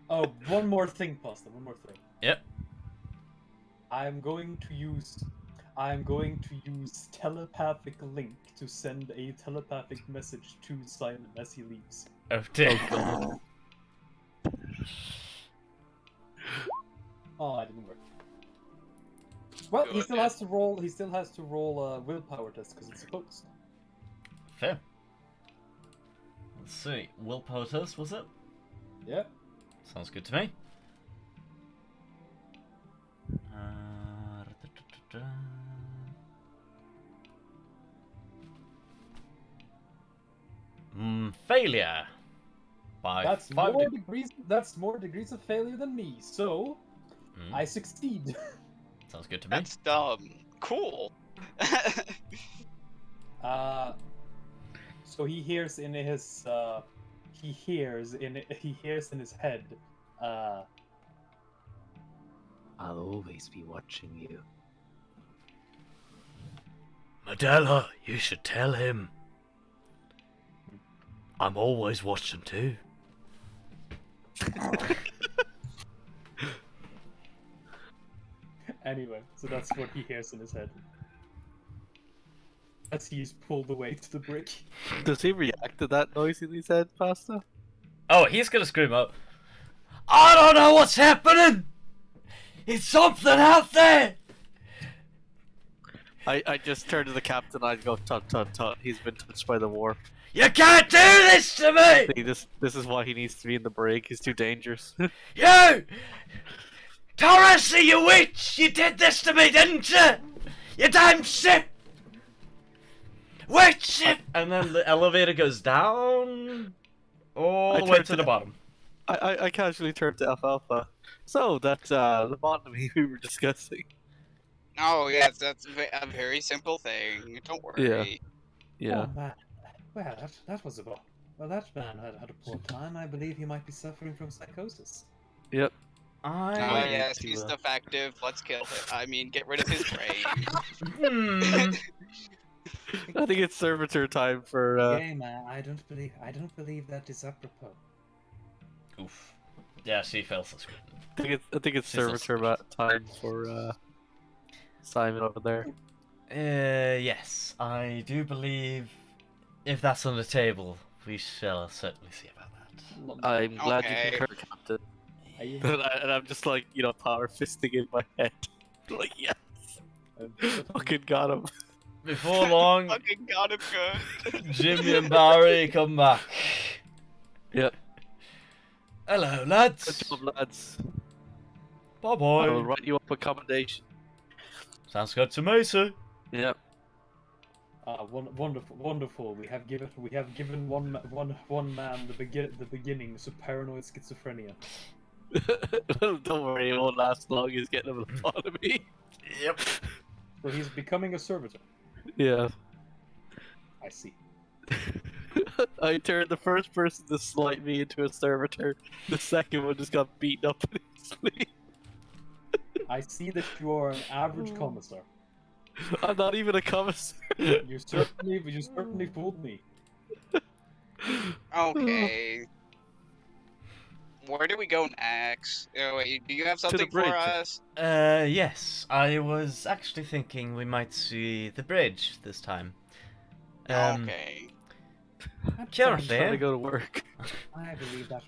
Speaker 4: Oh, one more thing, Pasta. One more thing.
Speaker 1: Yep.
Speaker 4: I'm going to use telepathic link to send a telepathic message to Simon as he leaves.
Speaker 1: Oh dear.
Speaker 4: Oh, that didn't work. Well, he still has to roll. He still has to roll a willpower test because it's opposed.
Speaker 1: Fair. Let's see. Willpower test, was it?
Speaker 4: Yeah.
Speaker 1: Sounds good to me. Failure. By
Speaker 4: That's
Speaker 1: 5
Speaker 4: more degrees. That's more degrees of failure than me. So, I succeed.
Speaker 1: Sounds good to me.
Speaker 2: That's cool.
Speaker 4: So he hears in his in his head.
Speaker 7: I'll always be watching you.
Speaker 1: Medella, you should tell him. I'm always watching too.
Speaker 4: Anyway, so that's what he hears in his head. As he's pulled away to the brig.
Speaker 3: Does he react to that noise in his head, Pasta?
Speaker 1: Oh, he's gonna scream out. I don't know what's happening! It's something out there!
Speaker 3: I just turn to the captain, I'd go, tut tut tut, he's been touched by the warp.
Speaker 1: You can't do this to me!
Speaker 3: See, this is why he needs to be in the brig. He's too dangerous.
Speaker 1: You! Tyressa, you witch! You did this to me, didn't you? You damn shit! Witch! And then the elevator goes down all the way to the bottom.
Speaker 3: I casually turned to Alfalfa. So that lobotomy we were discussing.
Speaker 2: Oh yes, that's a very simple thing. Don't worry.
Speaker 3: Yeah.
Speaker 6: Oh, man. Well, that was about. Well, that man had a poor time. I believe he might be suffering from psychosis.
Speaker 3: Yep.
Speaker 2: Oh yes, he's defective. Let's kill him. I mean, get rid of his brain.
Speaker 3: I think it's servitor time for.
Speaker 6: Game, I don't believe that is apropos.
Speaker 1: Oof. Yeah, she fell so sweet.
Speaker 3: I think it's servitor time for Simon over there.
Speaker 1: Yes, I do believe if that's on the table, we shall certainly see about that.
Speaker 3: I'm glad
Speaker 2: Okay.
Speaker 3: you concur, Captain. And I'm just like, power fisting in my head. Like, yes! Fucking got him.
Speaker 1: Before long,
Speaker 2: Fucking got him good.
Speaker 1: Jimmy and Barry come back.
Speaker 3: Yep.
Speaker 1: Hello,
Speaker 3: Good
Speaker 1: lads.
Speaker 3: job, lads.
Speaker 1: Bye
Speaker 3: I will
Speaker 1: bye.
Speaker 3: write you up a commendation.
Speaker 1: Sounds good to me, sir.
Speaker 3: Yep.
Speaker 4: Wonderful. We have given one man the beginnings of paranoid schizophrenia.
Speaker 3: Don't worry, it won't last long. He's getting a lobotomy.
Speaker 1: Yep.
Speaker 4: So he's becoming a servitor.
Speaker 3: Yeah.
Speaker 4: I see.
Speaker 3: I turned the first person to slight me into a servitor. The second one just got beaten up in his sleep.
Speaker 4: I see that you are an average commissar.
Speaker 3: I'm not even a commissar.
Speaker 4: You certainly fooled me.
Speaker 2: Okay. Where do we go next? Oh, wait, do you have
Speaker 3: the
Speaker 2: something for
Speaker 3: bridge.
Speaker 2: us?
Speaker 1: Yes, I was actually thinking we might see the bridge this time.
Speaker 2: Okay.
Speaker 1: Currently,
Speaker 3: Trying to go to work.
Speaker 6: I believe that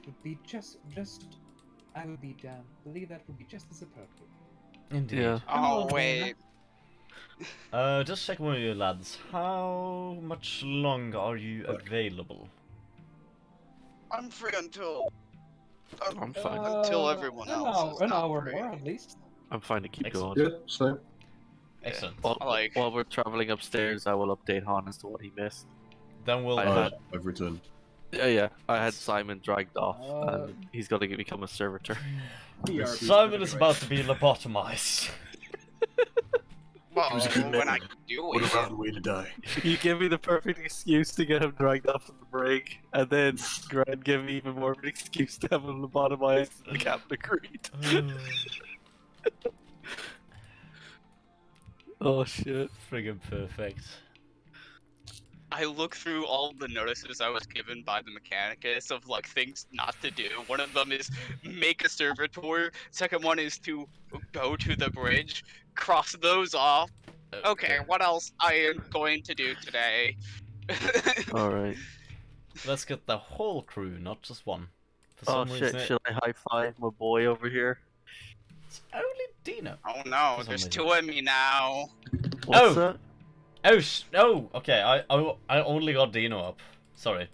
Speaker 6: would be just. I would be damn. Believe that would be just as appropriate.
Speaker 1: indeed.
Speaker 3: Yeah.
Speaker 2: Oh, wait.
Speaker 1: Just checking with you lads. How much longer are you available?
Speaker 2: I'm free until...
Speaker 3: I'm fine.
Speaker 2: Until everyone else is
Speaker 6: An
Speaker 2: not
Speaker 6: hour
Speaker 2: free.
Speaker 6: more at least.
Speaker 3: I'm fine to keep
Speaker 1: Excellent.
Speaker 3: going.
Speaker 5: Yeah, so
Speaker 1: Excellent.
Speaker 3: While we're traveling upstairs, I will update Han as to what he missed.
Speaker 1: Then we'll.
Speaker 5: I've returned.
Speaker 3: Yeah. I had Simon dragged off,
Speaker 6: Uh,
Speaker 3: and he's got to become a servitor.
Speaker 1: Simon is about to be lobotomized.
Speaker 2: Well,
Speaker 5: was a good
Speaker 2: when
Speaker 5: man.
Speaker 2: I can do
Speaker 5: What a
Speaker 2: it.
Speaker 5: rotten way to die.
Speaker 3: You give me the perfect excuse to get him dragged off from the brig, and then Gren give me even more of an excuse to have him lobotomized, and the captain agreed. Oh shit.
Speaker 1: Friggin' perfect.
Speaker 2: I look through all the notices I was given by the Mechanicus of like things not to do. One of them is make a servitor. Second one is to go to the bridge. Cross those off. Okay, what else I am going to do today?
Speaker 3: Alright.
Speaker 1: Let's get the whole crew, not just one. For
Speaker 3: Oh
Speaker 1: some
Speaker 3: shit,
Speaker 1: reason,
Speaker 3: should I high five my boy over here?
Speaker 1: it's only Deno.
Speaker 2: Oh no,
Speaker 1: For some
Speaker 2: there's
Speaker 1: reason.
Speaker 2: two of me now.
Speaker 3: What's that?
Speaker 1: Oh, okay. I only got Deno up. Sorry.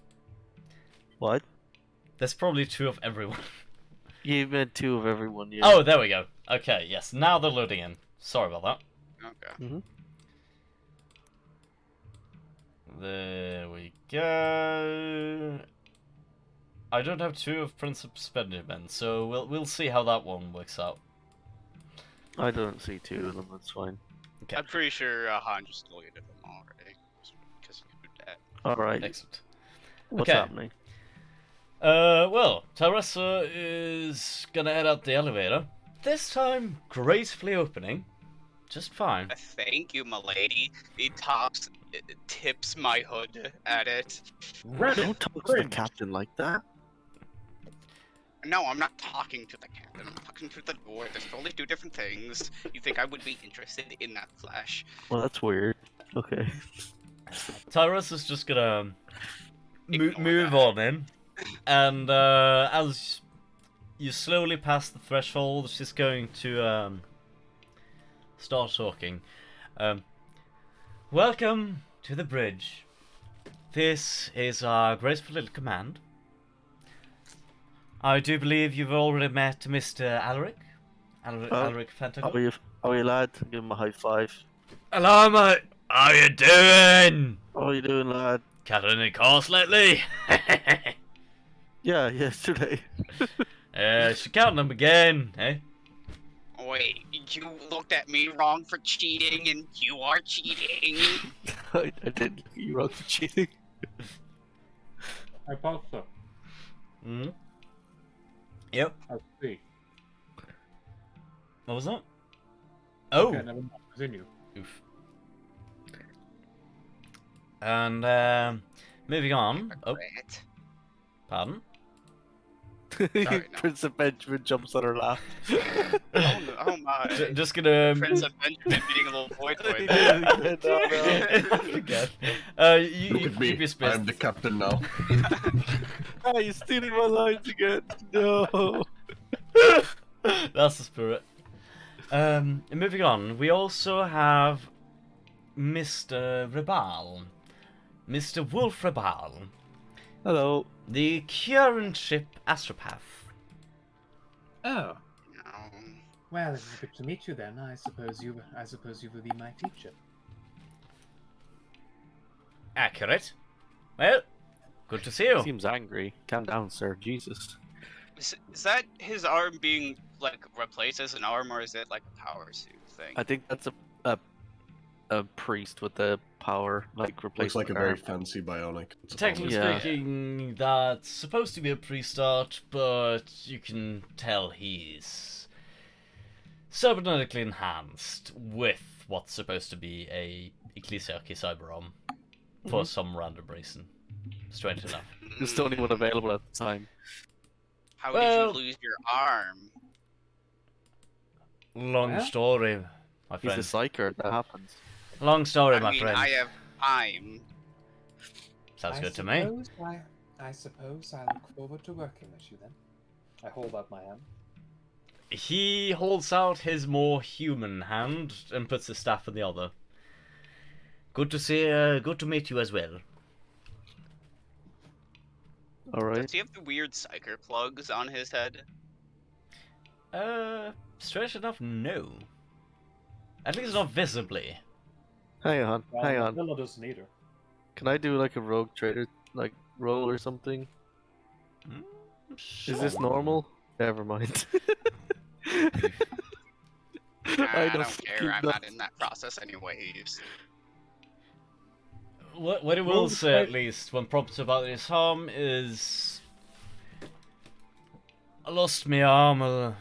Speaker 3: What?
Speaker 1: There's probably two of everyone.
Speaker 3: You meant two of everyone, yeah.
Speaker 1: Oh, there we go. Okay, yes. Now they're loading in. Sorry about that.
Speaker 2: Okay.
Speaker 1: There we go. I don't have two of Princep Benjamin, so we'll see how that one works out.
Speaker 3: I don't see two of them, that's fine.
Speaker 1: Okay.
Speaker 2: I'm pretty sure Han just deleted them already. Because you did that.
Speaker 3: Alright,
Speaker 1: Excellent.
Speaker 3: what's
Speaker 1: Okay.
Speaker 3: happening?
Speaker 1: Well, Tyressa is gonna head out the elevator. This time, gracefully opening. Just fine.
Speaker 2: Thank you, milady. He tips my hood at it.
Speaker 3: Don't talk to the captain like that.
Speaker 2: No, I'm not talking to the captain. I'm talking to the door. There's totally two different things. You think I would be interested in that flesh?
Speaker 3: Well, that's weird. Okay.
Speaker 1: Tyressa's just gonna
Speaker 2: Ignore
Speaker 1: move
Speaker 2: that.
Speaker 1: on in, and as you slowly pass the threshold, she's going to start talking. Welcome to the bridge. this is our graceful little command. I do believe you've already met Mr. Alaric. Alaric Fentacle.
Speaker 3: How are you, lad? Give him a high five.
Speaker 1: Hello, mate. How you doing?
Speaker 3: How are you doing, lad?
Speaker 1: Cut any course lately?
Speaker 3: Yeah, yesterday.
Speaker 1: Should count them again, eh?
Speaker 2: Wait, you looked at me wrong for cheating, and you are cheating.
Speaker 3: I didn't look at you wrong for cheating.
Speaker 4: I thought so.
Speaker 1: Hmm. Yep.
Speaker 4: I see.
Speaker 1: What was that? Oh.
Speaker 4: Okay, never mind. Continue.
Speaker 1: Oof. And moving on. Oh,
Speaker 2: Right.
Speaker 1: pardon.
Speaker 2: no.
Speaker 3: Princep Benjamin jumps on her lap.
Speaker 2: Oh my.
Speaker 1: Just gonna.
Speaker 2: Princep Benjamin being a little boy toy.
Speaker 1: I forget. You
Speaker 5: Look at me.
Speaker 1: keep your space.
Speaker 5: I'm the captain now.
Speaker 3: Ah, you're stealing my lines again. No.
Speaker 1: That's the spirit. Moving on, we also have Mr. Rebal. Mr. Wolf Rebal.
Speaker 3: Hello.
Speaker 1: The current ship Astropath.
Speaker 6: Oh,
Speaker 2: No.
Speaker 6: well, it's good to meet you then. I suppose you will be my teacher.
Speaker 1: Accurate. Well, good to see you.
Speaker 3: Seems angry. Calm down, sir. Jesus.
Speaker 2: Is that his arm being like replaced as an arm, or is it like a power suit thing?
Speaker 3: I think that's a priest with the power, like
Speaker 5: Looks
Speaker 3: replacement.
Speaker 5: like a very
Speaker 3: arm.
Speaker 5: fancy bionic. It's a
Speaker 1: Technically
Speaker 3: Yeah.
Speaker 1: speaking, that's supposed to be a priest art, but you can tell he's cybernetically enhanced with what's supposed to be a Ecclesiarchy cyber arm for some random reason. Strange enough.
Speaker 3: It's the only one available at the time.
Speaker 2: How
Speaker 1: Well-
Speaker 2: did you lose your arm?
Speaker 1: Long
Speaker 6: Well?
Speaker 1: story, my
Speaker 3: He's a
Speaker 1: friend.
Speaker 3: psyker. That happens.
Speaker 1: Long story,
Speaker 2: I
Speaker 1: my
Speaker 2: mean,
Speaker 1: friend.
Speaker 2: I have time.
Speaker 1: Sounds
Speaker 6: I
Speaker 1: good to me.
Speaker 6: I suppose I look forward to working with you then.
Speaker 4: I hold out my hand.
Speaker 1: He holds out his more human hand and puts his staff in the other. Good to meet you as well.
Speaker 3: All right.
Speaker 2: Does he have the weird psyker plugs on his head?
Speaker 1: Strange enough, no. At least not visibly.
Speaker 3: Hang on. Hang on.
Speaker 4: Medella doesn't either.
Speaker 3: Can I do like a rogue trader like roll or something? Is this
Speaker 1: Sure.
Speaker 3: normal? Never mind.
Speaker 2: I
Speaker 3: know
Speaker 2: don't
Speaker 3: fucking
Speaker 2: care. I'm not
Speaker 3: nuts.
Speaker 2: in that process anyways.
Speaker 1: What it will
Speaker 4: Roll
Speaker 1: say, at
Speaker 4: the-
Speaker 1: least, when prompted about his harm, is... I lost my arm a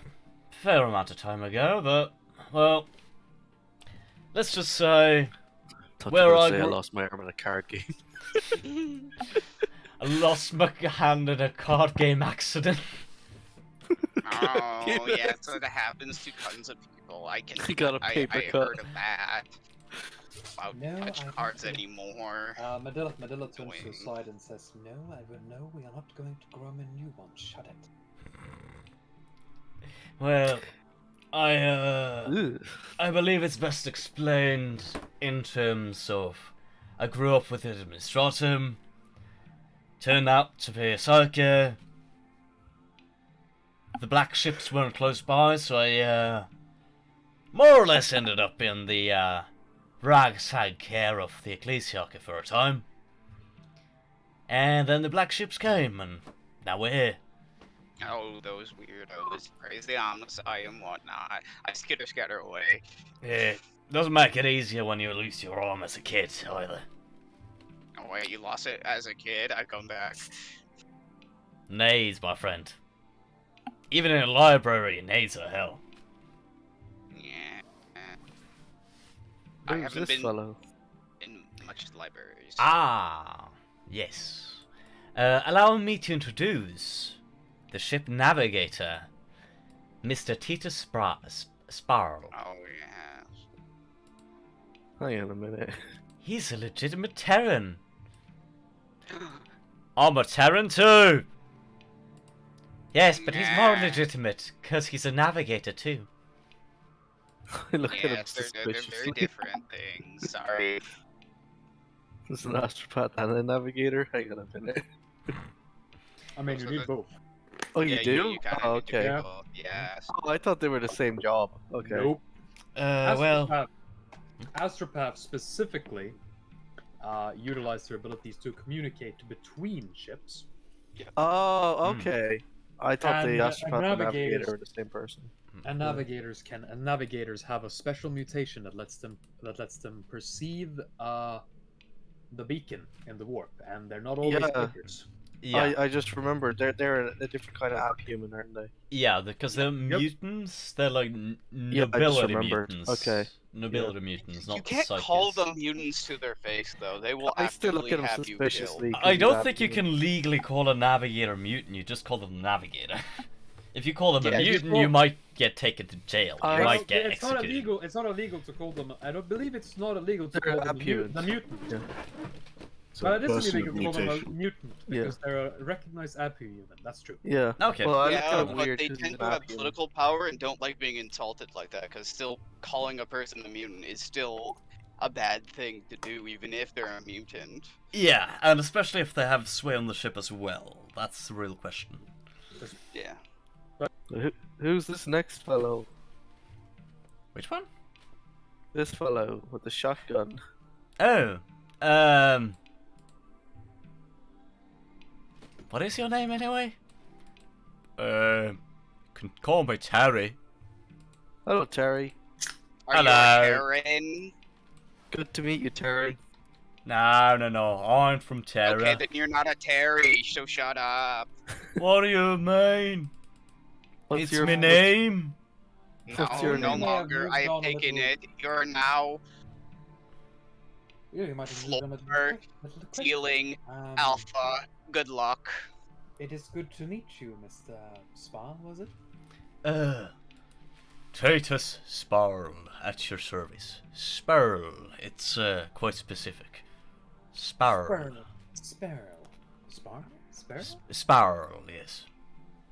Speaker 1: fair amount of time ago, but, well... Let's just say...
Speaker 3: Thought
Speaker 1: Where
Speaker 3: you were gonna
Speaker 1: I
Speaker 3: say I
Speaker 1: grew-
Speaker 3: lost my arm in a card game.
Speaker 1: I lost my hand in a card game accident.
Speaker 2: Oh, yeah, so that happens to tons of people. I can.
Speaker 3: You got a paper
Speaker 2: I
Speaker 3: cut.
Speaker 2: heard of that. I
Speaker 6: No,
Speaker 2: don't touch
Speaker 6: I don't
Speaker 2: cards
Speaker 6: think-
Speaker 2: anymore.
Speaker 4: Medella turns to
Speaker 2: Annoying.
Speaker 4: his side and says,
Speaker 6: No, we are not going to grow him a new one. Shut it.
Speaker 1: Well, I
Speaker 3: Ugh.
Speaker 1: believe it's best explained in terms of I grew up with it administratum, turned out to be a psyker. The black ships weren't close by, so I more or less ended up in the ragtag care of the Ecclesiarchy for a time. And then the black ships came, and now we're here.
Speaker 2: Oh, those weirdos. Praise the Omnisci and whatnot. I skitter scatter away.
Speaker 1: Yeah, doesn't make it easier when you lose your arm as a kid, either.
Speaker 2: Oh, wait, you lost it as a kid? I come back.
Speaker 1: Nades, my friend. Even in a library, nades are hell.
Speaker 2: Yeah. I
Speaker 3: Who's
Speaker 2: haven't
Speaker 3: this
Speaker 2: been
Speaker 3: fellow?
Speaker 2: in much libraries.
Speaker 1: Ah, yes. Allow me to introduce the ship navigator, Mr. Titus Sparl.
Speaker 2: Oh, yeah.
Speaker 3: Hang on a minute.
Speaker 1: He's a legitimate Terran. I'm a Terran too. Yes, but he's more
Speaker 2: Nah.
Speaker 1: legitimate because he's a navigator too.
Speaker 3: I look at him
Speaker 2: Yes, they're very
Speaker 3: suspiciously.
Speaker 2: different things. Sorry.
Speaker 3: There's an astropath and a navigator. Hang on a minute.
Speaker 4: I mean, you
Speaker 2: So
Speaker 4: need
Speaker 2: the-
Speaker 4: both.
Speaker 3: Oh,
Speaker 2: yeah,
Speaker 3: you do?
Speaker 2: You kind
Speaker 3: Oh,
Speaker 2: of need to
Speaker 3: okay.
Speaker 2: do
Speaker 4: Yeah.
Speaker 2: both. Yes.
Speaker 3: Oh, I thought they were the same job. Okay.
Speaker 4: Nope.
Speaker 1: Well,
Speaker 4: Astropaths specifically utilize their abilities to communicate between ships.
Speaker 3: Oh, okay. I thought the
Speaker 4: And,
Speaker 3: astropath and
Speaker 4: navigators-
Speaker 3: navigator were the same person.
Speaker 4: And navigators have a special mutation that lets them perceive the beacon in the warp, and they're not always
Speaker 3: Yeah.
Speaker 4: clickers.
Speaker 1: yeah,
Speaker 3: I just remembered they're a different kind of abhuman, aren't they?
Speaker 1: yeah, because they're mutants. They're like
Speaker 3: Yeah, I just
Speaker 1: nobility
Speaker 3: remembered.
Speaker 1: mutants.
Speaker 3: Okay.
Speaker 1: Nobility mutants, not
Speaker 2: You can't
Speaker 1: psychics.
Speaker 2: call them mutants to their face, though. They will
Speaker 3: I still look
Speaker 2: actively
Speaker 3: at them
Speaker 2: have you
Speaker 3: suspiciously.
Speaker 2: killed.
Speaker 1: I don't think you can legally call a navigator mutant. You just call them navigator. If you call them a
Speaker 2: Yeah, you
Speaker 1: mutant,
Speaker 4: call-
Speaker 1: you might get taken to jail. You
Speaker 3: I-
Speaker 1: might get
Speaker 4: it's not
Speaker 1: executed.
Speaker 4: illegal. It's not illegal to call them. I don't believe it's not illegal to
Speaker 3: They're
Speaker 4: call them
Speaker 3: abhumans.
Speaker 4: the mutant.
Speaker 3: Yeah.
Speaker 5: So
Speaker 4: But it is
Speaker 5: person
Speaker 4: illegal
Speaker 5: of
Speaker 4: to call them a
Speaker 5: mutation.
Speaker 4: mutant
Speaker 3: Yeah.
Speaker 4: because they're a recognized abhuman. That's true.
Speaker 3: Yeah.
Speaker 1: Okay.
Speaker 3: Well, I look
Speaker 2: Yeah,
Speaker 3: at them
Speaker 2: but
Speaker 3: weird
Speaker 2: they
Speaker 3: 'cause
Speaker 2: tend
Speaker 3: he's
Speaker 2: to
Speaker 3: an
Speaker 2: have
Speaker 3: abhuman.
Speaker 2: political power and don't like being insulted like that, because still calling a person a mutant is still a bad thing to do, even if they're a mutant.
Speaker 1: Yeah, and especially if they have sway on the ship as well. That's the real question.
Speaker 2: Yeah.
Speaker 3: Who's this next fellow?
Speaker 1: Which one?
Speaker 3: This fellow with the shotgun.
Speaker 1: Oh, what is your name anyway? You can call me Terry.
Speaker 3: Hello, Terry.
Speaker 2: Are
Speaker 1: Hello.
Speaker 2: you a Karen?
Speaker 3: Good to meet you, Terry.
Speaker 1: No, I'm from Terra.
Speaker 2: Okay, then you're not a Terry, so shut up.
Speaker 1: What do you mean?
Speaker 3: What's
Speaker 1: It's
Speaker 3: your
Speaker 1: my name.
Speaker 3: What's
Speaker 2: No,
Speaker 3: your
Speaker 2: no
Speaker 3: name?
Speaker 2: longer.
Speaker 6: Moved
Speaker 2: I have
Speaker 6: on a
Speaker 2: taken
Speaker 6: little.
Speaker 2: it. You're now
Speaker 6: Yeah, you might have moved on a
Speaker 2: Floor,
Speaker 6: little quick.
Speaker 2: stealing
Speaker 6: Um,
Speaker 2: alpha. Good luck.
Speaker 6: It is good to meet you, Mr. Spa, was it?
Speaker 1: Titus Sparl at your service. Sparl. It's quite specific. Sparl.
Speaker 6: Sparrow. Sparrow? Sparrow?
Speaker 1: Sparl, yes.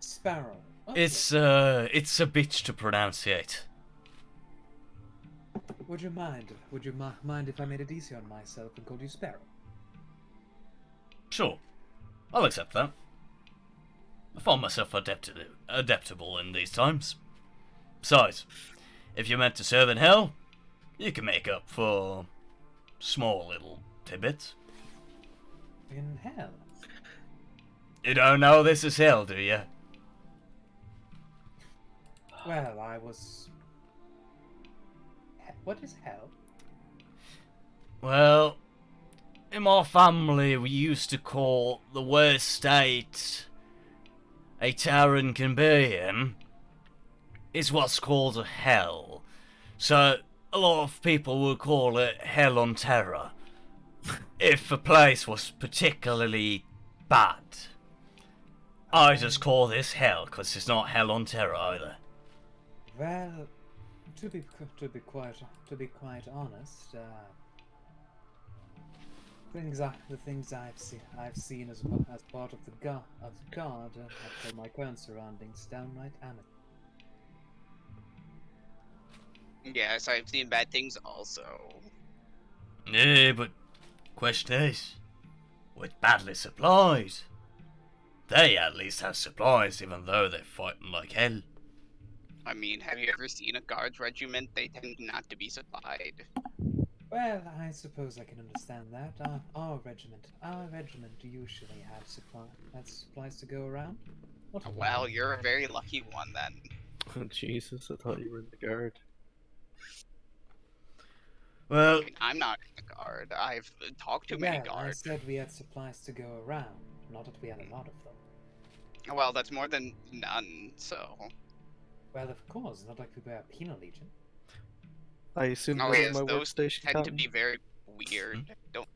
Speaker 6: Sparrow. Okay.
Speaker 1: It's a bitch to pronunciate.
Speaker 6: Would you mind? Would you mind if I made it easy on myself and called you Sparrow?
Speaker 1: Sure. I'll accept that. I find myself adaptable in these times. Besides, if you're meant to serve in hell, you can make up for small little tidbits.
Speaker 6: In hell.
Speaker 1: You don't know this is hell, do you?
Speaker 6: Well, I was. What is hell?
Speaker 1: Well, in my family, we used to call the worst state a Terran can be in is what's called a hell. So, a lot of people would call it hell on terra if a place was particularly bad. I just call this hell because it's not hell on terra either.
Speaker 6: Well, to be quite honest, the things I've seen as part of the guard for my current surroundings downright amicable.
Speaker 2: Yes, I've seen bad things also.
Speaker 1: Yeah, but question is, we're badly supplied. They at least have supplies, even though they're fighting like hell.
Speaker 2: I mean, have you ever seen a guards regiment? They tend not to be supplied.
Speaker 6: Well, I suppose I can understand that. Our regiment usually have supplies to go around. What a
Speaker 2: Well, you're a very lucky one then.
Speaker 3: Oh, Jesus, I thought you were in the guard.
Speaker 1: Well,
Speaker 2: I mean, I'm not in the guard. I've talked to many
Speaker 6: I
Speaker 2: guards.
Speaker 6: said we had supplies to go around, not that we had a lot of them.
Speaker 2: Well, that's more than none, so.
Speaker 6: Well, of course, not like we were a penal legion.
Speaker 3: I assume
Speaker 2: Oh
Speaker 3: this
Speaker 2: yes,
Speaker 3: is my
Speaker 2: those
Speaker 3: workstation.
Speaker 2: tend to
Speaker 3: Captain?
Speaker 2: be very weird. Don't.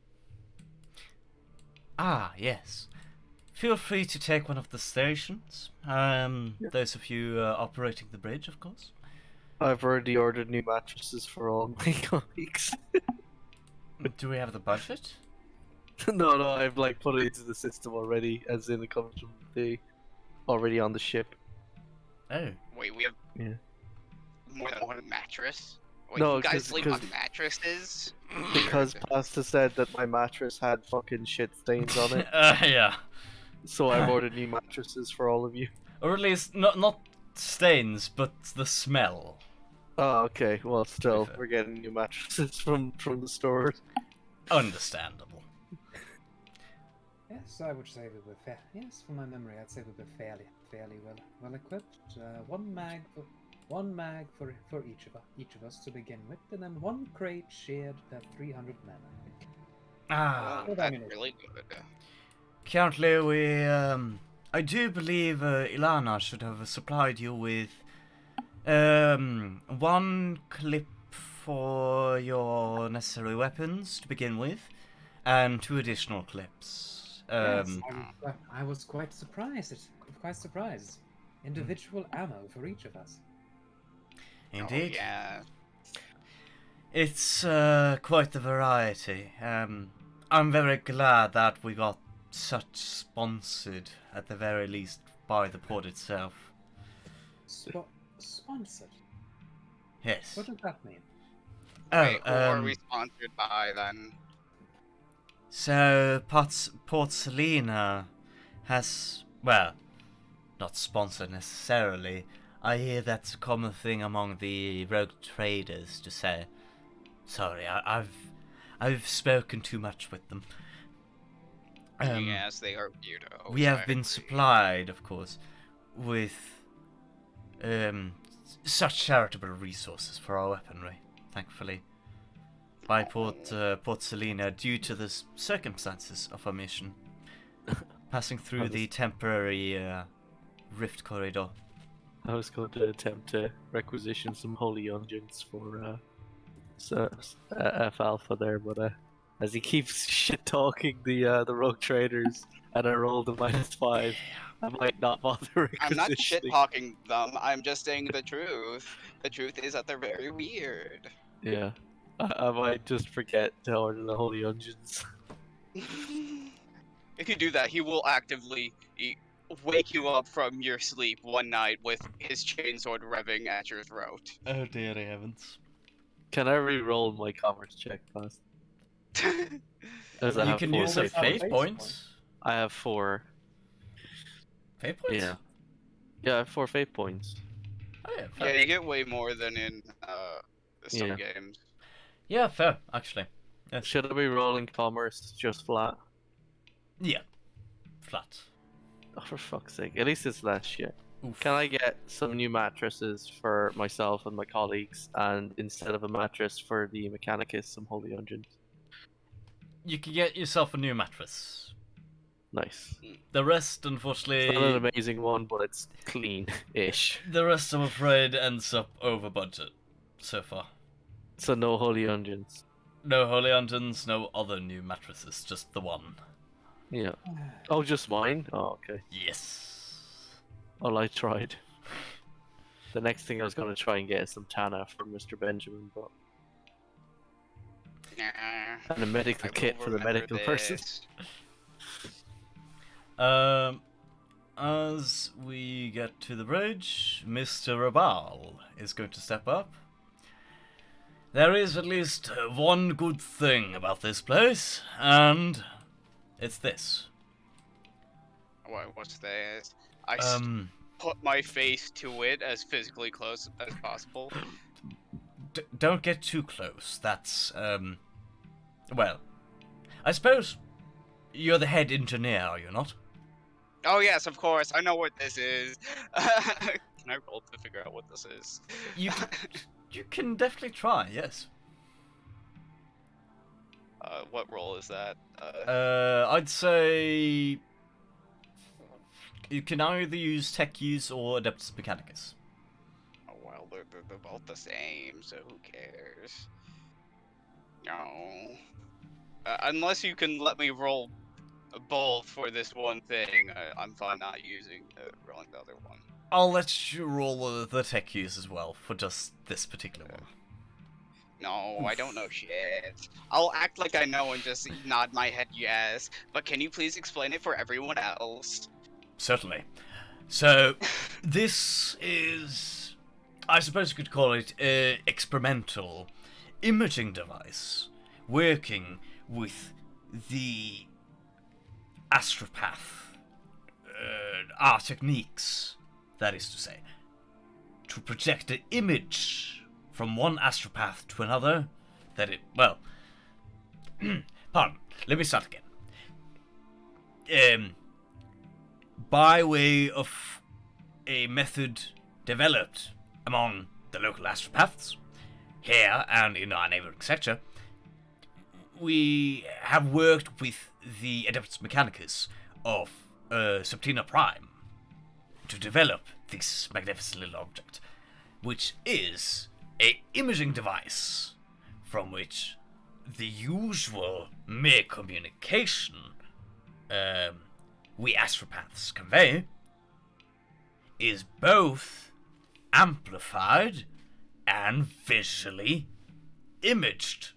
Speaker 1: ah, yes. Feel free to take one of the stations. Those of you operating the bridge, of course.
Speaker 3: I've already ordered new mattresses for all my colleagues.
Speaker 1: Do we have the budget?
Speaker 3: no, I've like put it into the system already, as in it comes from the already on the ship.
Speaker 1: Oh.
Speaker 2: Wait, we have
Speaker 3: Yeah.
Speaker 2: more than one mattress? Wait,
Speaker 3: No,
Speaker 2: you guys sleep on
Speaker 3: 'cause-
Speaker 2: mattresses?
Speaker 3: Because
Speaker 2: Weird.
Speaker 3: Pasta said that my mattress had fucking shit stains on it,
Speaker 1: Yeah.
Speaker 3: so I've ordered new mattresses for all of you.
Speaker 1: Or at least, not stains, but the smell.
Speaker 3: Oh, okay. Well, still,
Speaker 1: fair.
Speaker 3: we're getting new mattresses from the store.
Speaker 1: Understandable.
Speaker 6: Yes, I would say we were fair. Yes, from my memory, I'd say we were fairly well equipped. One mag for each of us to begin with, and then one crate shared per 300 men. I think.
Speaker 1: Ah.
Speaker 2: Well, that's really good.
Speaker 1: Currently, I do believe Ilana should have supplied you with one clip for your necessary weapons to begin with, and 2 additional clips.
Speaker 6: Yes, I was quite surprised. Individual ammo for each of us.
Speaker 1: Indeed.
Speaker 2: Oh, yeah.
Speaker 1: It's quite the variety. I'm very glad that we got such sponsored, at the very least, by the port itself.
Speaker 6: Sponsored?
Speaker 1: Yes.
Speaker 6: What does that mean?
Speaker 2: Wait, who are we sponsored by then?
Speaker 1: So, Port Salina has, well, not sponsored necessarily. I hear that's a common thing among the rogue traders to say. Sorry, I've spoken too much with them.
Speaker 2: Yes, they are weirdos.
Speaker 1: We have
Speaker 2: I
Speaker 1: been
Speaker 2: agree.
Speaker 1: supplied, of course, with such charitable resources for our weaponry, thankfully, by Port Salina due to the circumstances of our mission, passing through the temporary rift corridor.
Speaker 3: I was going to attempt to requisition some holy unguents for F Alpha there, but as he keeps shit talking the rogue traders, and I rolled a -5, I might not bother requisitioning.
Speaker 2: I'm not shit talking them. I'm just saying the truth. The truth is that they're very weird.
Speaker 3: Yeah, I might just forget to order the holy unguents.
Speaker 2: If you do that, he will actively wake you up from your sleep one night with his chainsword revving at your throat.
Speaker 1: Oh dear heavens.
Speaker 3: Can I re-roll my commerce check first? As I
Speaker 1: You
Speaker 3: have
Speaker 1: can
Speaker 3: 4
Speaker 1: use a
Speaker 3: fate
Speaker 1: fate
Speaker 3: points.
Speaker 1: point.
Speaker 3: I have 4.
Speaker 1: Fate points?
Speaker 3: Yeah. Yeah, I have 4 fate points.
Speaker 1: Oh yeah,
Speaker 2: Yeah,
Speaker 1: fair.
Speaker 2: you get way more than in some
Speaker 3: Yeah.
Speaker 2: games.
Speaker 1: Yeah, fair, actually. Yes.
Speaker 3: Should I be rolling commerce just flat?
Speaker 1: Yeah. Flat.
Speaker 3: Oh, for fuck's sake. At least it's less shit.
Speaker 1: Oof.
Speaker 3: Can I get some new mattresses for myself and my colleagues, and instead of a mattress for the Mechanicus, some holy unguents?
Speaker 1: You can get yourself a new mattress.
Speaker 3: Nice.
Speaker 1: The rest,
Speaker 3: It's not an
Speaker 1: unfortunately,
Speaker 3: amazing one, but it's clean-ish.
Speaker 1: the rest, I'm afraid, ends up over budget so far.
Speaker 3: So no holy unguents.
Speaker 1: No Holy Huntons, no other new mattresses, just the one.
Speaker 3: Yeah. Oh, just mine? Oh, okay.
Speaker 1: Yes.
Speaker 3: Well, I tried. The next thing I was going to try and get is some Tana for Mr. Benjamin, but...
Speaker 2: Nah,
Speaker 3: And a medical
Speaker 2: I will
Speaker 3: kit for the
Speaker 2: remember
Speaker 3: medical person.
Speaker 2: this.
Speaker 1: As we get to the bridge, Mr. Rabal is going to step up. There is at least one good thing about this place, and it's this.
Speaker 2: What's this? I put my face to it as physically close as possible.
Speaker 1: Don't get too close. That's, well, I suppose you're the head engineer, are you not?
Speaker 2: Oh yes, of course. I know what this is. Can I roll to figure out what this is?
Speaker 1: You can definitely try, yes.
Speaker 2: What role is that?
Speaker 1: I'd say you can either use Tech Use or Adeptus Mechanicus.
Speaker 2: Oh, well, they're both the same, so who cares? No. Unless you can let me roll both for this one thing, I'm fine not rolling the other one.
Speaker 1: I'll let you roll the Tech Use as well for just this particular one.
Speaker 2: No, I don't know shit. I'll act like I know and just nod my head yes, but can you please explain it for everyone else?
Speaker 1: Certainly. So, this is I suppose you could call it an experimental imaging device working with the astropath art techniques, that is to say, to project an image from one astropath to another that it, well, pardon, let me start again. By way of a method developed among the local astropaths, here and in our neighboring sector, we have worked with the Adeptus Mechanicus of Septina Prime to develop this magnificent little object, which is a imaging device from which the usual mere communication we astropaths convey is both amplified and visually imaged.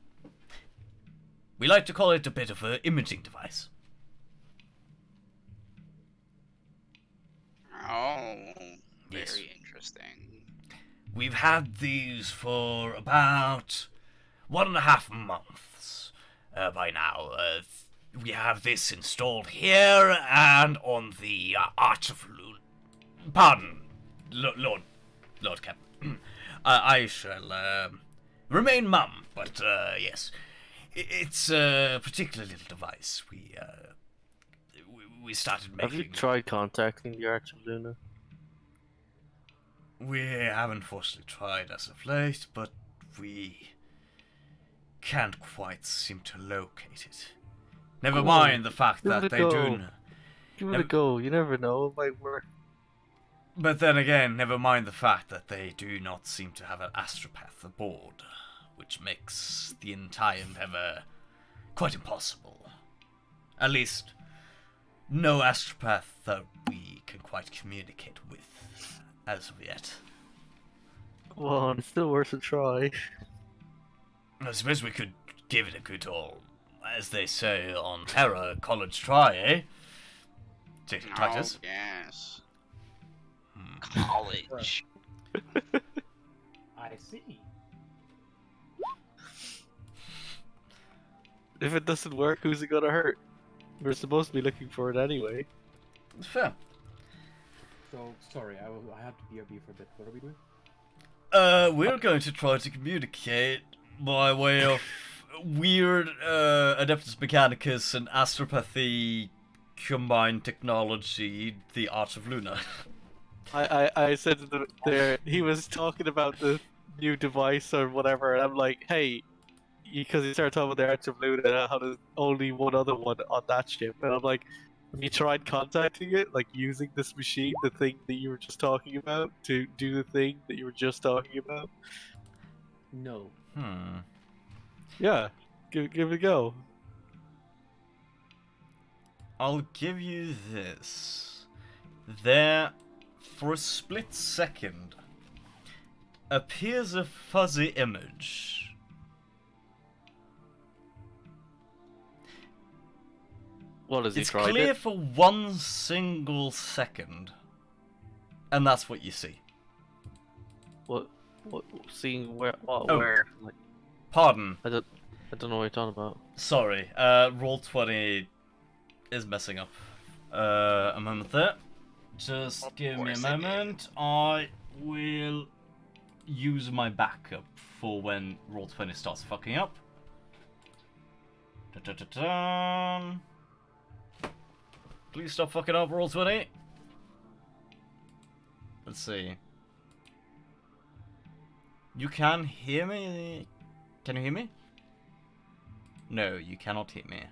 Speaker 1: We like to call it a bit of an imaging device.
Speaker 2: Oh,
Speaker 1: Yes.
Speaker 2: very interesting.
Speaker 1: We've had these for about 1.5 months by now. We have this installed here and on the Arch of Luna. Pardon, Lord Captain. I shall remain mum, but yes, it's a particular little device we started making.
Speaker 3: Have you tried contacting the Arch of Luna?
Speaker 1: We haven't fortunately tried as of late, but we can't quite seem to locate it. Never
Speaker 3: Go
Speaker 1: mind
Speaker 3: on,
Speaker 1: the fact
Speaker 3: give
Speaker 1: that
Speaker 3: it a
Speaker 1: they
Speaker 3: go.
Speaker 1: do.
Speaker 3: Give it a go. You never know. It might work.
Speaker 1: But then again, never mind the fact that they do not seem to have an astropath aboard, which makes the entire endeavor quite impossible. At least, no astropath that we can quite communicate with as of yet.
Speaker 3: Come on, it's still worth a try.
Speaker 1: I suppose we could give it a good old, as they say on Terra, college try, eh? Titus?
Speaker 2: Oh, yes. College.
Speaker 4: I see.
Speaker 3: If it doesn't work, who's it gonna hurt? We're supposed to be looking for it anyway.
Speaker 1: Fair.
Speaker 4: So, sorry, I had to BRB for a bit. What are we doing?
Speaker 1: We're going to try to communicate by way of weird Adeptus Mechanicus and Astropathy combined technology, the Arch of Luna.
Speaker 3: I said to them there, he was talking about the new device or whatever, and I'm like, hey, because he started talking about the Arch of Luna and how there's only one other one on that ship, and I'm like, have you tried contacting it, like using this machine, the thing that you were just talking about, to do the thing that you were just talking about?
Speaker 4: No.
Speaker 3: Yeah, give it a go.
Speaker 1: I'll give you this. There, for a split second, appears a fuzzy image.
Speaker 3: What has he
Speaker 1: It's
Speaker 3: tried
Speaker 1: clear
Speaker 3: it?
Speaker 1: for 1 single second, and that's what you see.
Speaker 3: What, seeing where, what,
Speaker 1: Oh.
Speaker 3: where? Like,
Speaker 1: Pardon.
Speaker 3: I don't know what you're talking about.
Speaker 1: Sorry, Roll20 is messing up. A moment there. Just
Speaker 2: Of
Speaker 1: give me a
Speaker 2: course it
Speaker 1: moment. I will use my backup for when Roll20 starts fucking up. Da-da-da-da. Please stop fucking up, Roll20. Let's see. You can hear me? Can you hear me? No, you cannot hear me.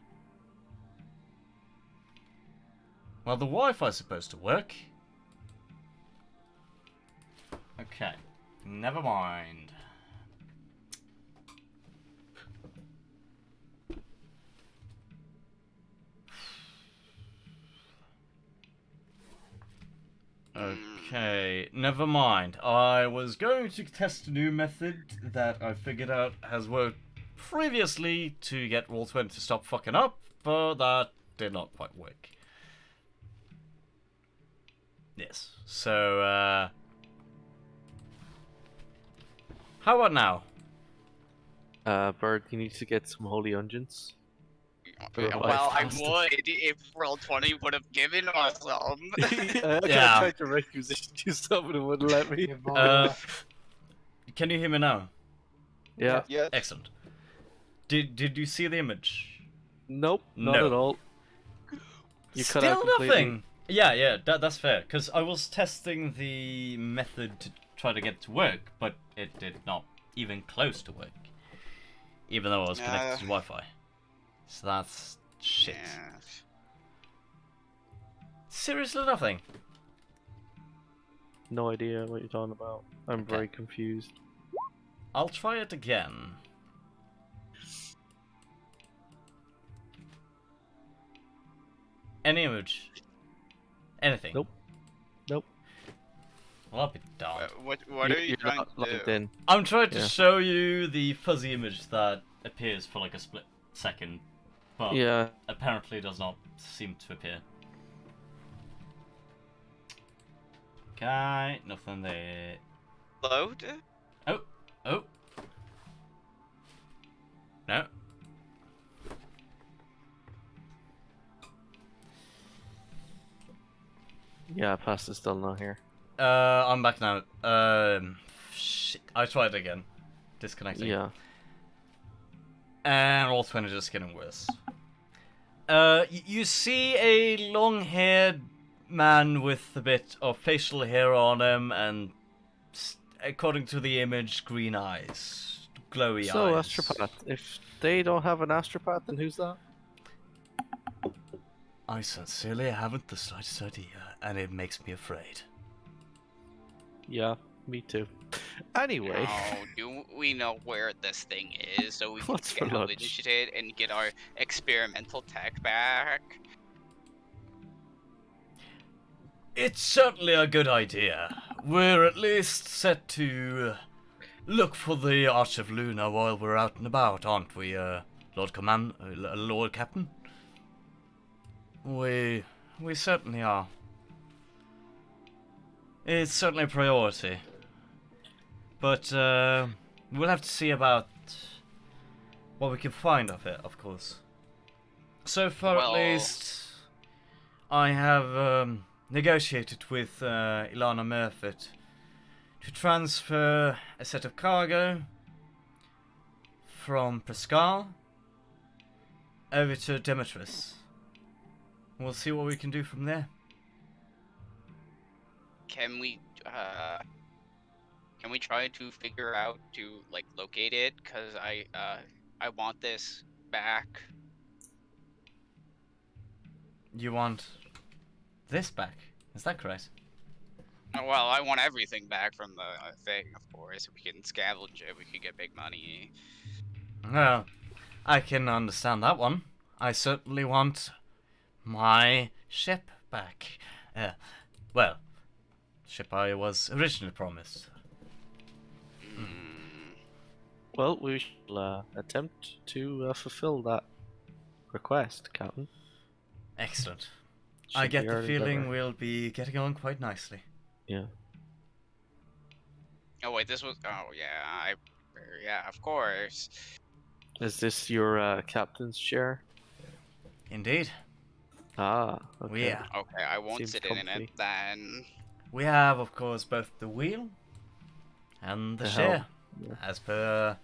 Speaker 1: Well, the Wi-Fi is supposed to work. Okay, never mind. Okay, never mind. I was going to test a new method that I figured out has worked previously to get Roll20 to stop fucking up, but that did not quite work. Yes, so, How about now?
Speaker 3: Bird, you need to get some holy unguents. Revive
Speaker 2: Well, I
Speaker 3: faster.
Speaker 2: would if Roll20 would have given us some.
Speaker 3: I
Speaker 1: Yeah.
Speaker 3: tried to requisition you some and it wouldn't let me.
Speaker 1: Can you hear me now?
Speaker 3: Yeah.
Speaker 2: Yes.
Speaker 1: Excellent. Did you see the image?
Speaker 3: Nope, not
Speaker 1: No.
Speaker 3: at all. You cut out
Speaker 1: Still
Speaker 3: completely.
Speaker 1: nothing. Yeah, that's fair. Because I was testing the method to try to get it to work, but it did not even close to work. Even though I was connected to Wi-Fi. So that's shit.
Speaker 2: Yeah.
Speaker 1: Seriously nothing.
Speaker 3: No idea what you're talking about. I'm
Speaker 1: Okay.
Speaker 3: very confused.
Speaker 1: I'll try it again. Any image. Anything.
Speaker 3: Nope. Nope.
Speaker 1: Well, I'll be darned.
Speaker 2: What are you
Speaker 3: You're
Speaker 2: trying
Speaker 3: not
Speaker 2: to
Speaker 3: logged
Speaker 2: do?
Speaker 3: in.
Speaker 1: I'm trying to
Speaker 3: Yeah.
Speaker 1: show you the fuzzy image that appears for like a split second, but
Speaker 3: Yeah.
Speaker 1: apparently does not seem to appear. Okay, nothing there.
Speaker 2: Load?
Speaker 1: Oh. No.
Speaker 3: Yeah, pasta's still not here.
Speaker 1: I'm back now. Shit. I tried again. Disconnecting.
Speaker 3: Yeah.
Speaker 1: And Roll20 just getting worse. You see a long-haired man with a bit of facial hair on him, and according to the image, green eyes, glowy
Speaker 3: So,
Speaker 1: eyes.
Speaker 3: astropath. If they don't have an astropath, then who's that?
Speaker 1: I sincerely haven't the slightest idea, and it makes me afraid.
Speaker 3: Yeah, me too. Anyway.
Speaker 2: Oh, do we know where this thing is so we can
Speaker 3: What's for lunch?
Speaker 2: salvage it and get our experimental tech back?
Speaker 1: It's certainly a good idea. We're at least set to look for the Arch of Luna while we're out and about, aren't we, Lord Captain? We certainly are. It's certainly a priority. But we'll have to see about what we can find of it, of course. So far,
Speaker 2: Well-
Speaker 1: at least, I have negotiated with Ilana Murphy to transfer a set of cargo from Prescare over to Demetrius. We'll see what we can do from there.
Speaker 2: Can we try to figure out to like locate it? Cause I want this back.
Speaker 1: You want this back? Is that correct?
Speaker 2: Well, I want everything back from the thing, of course. If we can scavenge it, we could get big money.
Speaker 1: Well, I can understand that one. I certainly want my ship back. Well, ship I was originally promised.
Speaker 3: Well, we shall attempt to fulfill that request, Captain.
Speaker 1: Excellent. I
Speaker 3: Should
Speaker 1: get
Speaker 3: be
Speaker 1: the
Speaker 3: early
Speaker 1: feeling
Speaker 3: better.
Speaker 1: we'll be getting on quite nicely.
Speaker 3: Yeah.
Speaker 2: Oh wait, this was. Oh yeah, yeah, of course.
Speaker 3: Is this your captain's chair?
Speaker 1: Indeed.
Speaker 3: Ah, okay.
Speaker 1: Yeah.
Speaker 2: Okay, I won't
Speaker 3: Seems
Speaker 2: sit in
Speaker 3: comfy.
Speaker 2: it then.
Speaker 1: We have, of course, both the wheel and the
Speaker 3: The
Speaker 1: share.
Speaker 3: helm, yeah.
Speaker 1: As per,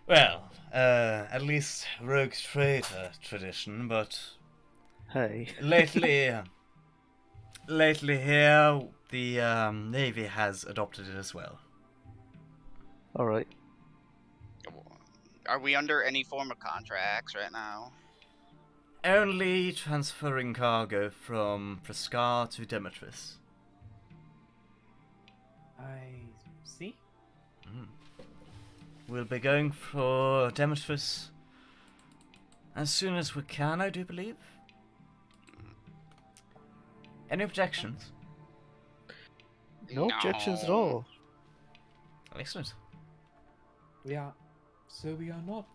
Speaker 1: well, at least rogue trader tradition, but
Speaker 3: Hey.
Speaker 1: lately here, the Navy has adopted it as well.
Speaker 3: Alright.
Speaker 2: Are we under any form of contracts right now?
Speaker 1: Only transferring cargo from Prescare to Demetrius.
Speaker 6: I see.
Speaker 1: We'll be going for Demetrius as soon as we can, I do believe. Any objections?
Speaker 3: No objections at all.
Speaker 1: Excellent.
Speaker 6: We are not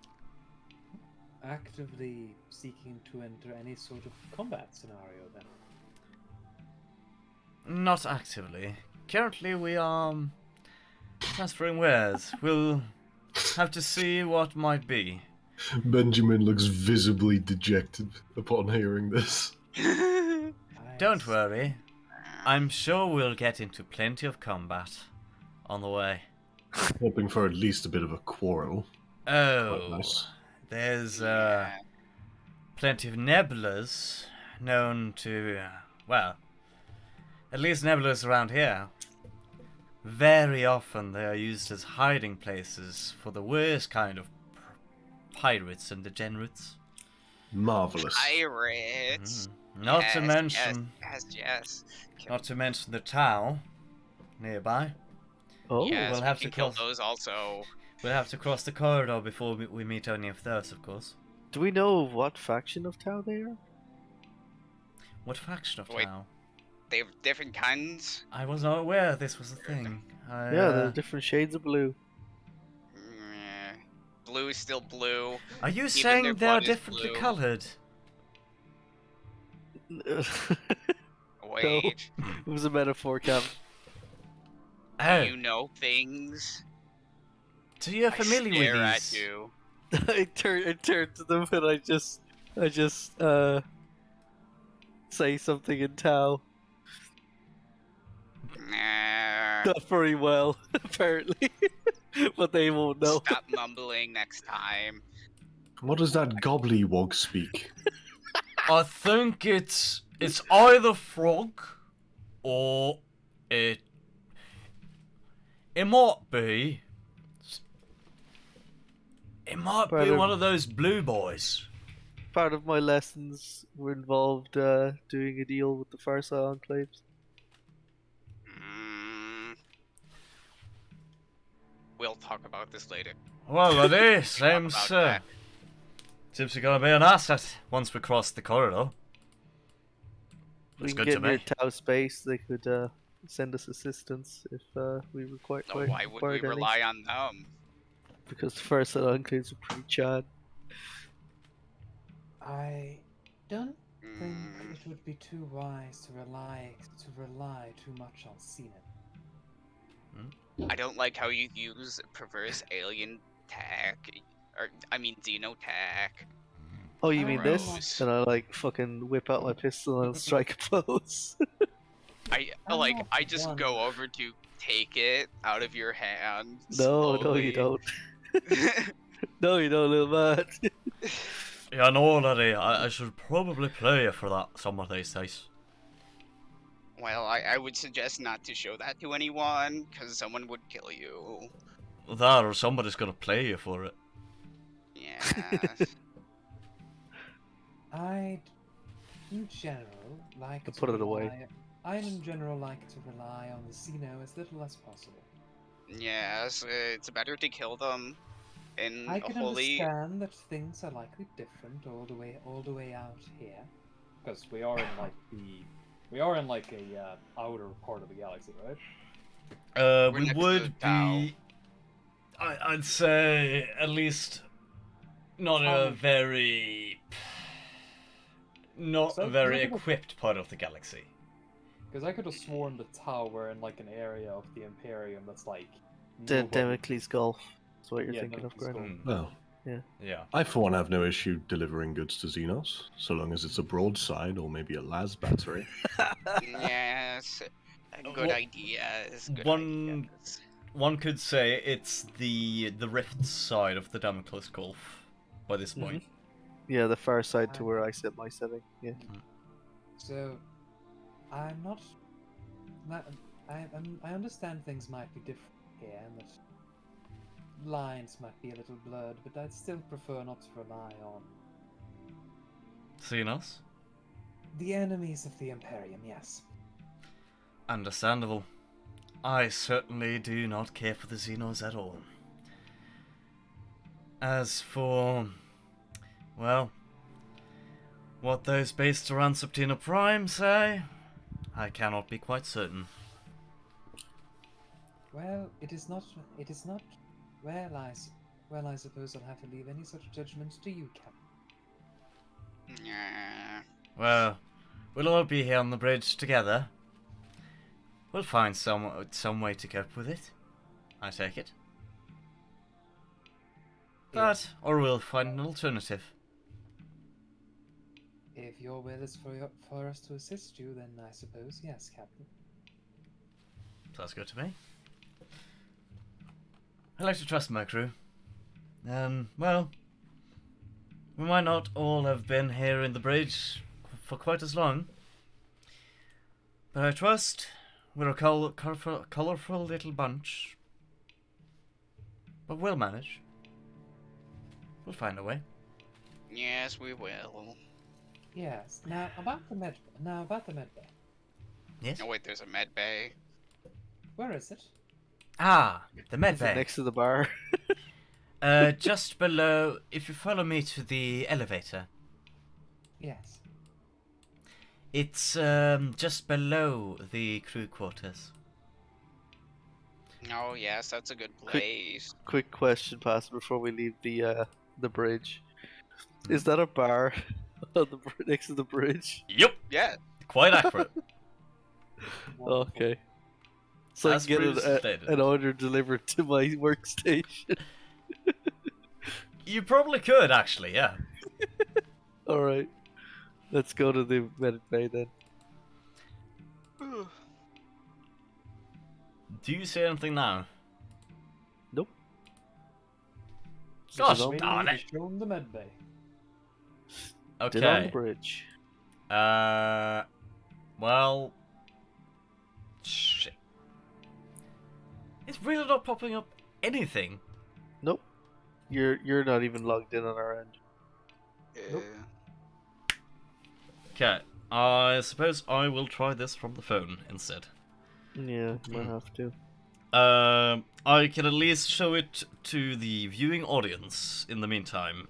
Speaker 6: actively seeking to enter any sort of combat scenario then.
Speaker 1: Not actively. Currently, we are Transferring wares. We'll have to see what might be.
Speaker 5: Benjamin looks visibly dejected upon hearing this.
Speaker 1: Don't worry. I'm sure we'll get into plenty of combat on the way.
Speaker 5: Hoping for at least a bit of a quarrel.
Speaker 1: Oh,
Speaker 5: Quite nice.
Speaker 1: there's
Speaker 2: Yeah.
Speaker 1: plenty of nebulas known to, well, at least nebulas around here. Very often they are used as hiding places for the worst kind of pirates and degenerates.
Speaker 5: Marvelous.
Speaker 2: Pirates.
Speaker 1: Not to mention,
Speaker 2: Yes.
Speaker 1: not to mention the Tau nearby.
Speaker 3: Oh,
Speaker 2: Yes,
Speaker 1: we'll
Speaker 2: we
Speaker 1: have
Speaker 2: can
Speaker 1: to
Speaker 2: kill
Speaker 1: cross-
Speaker 2: those also.
Speaker 1: We'll have to cross the corridor before we meet any of those, of course.
Speaker 3: do we know what faction of Tau they are?
Speaker 1: What faction of
Speaker 2: Wait.
Speaker 1: Tau?
Speaker 2: They have different kinds.
Speaker 1: I was not aware this was a thing.
Speaker 3: Yeah, there's different shades of blue.
Speaker 2: Blue is still blue.
Speaker 1: Are you
Speaker 2: their
Speaker 1: saying they are
Speaker 2: blood is
Speaker 1: differently
Speaker 2: blue.
Speaker 1: coloured?
Speaker 2: Wait,
Speaker 3: It was a metaphor, Cam.
Speaker 1: Oh,
Speaker 2: you know things.
Speaker 1: so you're
Speaker 2: I
Speaker 1: familiar
Speaker 2: stare
Speaker 1: with
Speaker 2: at
Speaker 1: these?
Speaker 2: you.
Speaker 3: I turn to them and I just say something in Tau.
Speaker 2: Nah.
Speaker 3: Not very well, apparently, but they won't know.
Speaker 2: Stop mumbling next time.
Speaker 5: What does that gobbledywog speak?
Speaker 1: I think it's either frog or it might be one of those blue boys.
Speaker 3: Part of my lessons were involved doing a deal with the Farsa enclaves.
Speaker 2: We'll talk about this later.
Speaker 1: Well, it seems
Speaker 2: about that.
Speaker 1: seems to gonna be an asset once we cross the corridor.
Speaker 3: We
Speaker 1: It's
Speaker 3: can
Speaker 1: good to
Speaker 3: get near
Speaker 1: me.
Speaker 3: Tau space. They could send us assistance if we require.
Speaker 2: No, why would we
Speaker 3: required any.
Speaker 2: rely on them?
Speaker 3: Because the Farsa enclaves are pretty chad.
Speaker 6: I don't think
Speaker 2: Mm,
Speaker 6: it would be too wise to rely too much on Cena.
Speaker 2: I don't like how you use perverse alien tech. Or, I mean, Deno tech.
Speaker 3: Oh, you mean this?
Speaker 2: Gross.
Speaker 3: And I like fucking whip out my pistol and strike a pose.
Speaker 2: I
Speaker 6: not
Speaker 2: just
Speaker 6: one.
Speaker 2: go over to take it out of your hand.
Speaker 3: No,
Speaker 2: slowly.
Speaker 3: you don't. No, you don't, little man.
Speaker 1: Yeah, no, laddie. I should probably play you for that some of these days.
Speaker 2: Well, I would suggest not to show that to anyone, because someone would kill you.
Speaker 1: That or somebody's gonna play you for it.
Speaker 2: Yeah.
Speaker 6: I'd, in general, like
Speaker 3: I'll
Speaker 6: to
Speaker 3: put it away.
Speaker 6: rely- I'd in general like to rely on the Xeno as little as possible.
Speaker 2: Yes, it's better to kill them in
Speaker 6: I
Speaker 2: a
Speaker 6: can
Speaker 2: holy.
Speaker 6: understand that things are likely different all the way out here.
Speaker 4: Because we are in like a outer part of the galaxy, right?
Speaker 2: We're
Speaker 1: We
Speaker 2: next to
Speaker 1: would
Speaker 2: the Tau.
Speaker 1: be. I'd say at least not a very. Not
Speaker 4: So-
Speaker 1: a very
Speaker 4: so-
Speaker 1: equipped part of the galaxy.
Speaker 4: Because I could have sworn the Tau were in like an area of the Imperium that's like.
Speaker 3: The
Speaker 4: nobody-
Speaker 3: Damocles Gulf. That's what you're
Speaker 4: Yeah,
Speaker 3: thinking of,
Speaker 4: Damocles
Speaker 3: Gren.
Speaker 4: Gulf.
Speaker 1: Hmm.
Speaker 5: Well,
Speaker 1: Yeah.
Speaker 5: I for one have no issue delivering goods to Xenos, so long as it's a broadside or maybe a las battery.
Speaker 2: Yes, good
Speaker 1: Well,
Speaker 2: ideas. Good
Speaker 1: one-
Speaker 2: ideas.
Speaker 1: One could say it's the rift side of the Damocles Gulf by this point.
Speaker 3: Yeah, the far side to where I set my setting. Yeah.
Speaker 6: So, I'm not. I understand things might be different here, and that lines might be a little blurred, but I'd still prefer not to rely on
Speaker 1: Xenos?
Speaker 6: the enemies of the Imperium. Yes.
Speaker 1: Understandable. I certainly do not care for the Xenos at all. As for, well, what those based around Septina Prime say, I cannot be quite certain.
Speaker 6: Well, it is not. Well, I suppose I'll have to leave any such judgment to you, Captain.
Speaker 2: Yeah.
Speaker 1: Well, we'll all be here on the bridge together. We'll find some way to cope with it. I take it. That, or we'll find an alternative.
Speaker 6: If your will is for us to assist you, then I suppose yes, Captain.
Speaker 1: Sounds good to me. I like to trust my crew. Well, we might not all have been here in the bridge for quite as long, but I trust we're a colourful little bunch. But we'll manage. We'll find a way.
Speaker 2: Yes, we will.
Speaker 6: Yes. Now about the med bay.
Speaker 1: Yes?
Speaker 2: Oh wait, there's a med bay.
Speaker 6: Where is it?
Speaker 1: Ah, the med
Speaker 3: Is it
Speaker 1: bay.
Speaker 3: next to the bar?
Speaker 1: Just below, if you follow me to the elevator.
Speaker 6: Yes.
Speaker 1: It's just below the crew quarters.
Speaker 2: Oh yes, that's a good place.
Speaker 3: Quick question, Pastor, before we leave the bridge. Is that a bar on the next to the bridge?
Speaker 1: Yep,
Speaker 2: Yeah.
Speaker 1: quite accurate.
Speaker 3: Okay. So
Speaker 1: As
Speaker 3: I can
Speaker 1: previously
Speaker 3: get
Speaker 1: stated.
Speaker 3: an order delivered to my workstation.
Speaker 1: You probably could, actually, yeah.
Speaker 3: Alright. Let's go to the med bay then.
Speaker 1: Do you see anything now?
Speaker 3: Nope.
Speaker 1: Gosh
Speaker 3: Still on-
Speaker 1: darn it.
Speaker 6: Show them the med bay.
Speaker 3: Still on the
Speaker 1: Okay.
Speaker 3: bridge.
Speaker 1: Well... Shit. It's really not popping up anything.
Speaker 3: Nope. You're not even logged in on our end.
Speaker 2: Nope.
Speaker 1: Okay, I suppose I will try this from the phone instead.
Speaker 3: Yeah, might have to.
Speaker 1: I can at least show it to the viewing audience in the meantime.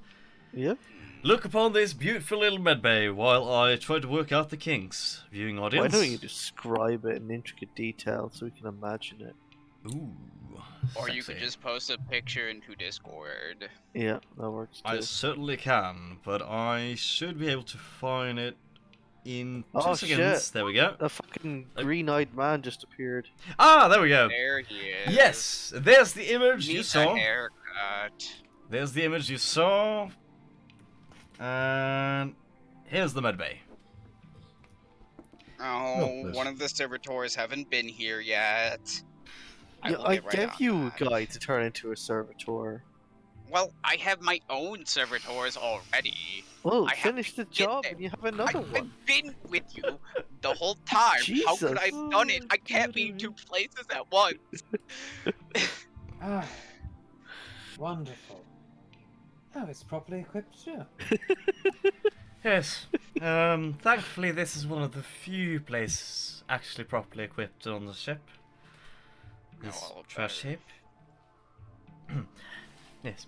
Speaker 3: Yep.
Speaker 1: Look upon this beautiful little medbay while I try to work out the kinks. Viewing
Speaker 3: Why
Speaker 1: audience.
Speaker 3: don't you describe it in intricate detail so we can imagine it?
Speaker 1: Ooh.
Speaker 2: Or you could
Speaker 1: sexy.
Speaker 2: just post a picture into Discord.
Speaker 3: Yeah, that works too.
Speaker 1: I certainly can, but I should be able to find it in 2
Speaker 3: Oh,
Speaker 1: seconds.
Speaker 3: shit.
Speaker 1: There we go.
Speaker 3: A fucking green-eyed man just appeared.
Speaker 1: Ah, there we go.
Speaker 2: There he is.
Speaker 1: Yes, there's the image you
Speaker 2: Needs
Speaker 1: saw.
Speaker 2: a haircut.
Speaker 1: There's the image you saw. And here's the medbay.
Speaker 2: Oh,
Speaker 5: there's-
Speaker 2: one of the servitors haven't been here yet.
Speaker 3: Yeah,
Speaker 2: will
Speaker 3: I
Speaker 2: get right
Speaker 3: gave
Speaker 2: on
Speaker 3: you a
Speaker 2: that.
Speaker 3: guy to turn into a servitor.
Speaker 2: Well, I have my own servitors already.
Speaker 3: Well,
Speaker 2: I have
Speaker 3: finish
Speaker 2: to
Speaker 3: the
Speaker 2: get
Speaker 3: job
Speaker 2: there.
Speaker 3: and you have another
Speaker 2: I've
Speaker 3: one.
Speaker 2: been with you the whole time. How could I have done it? I can't be in 2 places at once.
Speaker 6: Ah, wonderful. Oh, it's properly equipped too.
Speaker 1: Yes. Thankfully, this is one of the few places actually properly equipped on the ship. This
Speaker 2: Oh, well,
Speaker 1: trash
Speaker 2: better.
Speaker 1: heap. Yes.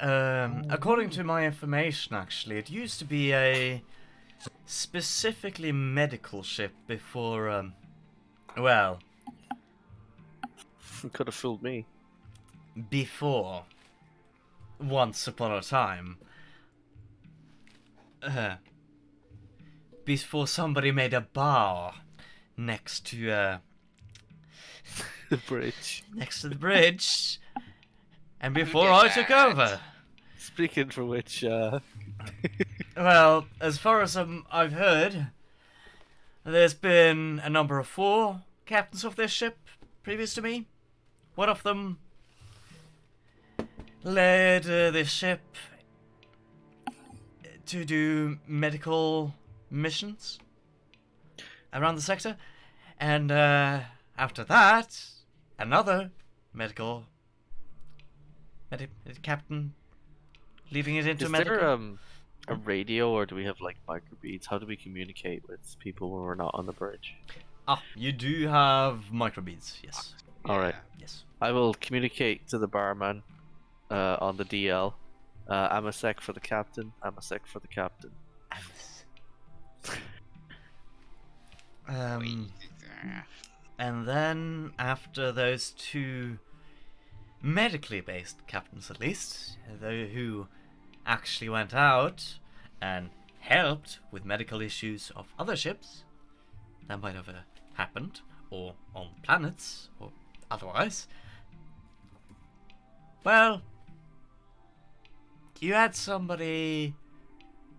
Speaker 1: According to my information, actually, it used to be a specifically medical ship before, well,
Speaker 3: You could have fooled me.
Speaker 1: before, once upon a time, before somebody made a bar next to,
Speaker 3: The bridge.
Speaker 1: next to the bridge, and before
Speaker 2: did
Speaker 1: I took
Speaker 2: that?
Speaker 1: over.
Speaker 3: Speaking for which,
Speaker 1: Well, as far as I've heard, there's been a number of 4 captains of this ship previous to me. One of them led this ship to do medical missions around the sector, and after that, another medical captain leading it into
Speaker 3: is
Speaker 1: medical.
Speaker 3: there a radio or do we have like microbeads? How do we communicate with people when we're not on the bridge?
Speaker 1: Ah, you do have microbeads, yes.
Speaker 3: Alright.
Speaker 1: Yes.
Speaker 3: I will communicate to the barman on the DL. I'm a sec for the captain. I'm a sec for the captain.
Speaker 1: And then after those 2 medically based captains, at least, who actually went out and helped with medical issues of other ships that might have happened, or on planets, or otherwise. Well, you had somebody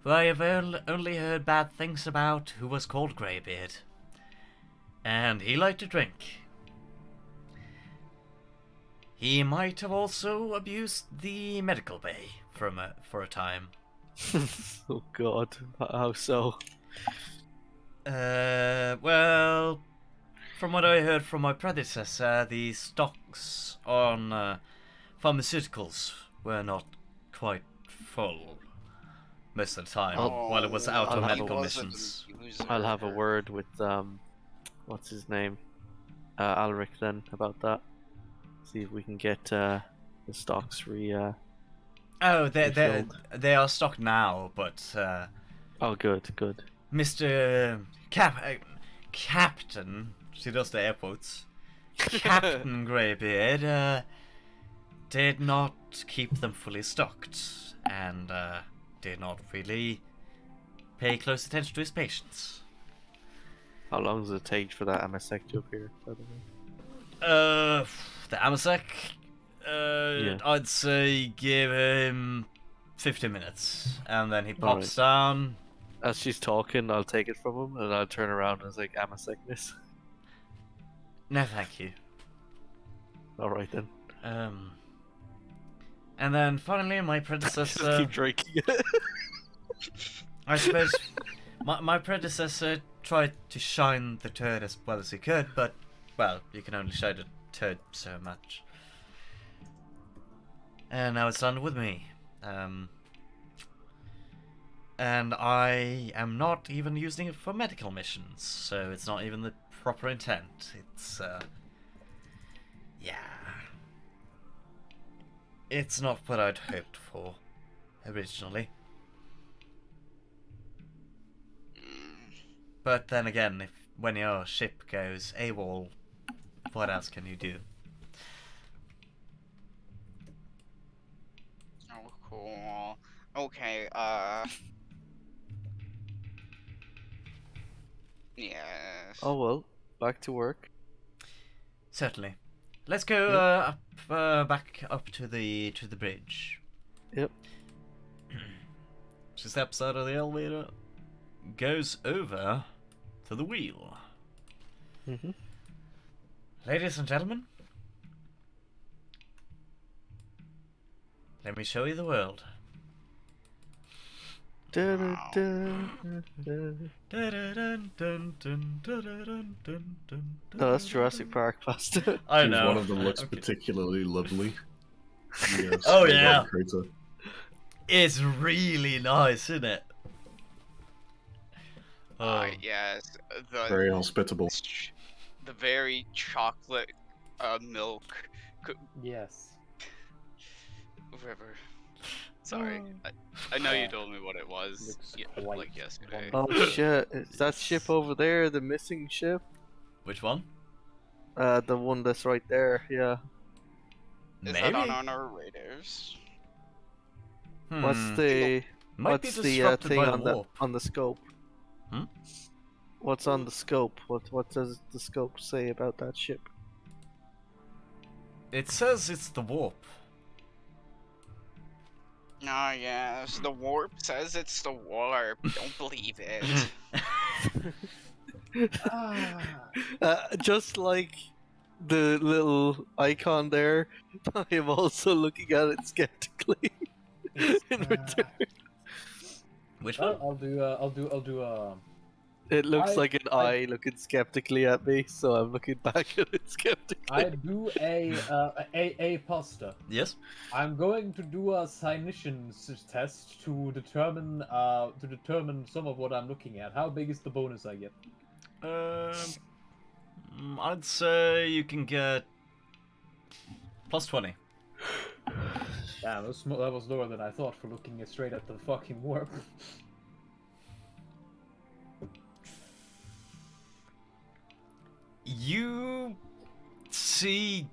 Speaker 1: who I have only heard bad things about who was called Greybeard. And he liked to drink. He might have also abused the medical bay for a time.
Speaker 3: Oh god, how so?
Speaker 1: Well, from what I heard from my predecessor, the stocks on pharmaceuticals were not quite full most of the time while it was out on
Speaker 3: I'll have
Speaker 1: medical
Speaker 3: a-
Speaker 1: missions.
Speaker 3: I'll have a word with what's his name, Alric then about that. See if we can get the stocks
Speaker 1: Oh,
Speaker 3: refilled.
Speaker 1: they are stocked now, but
Speaker 3: Oh, good.
Speaker 1: Mr. Captain, she does the air quotes, Captain Greybeard did not keep them fully stocked and did not really pay close attention to his patients.
Speaker 3: How long does it take for that MSEC to appear, by the way?
Speaker 1: The Amasek,
Speaker 3: Yeah.
Speaker 1: I'd say give him 50 minutes, and then he pops
Speaker 3: Alright.
Speaker 1: down.
Speaker 3: As she's talking, I'll take it from him and I'll turn around and like, MSEC this.
Speaker 1: No, thank you.
Speaker 3: Alright then.
Speaker 1: And then finally, my
Speaker 3: Just
Speaker 1: predecessor.
Speaker 3: keep drinking it.
Speaker 1: I suppose my predecessor tried to shine the turd as well as he could, but well, you can only shine a turd so much. And now it's done with me. And I am not even using it for medical missions, so it's not even the proper intent. It's yeah. It's not what I'd hoped for originally. But then again, when your ship goes AWOL, what else can you do?
Speaker 2: Oh, cool. Okay, yes.
Speaker 3: Oh well, back to work.
Speaker 1: Certainly. Let's go back up to the bridge.
Speaker 3: Yep.
Speaker 1: She steps out of the elevator, goes over to the wheel.
Speaker 3: Mm-hmm.
Speaker 1: Ladies and gentlemen, let me show you the world.
Speaker 3: No, that's Jurassic Park pasta.
Speaker 1: I know.
Speaker 5: One of them looks
Speaker 1: Okay.
Speaker 5: particularly lovely. Yes,
Speaker 1: Oh,
Speaker 5: I love
Speaker 1: yeah.
Speaker 5: Crater.
Speaker 1: It's really nice, isn't it? Oh.
Speaker 2: Yes,
Speaker 5: Very hospitable.
Speaker 2: the very chocolate milk
Speaker 4: Yes.
Speaker 2: river. Sorry, I know you told me what it was,
Speaker 4: Looks quite
Speaker 2: like yesterday.
Speaker 3: Oh shit, is that ship over there the missing ship?
Speaker 1: Which one?
Speaker 3: The one that's right there, yeah.
Speaker 2: Is
Speaker 1: Maybe.
Speaker 2: that on our radars?
Speaker 3: What's the
Speaker 1: Might be
Speaker 3: what's the
Speaker 1: disrupted
Speaker 3: thing
Speaker 1: by the
Speaker 3: on the
Speaker 1: warp.
Speaker 3: scope?
Speaker 1: Hmm?
Speaker 3: What's on the scope? What does the scope say about that ship?
Speaker 1: It says it's the warp.
Speaker 2: Ah, yes, the warp says it's the warp. Don't believe it.
Speaker 3: Just like the little icon there, I am also looking at it skeptically. In return.
Speaker 1: Which one?
Speaker 4: I'll do
Speaker 3: It looks like an
Speaker 4: I-
Speaker 3: eye looking skeptically at me, so I'm looking back at it skeptically.
Speaker 4: I do a pasta.
Speaker 1: Yes.
Speaker 4: I'm going to do a cynician test to determine some of what I'm looking at. How big is the bonus I get?
Speaker 1: I'd say you can get plus 20.
Speaker 4: Damn, that was lower than I thought for looking straight at the fucking warp.
Speaker 1: You see,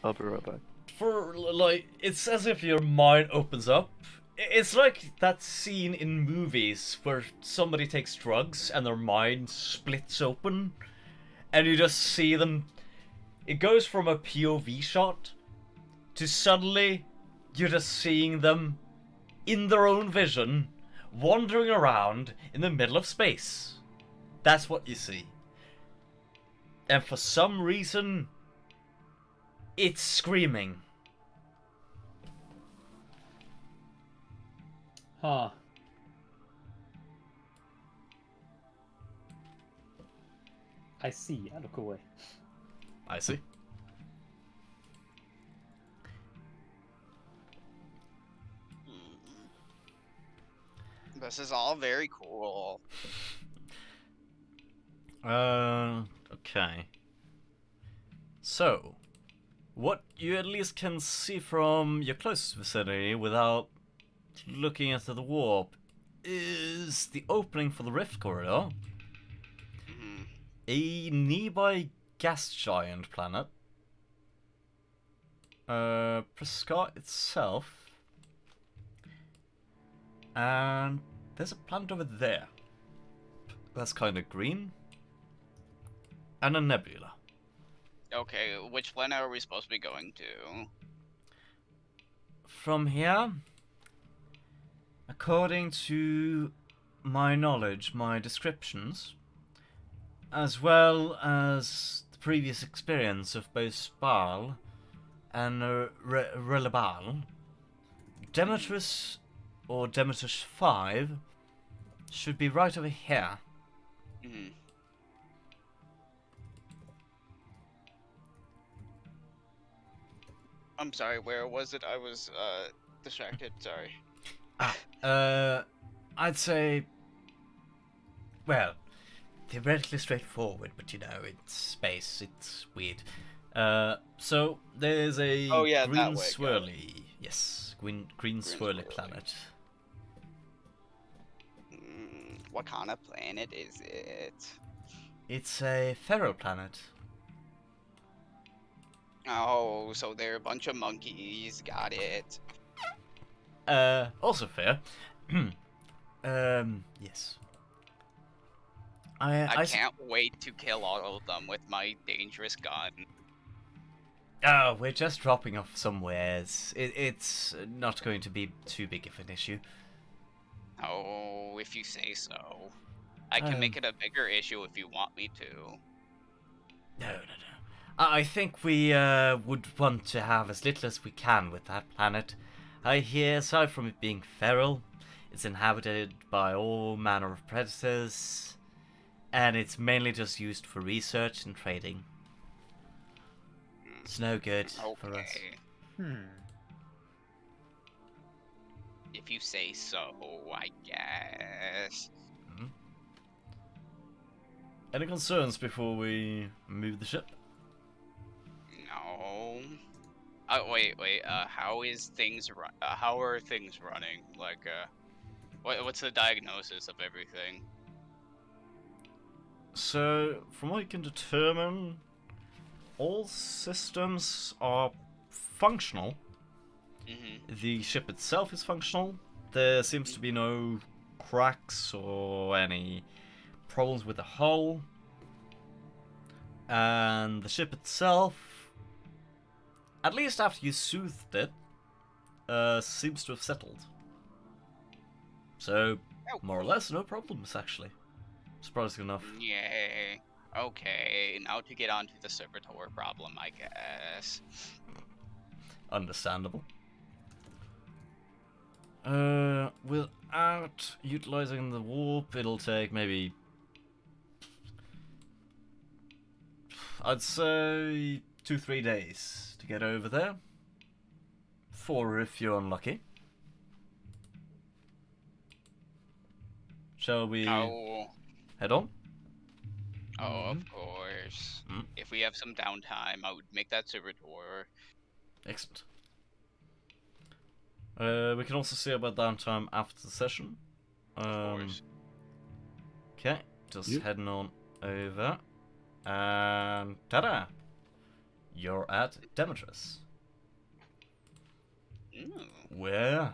Speaker 3: I'll be right back.
Speaker 1: for like, it's as if your mind opens up. It's like that scene in movies where somebody takes drugs and their mind splits open, and you just see them. It goes from a POV shot to suddenly you're just seeing them in their own vision, wandering around in the middle of space. That's what you see. And for some reason, it's screaming.
Speaker 4: Huh. I see. I look away.
Speaker 1: I see.
Speaker 2: This is all very cool.
Speaker 1: Okay. So, what you at least can see from your closest vicinity without looking into the warp is the opening for the rift corridor,
Speaker 2: Mhm.
Speaker 1: a nearby gas giant planet, Prescare itself, and there's a planet over there that's kind of green, and a nebula.
Speaker 2: Okay, which planet are we supposed to be going to?
Speaker 1: From here, according to my knowledge, my descriptions, as well as the previous experience of both Spal and Relabal, Demetrius or Demetrius 5 should be right over here.
Speaker 2: Mhm. I'm sorry, where was it? I was distracted, sorry.
Speaker 1: I'd say, well, theoretically straightforward, but you know, it's space, it's weird. So there's a
Speaker 2: Oh, yeah,
Speaker 1: green
Speaker 2: that way, got it.
Speaker 1: swirly, yes, green swirly
Speaker 2: swirly.
Speaker 1: planet.
Speaker 2: What kind of planet is it?
Speaker 1: It's a feral planet.
Speaker 2: Oh, so they're a bunch of monkeys, got it.
Speaker 1: Also fair. Yes.
Speaker 2: I can't wait to kill all of them with my dangerous gun.
Speaker 1: Oh, we're just dropping off somewhere. It's not going to be too big of an issue.
Speaker 2: Oh, if you say so. I can make it a bigger issue if you want me to.
Speaker 1: No. I think we would want to have as little as we can with that planet. I hear, aside from it being feral, it's inhabited by all manner of predators, and it's mainly just used for research and trading. It's no good for us.
Speaker 2: Okay. If you say so, I guess.
Speaker 1: Any concerns before we move the ship?
Speaker 2: No. Wait. How is things how are things running? Like, what's the diagnosis of everything?
Speaker 1: So, from what I can determine, all systems are functional. The ship itself is functional. There seems to be no cracks or any problems with the hull. And the ship itself, at least after you soothed it, seems to have settled. So, more or less, no problems, actually. Surprising enough.
Speaker 2: Yay. Okay, now to get on to the servitor problem, I guess.
Speaker 1: Understandable. Without utilizing the warp, it'll take maybe, I'd say 2-3 days to get over there. 4 if you're unlucky. Shall we head on?
Speaker 2: Oh, of course. If we have some downtime, I would make that servitor.
Speaker 1: Excellent. We can also see about downtime after the session.
Speaker 2: Of course.
Speaker 1: Okay, just heading on over. And ta-da! You're at Demetrius. Where,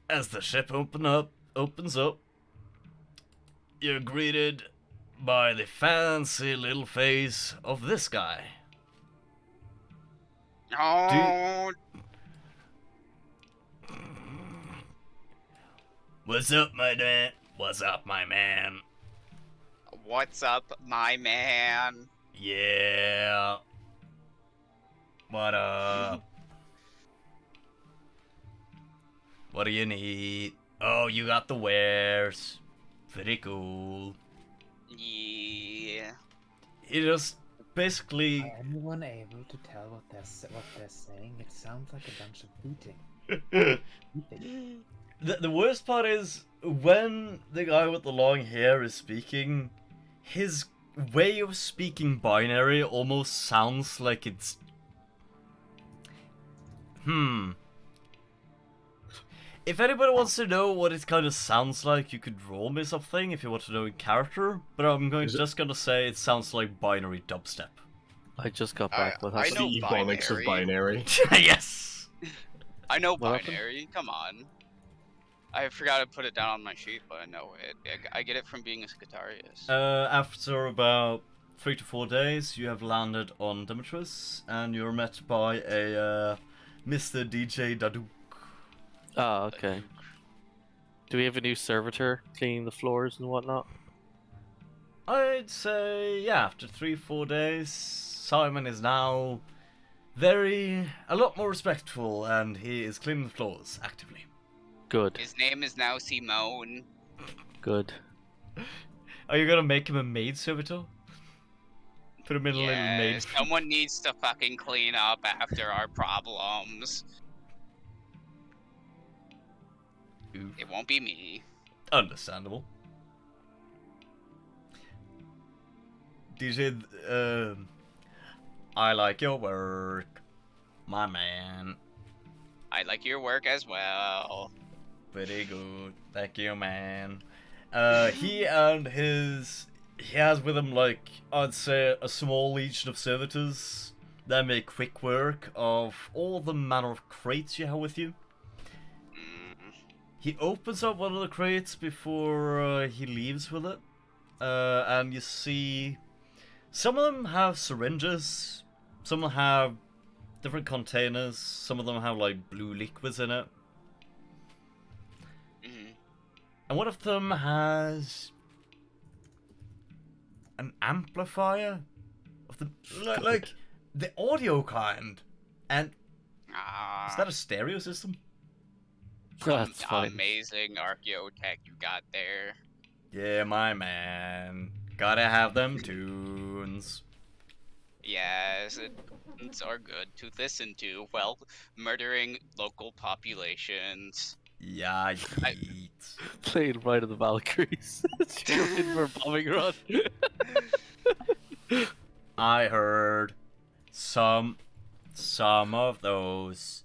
Speaker 1: as the ship opens up, you're greeted by the fancy little face of this guy.
Speaker 2: Oh,
Speaker 1: What's up, my man? What's up, my man?
Speaker 2: what's up, my man?
Speaker 1: Yeah. What up? What do you need? Oh, you got the wares. Pretty cool.
Speaker 2: Yeah.
Speaker 1: He just basically.
Speaker 6: Are anyone able to tell what they're saying? It sounds like a bunch of hooting.
Speaker 1: The worst part is when the guy with the long hair is speaking, his way of speaking binary almost sounds like it's. If anybody wants to know what it kind of sounds like, you could roll me something if you want to know in character, but I'm just gonna say it sounds like binary dubstep.
Speaker 3: I just got back. What
Speaker 2: I
Speaker 3: happened?
Speaker 2: know
Speaker 5: The ebonics of binary.
Speaker 1: Yes!
Speaker 2: I know
Speaker 3: What happened?
Speaker 2: binary. Come on. I forgot to put it down on my sheet, but I know it. I get it from being a Scutarius.
Speaker 1: After about 3 to 4 days, you have landed on Demetrius, and you're met by a Mr. DJ Daduk.
Speaker 3: Ah, okay. Do we have a new servitor cleaning the floors and whatnot?
Speaker 1: I'd say, yeah, after 3-4 days, Simon is now a lot more respectful, and he is cleaning the floors actively.
Speaker 3: Good.
Speaker 2: His name is now Simone.
Speaker 3: Good.
Speaker 1: Are you gonna make him a maid servitor? Put him in a little maid.
Speaker 2: Yes, someone needs to fucking clean up after our problems.
Speaker 1: Oof.
Speaker 2: It won't be me.
Speaker 1: Understandable. DJ, I like your work, my man.
Speaker 2: I like your work as well.
Speaker 1: Pretty good, thank you, man. He has with him, like, I'd say, a small legion of servitors that make quick work of all the manner of crates you have with you. He opens up one of the crates before he leaves with it, and you see some of them have syringes, some of them have different containers, some of them have like blue liquids in it, and one of them has an amplifier of the like the audio kind, and is that a stereo system?
Speaker 3: That's fine.
Speaker 2: Amazing archaeotech you got there.
Speaker 1: Yeah, my man. Gotta have them tunes.
Speaker 2: Yes, it's are good to listen to while murdering local populations.
Speaker 1: Yeah,
Speaker 3: Playing Ride of the Valkyries. You're in for a bombing run.
Speaker 1: I heard some of those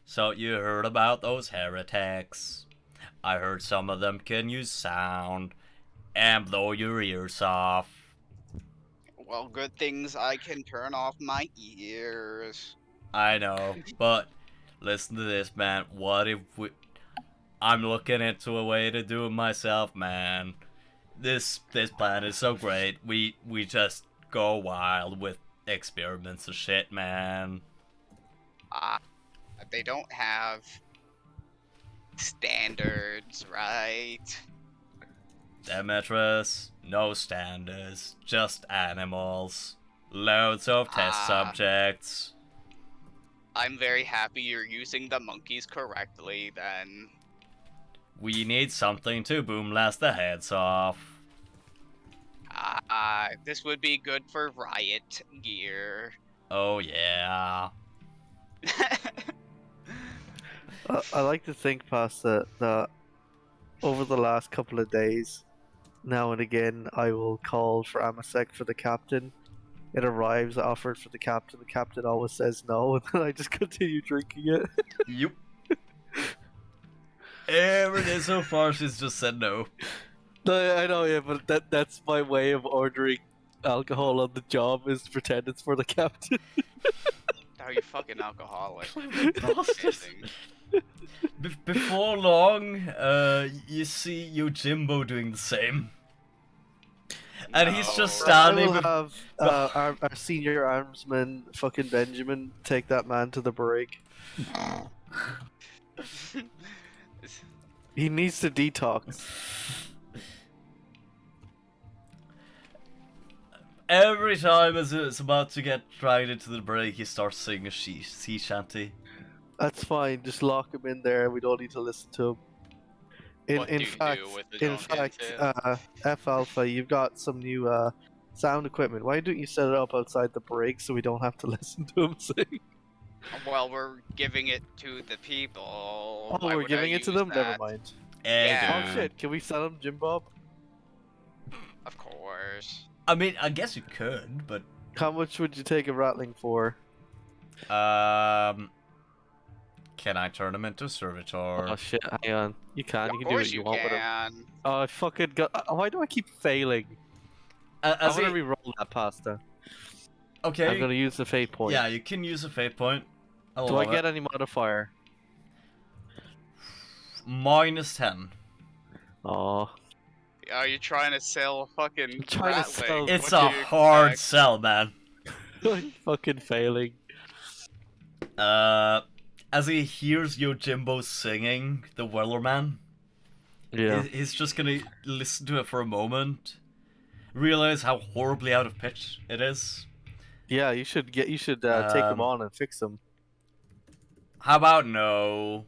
Speaker 1: So you heard about those heretics. I heard some of them can use sound and blow your ears off.
Speaker 2: Well, good things I can turn off my ears.
Speaker 1: I know, but listen to this, man. What if I'm looking into a way to do it myself, man. This plan is so great. We just go wild with experiments and shit, man.
Speaker 2: They don't have standards, right?
Speaker 1: Demetrius, no standards, just animals. Loads of test subjects.
Speaker 2: I'm very happy you're using the monkeys correctly, then.
Speaker 1: We need something to boom blast the heads off.
Speaker 2: This would be good for riot gear.
Speaker 1: Oh yeah.
Speaker 3: I like to think past that over the last couple of days, now and again, I will call for Amasek for the captain. It arrives, I offer it for the captain always says no, and then I just continue drinking it.
Speaker 1: Yup. Every day so far, she's just said no.
Speaker 3: No, I know, yeah, but that's my way of ordering alcohol on the job, is to pretend it's for the captain.
Speaker 2: Oh, you fucking alcoholic.
Speaker 1: Bastard. Before long, you see Yojimbo doing the same. And he's just
Speaker 2: No.
Speaker 1: standing
Speaker 3: I will
Speaker 1: with...
Speaker 3: have our senior armsman, fucking Benjamin, take that man to the brig. He needs to detox.
Speaker 1: Every time as it's about to get dragged into the brig, he starts singing a sea shanty.
Speaker 3: That's fine. Just lock him in there. We don't need to listen to him.
Speaker 2: What do you do with the drunken tale?
Speaker 3: F Alpha, you've got some new sound equipment. Why don't you set it up outside the brig so we don't have to listen to him sing?
Speaker 2: Well, we're giving it to the people.
Speaker 3: Oh,
Speaker 2: Why
Speaker 3: we're
Speaker 2: would
Speaker 3: giving
Speaker 2: I
Speaker 3: it to
Speaker 2: use
Speaker 3: them. Never
Speaker 2: that?
Speaker 3: mind.
Speaker 2: Yeah.
Speaker 3: Oh shit! Can we sell him Jim Bob?
Speaker 2: Of course.
Speaker 1: I mean, I guess you could, but...
Speaker 3: How much would you take a rattling for?
Speaker 1: Can I turn him into a servitor?
Speaker 3: Oh shit! Hang on. You can.
Speaker 2: Of
Speaker 3: You can do
Speaker 2: course
Speaker 3: what you
Speaker 2: you
Speaker 3: want with him.
Speaker 2: can.
Speaker 3: Oh, I fucking got. Why do I keep failing? I'm
Speaker 1: As
Speaker 3: gonna
Speaker 1: he...
Speaker 3: re-roll that pasta.
Speaker 1: Okay.
Speaker 3: I'm gonna use the fate point.
Speaker 1: Yeah, you can use a fate point.
Speaker 3: Do I get any modifier?
Speaker 1: -10.
Speaker 3: Oh.
Speaker 2: Are you trying to sell fucking
Speaker 3: I'm trying to
Speaker 2: rattling?
Speaker 3: sell-
Speaker 1: It's
Speaker 2: What
Speaker 1: a
Speaker 2: do you
Speaker 1: hard
Speaker 2: expect?
Speaker 1: sell, man.
Speaker 3: I'm fucking failing.
Speaker 1: As he hears Yojimbo singing the Wellerman,
Speaker 3: Yeah.
Speaker 1: he's just gonna listen to it for a moment, realize how horribly out of pitch it is.
Speaker 3: Yeah, you should take him
Speaker 1: Um,
Speaker 3: on and fix him.
Speaker 1: How about no?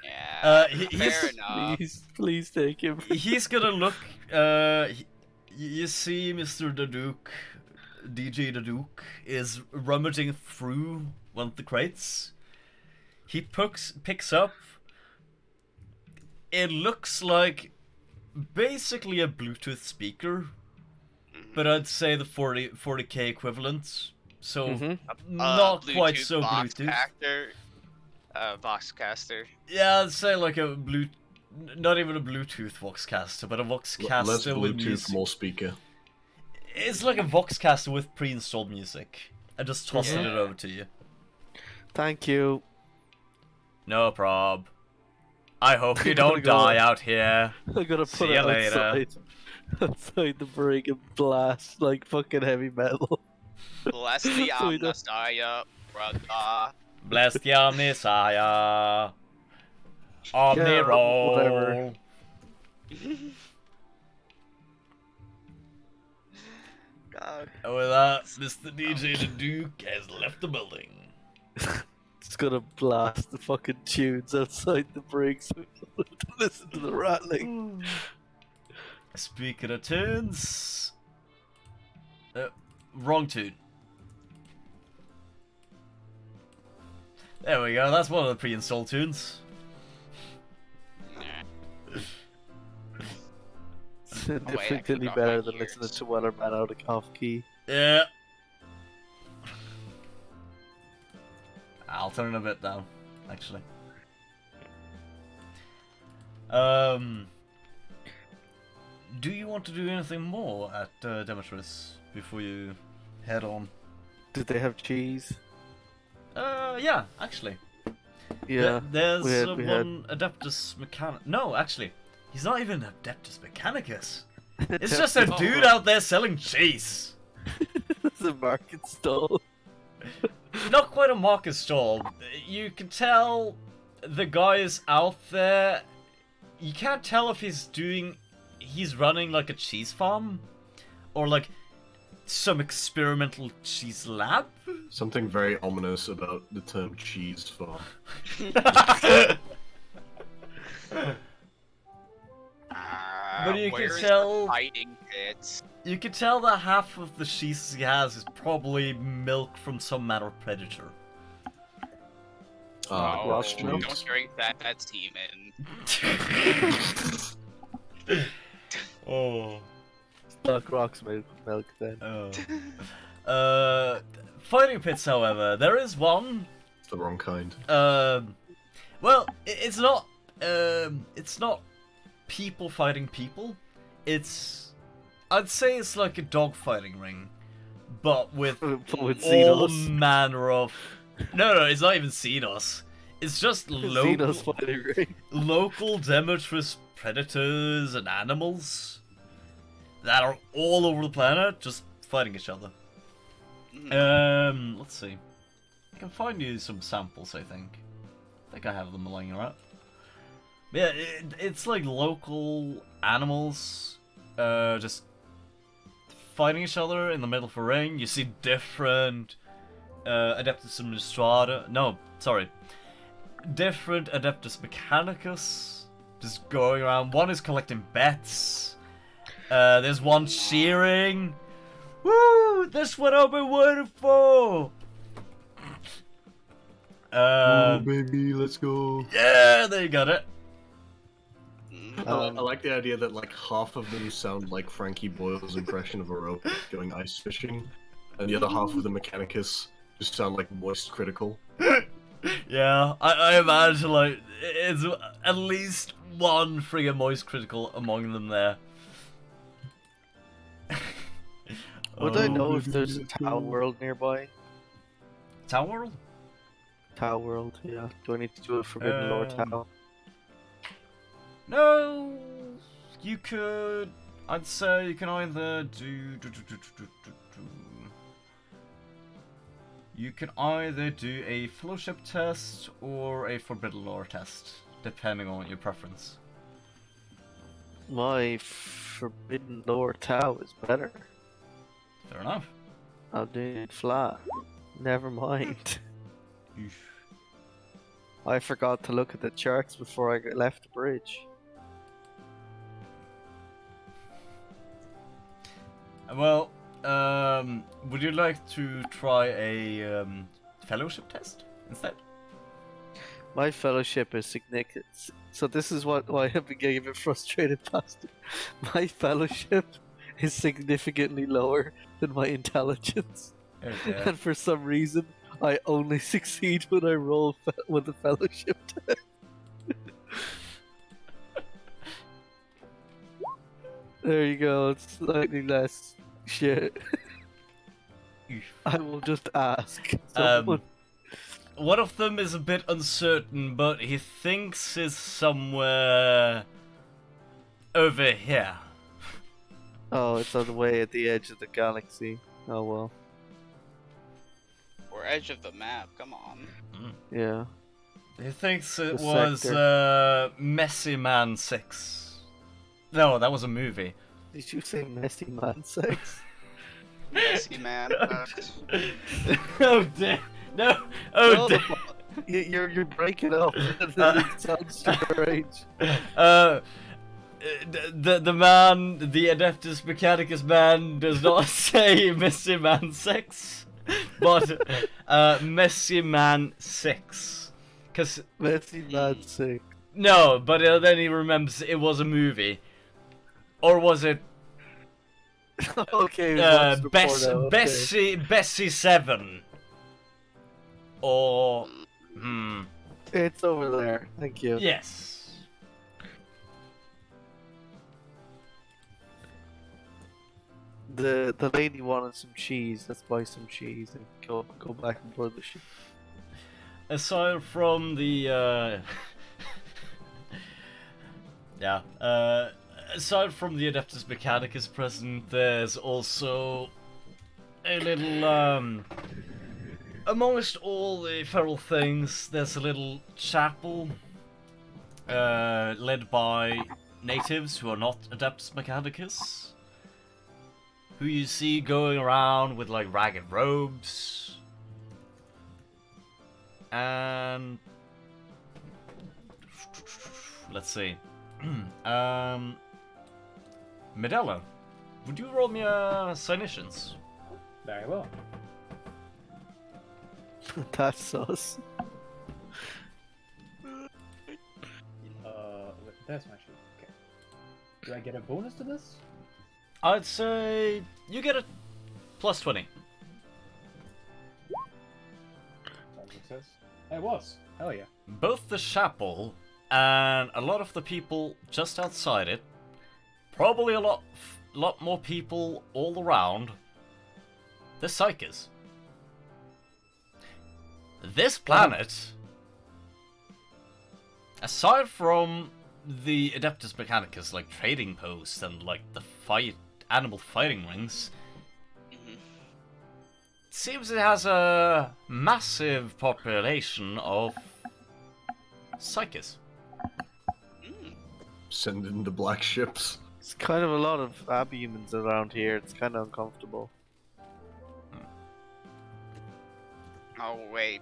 Speaker 2: Yeah.
Speaker 1: He's
Speaker 2: fair enough.
Speaker 3: Please take him.
Speaker 1: he's gonna look. You see, Mr. Daduke, DJ Daduke, is rummaging through one of the crates. He picks up. It looks like basically a Bluetooth speaker, but I'd say the 40K equivalent. So
Speaker 3: Mhm.
Speaker 1: not quite
Speaker 2: Bluetooth
Speaker 1: so
Speaker 2: box
Speaker 1: Bluetooth.
Speaker 2: Actor, Voxcaster.
Speaker 1: Yeah, I'd say like a not even a Bluetooth Voxcaster, but a
Speaker 5: Less
Speaker 1: Voxcaster with
Speaker 5: Bluetooth,
Speaker 1: music.
Speaker 5: more speaker.
Speaker 1: It's like a Voxcaster with pre-installed music. I just tossing it
Speaker 2: Yeah.
Speaker 1: over to you.
Speaker 3: Thank you.
Speaker 1: No prob. I hope you
Speaker 3: I'm gonna
Speaker 1: don't
Speaker 3: go-
Speaker 1: die out here.
Speaker 3: I'm gonna
Speaker 1: See
Speaker 3: put
Speaker 1: ya
Speaker 3: it
Speaker 1: later.
Speaker 3: outside the brig and blast like fucking heavy metal.
Speaker 2: Bless the
Speaker 3: So we don't-
Speaker 2: Amnastaya, brother.
Speaker 1: Bless the Omnisire. Omni-roll.
Speaker 3: whatever.
Speaker 2: God.
Speaker 1: And with that, Mr. DJ the Duke has left the building.
Speaker 3: Just gonna blast the fucking tunes outside the brig so we don't have to listen to the rattling.
Speaker 1: Speaking of tunes... wrong tune. There we go, that's one of the pre-installed tunes.
Speaker 3: Significantly
Speaker 2: forgot
Speaker 3: better
Speaker 2: my
Speaker 3: than listening
Speaker 2: ears.
Speaker 3: to Wellerman out of off key.
Speaker 1: Yeah. I'll turn it a bit down, actually. Do you want to do anything more at Demetrius before you head on?
Speaker 3: Did they have cheese?
Speaker 1: Yeah, actually.
Speaker 3: Yeah.
Speaker 1: There's
Speaker 3: we had-
Speaker 1: one Adeptus Mechanicus. No, actually, he's not even Adeptus Mechanicus. It's just a dude out there selling cheese.
Speaker 3: It's a market stall.
Speaker 1: Not quite a market stall. You can tell the guy is out there. You can't tell if he's running like a cheese farm or like some experimental cheese lab.
Speaker 5: Something very ominous about the term cheese farm.
Speaker 1: But you can
Speaker 2: where's
Speaker 1: tell-
Speaker 2: the fighting pits.
Speaker 1: You can tell that half of the cheese he has is probably milk from some manner of predator.
Speaker 2: Oh,
Speaker 5: Ross
Speaker 2: don't
Speaker 5: cheese.
Speaker 2: drink that. That's semen.
Speaker 1: Oh.
Speaker 3: Stock rocks milk then.
Speaker 1: Oh. Fighting pits, however, there is one.
Speaker 5: It's the wrong kind.
Speaker 1: Well, it's not. It's not people fighting people. I'd say it's like a dog fighting ring, but with
Speaker 3: With
Speaker 1: all
Speaker 3: Xenos.
Speaker 1: manner of. No, it's not even Xenos. It's just
Speaker 3: Xenos fighting ring.
Speaker 1: local Demetrius predators and animals. that are all over the planet, just fighting each other. Let's see. I can find you some samples, I think. I think I have them lying around. Yeah, it's like local animals, just fighting each other in the middle of a ring. You see different Adeptus Administrata. No, sorry. Different Adeptus Mechanicus just going around. One is collecting bets. There's one cheering. Woo! That's what I've been waiting for!
Speaker 5: Oh, baby, let's go.
Speaker 1: Yeah, there you got it.
Speaker 5: I like the idea that like half of them sound like Frankie Boyle's impression of a rope going ice fishing, and the other half of the Mechanicus just sound like Moist Critical.
Speaker 1: Yeah, I imagine like it's at least one friggin' Moist Critical among them there.
Speaker 3: Would I know if there's a Tau World nearby?
Speaker 1: Tau World?
Speaker 3: Tau World, yeah. Do I need to do a Forbidden Lore Tau?
Speaker 1: No, you could. I'd say you can either do. You can either do a Fellowship test or a Forbidden Lore test, depending on your preference.
Speaker 3: My Forbidden Lore Tau is better.
Speaker 1: Fair enough.
Speaker 3: I'll do it flat. Never mind. I forgot to look at the charts before I left the bridge.
Speaker 1: Well, would you like to try a Fellowship test instead?
Speaker 3: My Fellowship is significant. So this is why I've been getting a bit frustrated past it. My Fellowship is significantly lower than my intelligence.
Speaker 1: Okay.
Speaker 3: And for some reason, I only succeed when I roll with the Fellowship test. There you go, it's slightly less shit. I will just ask someone.
Speaker 1: One of them is a bit uncertain, but he thinks it's somewhere over here.
Speaker 3: Oh, it's on the way at the edge of the galaxy. Oh well.
Speaker 2: Or edge of the map, come on.
Speaker 3: Yeah.
Speaker 1: He thinks it
Speaker 3: The
Speaker 1: was
Speaker 3: sector.
Speaker 1: Messy Man 6. No, that was a movie.
Speaker 3: Did you say Messy Man 6?
Speaker 2: Messy man.
Speaker 1: Oh dear. No. Oh dear.
Speaker 3: You're breaking up. It sounds strange.
Speaker 1: The man, the Adeptus Mechanicus man, does not say Messy Man 6, but Messy Man 6. Cause
Speaker 3: Messy Man 6.
Speaker 1: no, but then he remembers it was a movie, or was it
Speaker 3: Okay, watch the porno, okay.
Speaker 1: Bessie 7, or
Speaker 3: It's over there. Thank you.
Speaker 1: yes.
Speaker 3: The lady wanted some cheese. Let's buy some cheese and go back and board the ship.
Speaker 1: Aside from the aside from the Adeptus Mechanicus present, there's also a little amongst all the feral things, there's a little chapel led by natives who are not Adeptus Mechanicus, who you see going around with like ragged robes. And let's see. Medella, would you roll me a Cynitions?
Speaker 4: Very well.
Speaker 3: That's sus.
Speaker 4: There's my sheet. Okay. Do I get a bonus to this?
Speaker 1: I'd say you get a plus 20.
Speaker 4: That makes sense. It was. Hell yeah.
Speaker 1: Both the chapel and a lot of the people just outside it, probably a lot more people all around, they're psychers. This planet, aside from the Adeptus Mechanicus like trading posts and like the fight animal fighting rings.
Speaker 2: Mhm.
Speaker 1: Seems it has a massive population of psychics.
Speaker 2: Mm.
Speaker 5: Send in the black ships.
Speaker 3: It's kind of a lot of abhumans around here. It's kind of uncomfortable.
Speaker 2: Oh wait,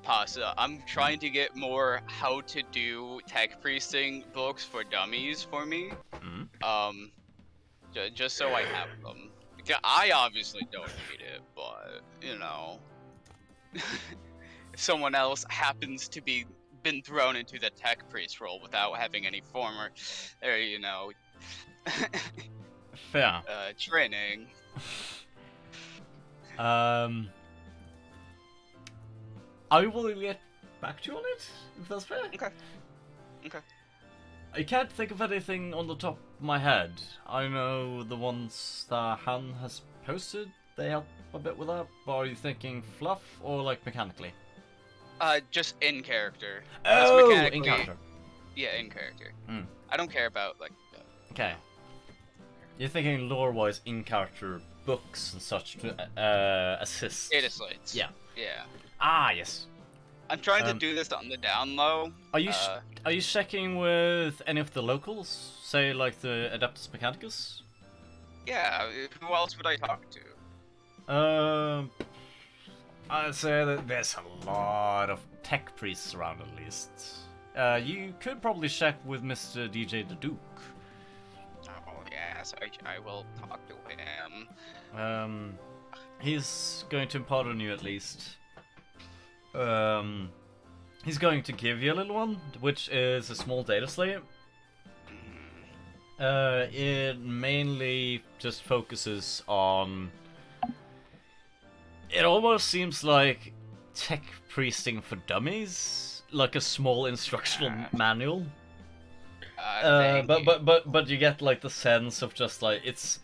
Speaker 2: Pasta. I'm trying to get more how to do tech priesting books for dummies for me.
Speaker 1: Mm.
Speaker 2: Just so I have them. Because I obviously don't need it, but you know, if someone else happens to be been thrown into the tech priest role without having any former, there you know,
Speaker 1: Fair.
Speaker 2: training.
Speaker 1: I will get back to you on it, if that's fair.
Speaker 2: Okay. Okay.
Speaker 1: I can't think of anything on the top of my head. I know the ones that Han has posted, they help a bit with that, but are you thinking fluff or like mechanically?
Speaker 2: Just in character.
Speaker 1: Oh, in
Speaker 2: mechanically-
Speaker 1: character.
Speaker 2: Yeah, in character.
Speaker 1: Mm.
Speaker 2: I don't care about like.
Speaker 1: Okay. You're thinking lore-wise in character books and such to assist.
Speaker 2: Data slates.
Speaker 1: Yeah.
Speaker 2: Yeah.
Speaker 1: Ah, yes.
Speaker 2: I'm trying to do this on the down low.
Speaker 1: Are you checking with any of the locals? Say like the Adeptus Mechanicus?
Speaker 2: Yeah. Who else would I talk to?
Speaker 1: I'd say that there's a lot of tech priests around at least. You could probably check with Mr. DJ the Duke.
Speaker 2: Oh yes, I will talk to him.
Speaker 1: He's going to impart on you at least. He's going to give you a little one, which is a small data slate. It mainly just focuses on... It almost seems like tech priesting for dummies, like a small instructional manual. But you get like the sense of just like it's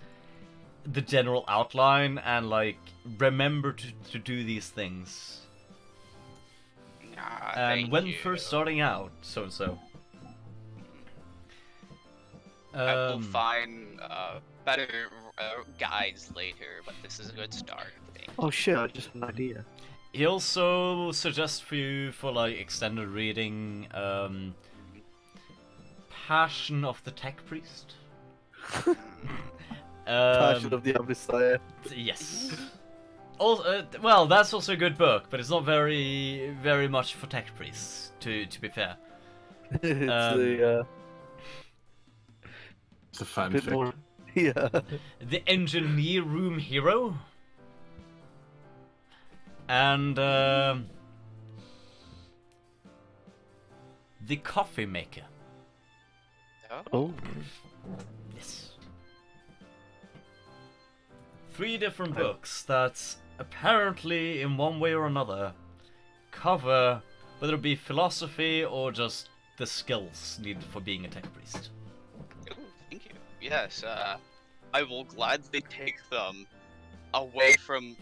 Speaker 1: the general outline and like remember to do these things. And when first starting out, so and so.
Speaker 2: I will find better guides later, but this is a good start.
Speaker 3: Oh shit! I just had an idea.
Speaker 1: He also suggests for you for like extended reading, Passion of the Tech Priest.
Speaker 3: Passion of the Omniscient.
Speaker 1: Yes. Also, well, that's also a good book, but it's not very much for tech priests. To be fair.
Speaker 3: It's
Speaker 5: It's a
Speaker 3: bit
Speaker 5: fanfic.
Speaker 3: more. Yeah.
Speaker 1: The Engineer Room Hero. And the Coffee Maker.
Speaker 3: Oh.
Speaker 1: Yes. 3 different books that apparently, in one way or another, cover whether it be philosophy or just the skills needed for being a tech priest.
Speaker 2: Ooh, thank you. Yes, I will gladly take them away from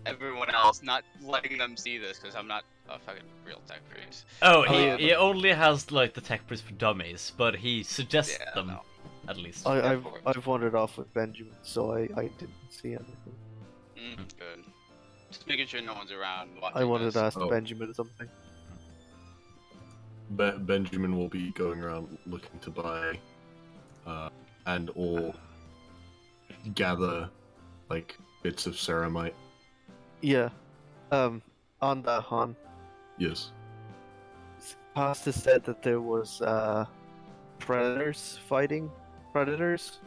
Speaker 2: everyone else, not letting them see this, because I'm not a fucking real tech priest.
Speaker 1: Oh, he only has like the tech priest for dummies, but he suggests
Speaker 2: Yeah,
Speaker 1: them
Speaker 2: no.
Speaker 1: at least.
Speaker 3: I've wandered off with Benjamin, so I didn't see anything.
Speaker 2: Good. Just making sure no one's around watching
Speaker 3: I wanted
Speaker 2: this.
Speaker 3: to ask
Speaker 5: Oh.
Speaker 3: Benjamin something.
Speaker 5: Benjamin will be going around looking to buy and or gather like bits of ceramite.
Speaker 3: Yeah. On that, Han,
Speaker 5: Yes.
Speaker 3: Pasta said that there was predators fighting predators.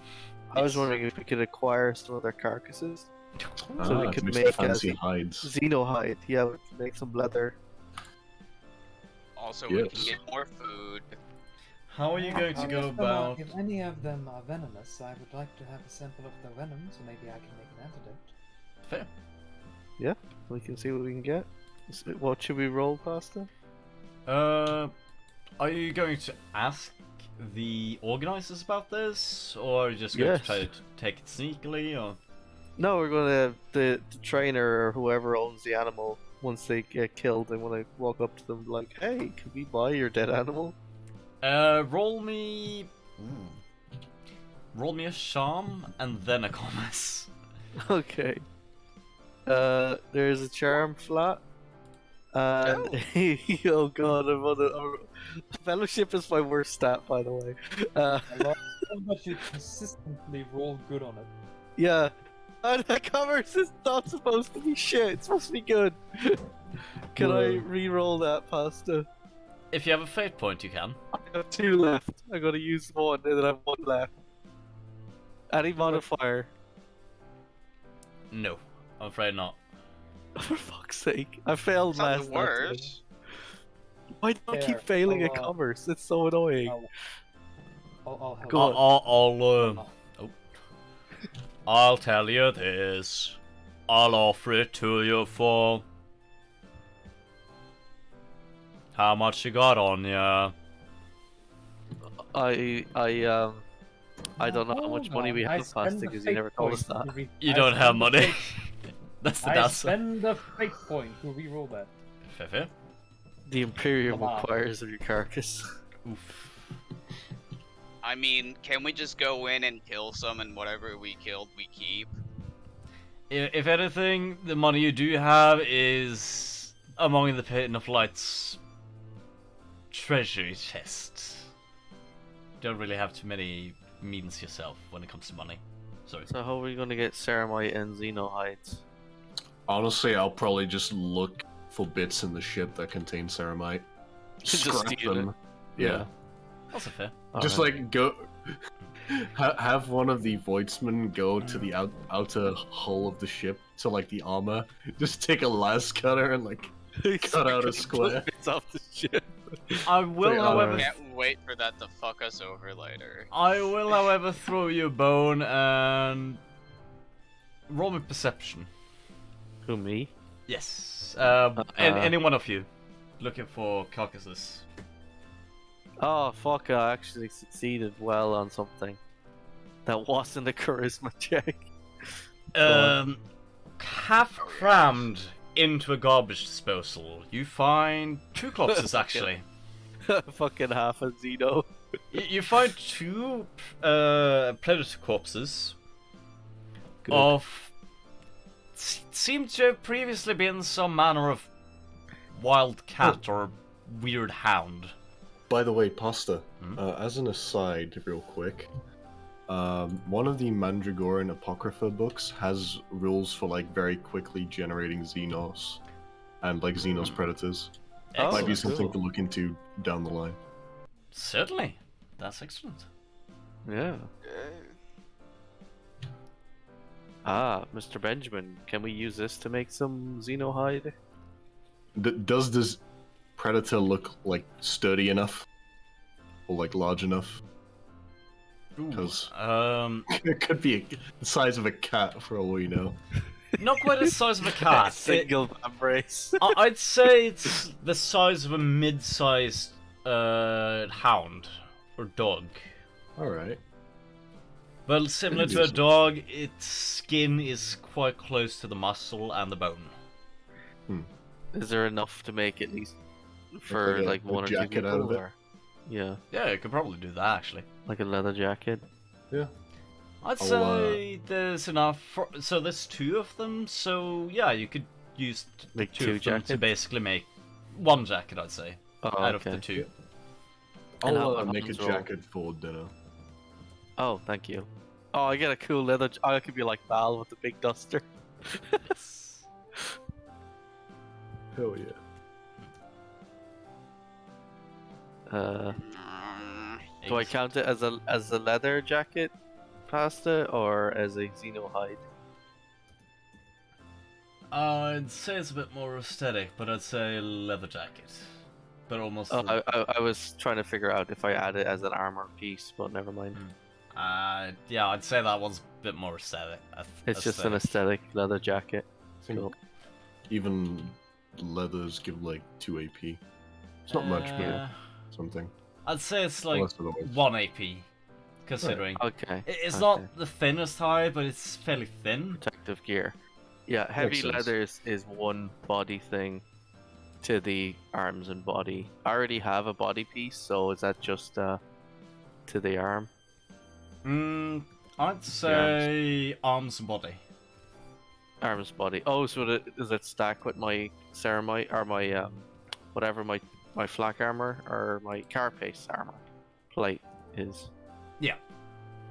Speaker 3: I was
Speaker 1: Yes.
Speaker 3: wondering if we could acquire some of their carcasses.
Speaker 5: Ah,
Speaker 3: So we
Speaker 5: to
Speaker 3: could
Speaker 5: make some
Speaker 3: make
Speaker 5: fancy
Speaker 3: as-
Speaker 5: hides.
Speaker 3: Xenohide, yeah, we could make some leather.
Speaker 2: Also, we can
Speaker 5: Yes.
Speaker 2: get more food.
Speaker 1: How are you going to go about?
Speaker 6: If any of them are venomous, I would like to have a sample of their venom, so maybe I can make an antidote.
Speaker 1: Fair.
Speaker 3: We can see what we can get. What should we roll, Pasta?
Speaker 1: Are you going to ask the organizers about this, or are you just going
Speaker 3: Yes.
Speaker 1: to try to take it sneakily, or?
Speaker 3: No, we're gonna the trainer or whoever owns the animal. Once they get killed, they want to walk up to them like, "Hey, can we buy your dead animal?"
Speaker 1: Roll me. roll me a charm and then a commerce.
Speaker 3: Okay. There's a charm flat. And oh god, fellowship is my worst stat, by the way.
Speaker 4: I love that you consistently roll good on it.
Speaker 3: Yeah. And the commerce is not supposed to be shit. It's supposed to be good. Can I re-roll that pasta?
Speaker 1: If you have a fate point, you can.
Speaker 3: I have 2 left. I gotta use 1, and then I have 1 left. Any modifier?
Speaker 1: No, I'm afraid not.
Speaker 3: For fuck's sake. I failed
Speaker 2: It's not
Speaker 3: last
Speaker 2: the
Speaker 3: time.
Speaker 2: worst.
Speaker 3: Why do I keep
Speaker 4: Here,
Speaker 3: failing at
Speaker 4: I'll,
Speaker 3: commerce? It's so annoying.
Speaker 4: I'll help.
Speaker 3: Go on.
Speaker 1: I'll tell you this. I'll offer it to you for... How much you got on ya?
Speaker 3: I don't know how much money we have past because you never told us that.
Speaker 1: You don't have money. That's the
Speaker 4: I
Speaker 1: downside.
Speaker 4: spend a fate point to reroll that.
Speaker 1: Fair.
Speaker 3: The Imperium
Speaker 4: Come on.
Speaker 3: requires of your carcass.
Speaker 1: Oof.
Speaker 2: I mean, can we just go in and kill some and whatever we killed we keep?
Speaker 1: If anything, the money you do have is among the Pit of Light's treasury chest. Don't really have too many means yourself when it comes to money. Sorry.
Speaker 3: So how are we gonna get ceramite and xeno hides?
Speaker 5: Honestly, I'll probably just look for bits in the ship that contain ceramite.
Speaker 3: Just
Speaker 5: Scrap
Speaker 3: steal
Speaker 5: them. Yeah.
Speaker 1: Also fair.
Speaker 5: Just
Speaker 3: Alright.
Speaker 5: like go. Have one of the voidsmen go to the outer hull of the ship to like the armor. Just take a las cutter and like cut out a square.
Speaker 3: Bits off the ship.
Speaker 1: I will,
Speaker 5: Wait,
Speaker 1: however,
Speaker 2: Can't wait for that to fuck us over later.
Speaker 1: throw you a bone and roll me perception.
Speaker 3: Who, me?
Speaker 1: Yes. Any one of you looking for carcasses.
Speaker 3: Oh fuck! I actually succeeded well on something. That wasn't a charisma check.
Speaker 1: Half crammed into a garbage disposal, you find 2 corpses actually.
Speaker 3: Fucking half a xeno.
Speaker 1: You find 2 predator corpses
Speaker 3: Good.
Speaker 1: of seem to have previously been some manner of wild cat or weird hound.
Speaker 5: By the way, Pasta,
Speaker 1: Hmm?
Speaker 5: as an aside, real quick, one of the Mandragoran Apocrypha books has rules for like very quickly generating Xenos and like Xenos predators.
Speaker 3: Oh,
Speaker 5: Might be
Speaker 1: Excellent.
Speaker 5: something
Speaker 3: cool.
Speaker 5: to look into down the line.
Speaker 1: Certainly. That's excellent.
Speaker 3: Yeah. Ah, Mr. Benjamin, can we use this to make some xeno hide?
Speaker 5: Does this predator look like sturdy enough, or like large enough? Because it could be the size of a cat for all we know.
Speaker 1: not quite the size of a cat.
Speaker 3: Single embrace.
Speaker 1: I'd say it's the size of a mid-sized hound or dog.
Speaker 5: All right.
Speaker 1: But similar to a dog, its skin is quite close to the muscle and the bone.
Speaker 3: Is there enough to make at least for
Speaker 5: like a
Speaker 3: like one or two
Speaker 5: jacket
Speaker 3: people?
Speaker 5: out of it?
Speaker 3: Or... Yeah,
Speaker 1: Yeah, you could probably do that actually.
Speaker 3: like a leather jacket.
Speaker 5: Yeah.
Speaker 1: I'd
Speaker 5: I'll,
Speaker 1: say there's enough. So there's 2 of them. So yeah, you could use
Speaker 3: Make
Speaker 1: 2
Speaker 3: 2
Speaker 1: of them to
Speaker 3: jackets?
Speaker 1: basically make 1 jacket. I'd say
Speaker 3: Oh,
Speaker 1: out of
Speaker 3: okay.
Speaker 1: the 2.
Speaker 3: And how
Speaker 5: I'll
Speaker 3: about
Speaker 5: make a
Speaker 3: Hans roll?
Speaker 5: jacket for Deno.
Speaker 3: Oh, thank you. Oh, I get a cool leather. I could be like Val with the big duster.
Speaker 5: Hell yeah.
Speaker 3: Do I count it as a leather jacket, pasta, or as a xeno hide?
Speaker 1: I'd say it's a bit more aesthetic, but I'd say leather jacket. But almost.
Speaker 3: Oh, I was trying to figure out if I add it as an armor piece, but never mind.
Speaker 1: Yeah, I'd say that one's a bit more aesthetic.
Speaker 3: It's just an aesthetic leather jacket.
Speaker 5: I think
Speaker 3: Cool.
Speaker 5: even leathers give like 2 AP. It's not much, but something.
Speaker 1: I'd say it's like
Speaker 5: Unless otherwise.
Speaker 1: 1 AP, considering.
Speaker 3: Okay.
Speaker 1: It's
Speaker 3: okay.
Speaker 1: not the thinnest hide, but it's fairly thin.
Speaker 3: Protective gear. Yeah, heavy
Speaker 5: Makes sense.
Speaker 3: leathers is one body thing to the arms and body. I already have a body piece, so is that just to the arm?
Speaker 1: I'd say arms and body.
Speaker 3: Arms, body. Oh, so does it stack with my ceramite or my whatever my flak armor or my carapace armor plate is?
Speaker 1: Yeah.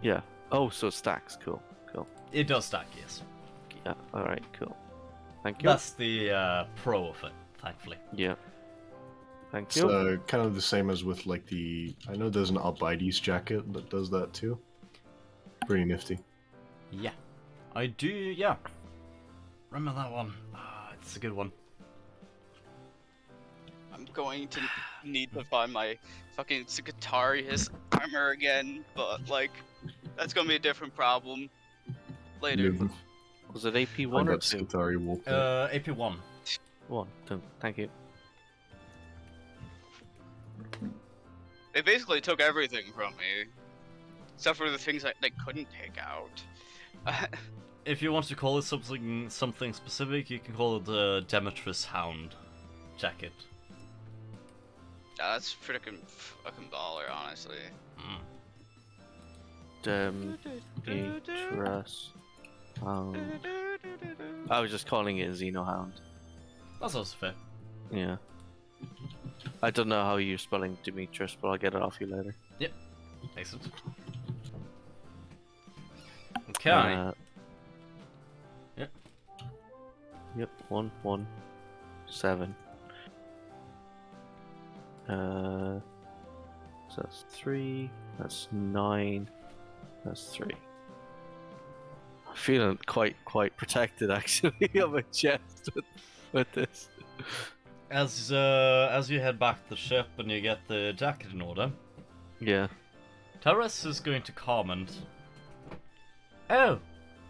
Speaker 3: Yeah. Oh, so it stacks. Cool.
Speaker 1: It does stack, yes.
Speaker 3: Yeah. All right. Cool. Thank you.
Speaker 1: That's the pro of it, thankfully.
Speaker 3: Yeah. Thank you.
Speaker 5: So kind of the same as with like the. I know there's an Albides jacket that does that too. Pretty nifty.
Speaker 1: Yeah. I do, yeah. Remember that one. It's a good one.
Speaker 2: I'm going to need to find my fucking Secretarius armor again, but like, that's gonna be a different problem later.
Speaker 5: Live.
Speaker 3: Was it AP
Speaker 5: I
Speaker 3: 1 or
Speaker 5: got
Speaker 3: 2?
Speaker 5: Skitari Wolf.
Speaker 1: AP1.
Speaker 3: 1. Thank you.
Speaker 2: They basically took everything from me, except for the things that they couldn't take out.
Speaker 1: If you want to call it something specific, you can call it the Demetrius Hound jacket.
Speaker 2: That's freaking fucking baller, honestly.
Speaker 3: Demetrius Hound. I was just calling it a Xenohound.
Speaker 1: That's also fair.
Speaker 3: Yeah. I don't know how you're spelling Demetrius, but I'll get it off you later.
Speaker 1: Yep. Excellent. Okay. Yep.
Speaker 3: Yep. 1, 1, 7. So that's 3. That's 9. That's 3. I'm feeling quite protected actually on my chest with this.
Speaker 1: As you head back to the ship and you get the jacket in order,
Speaker 3: Yeah.
Speaker 1: Tyressa is going to comment. Oh,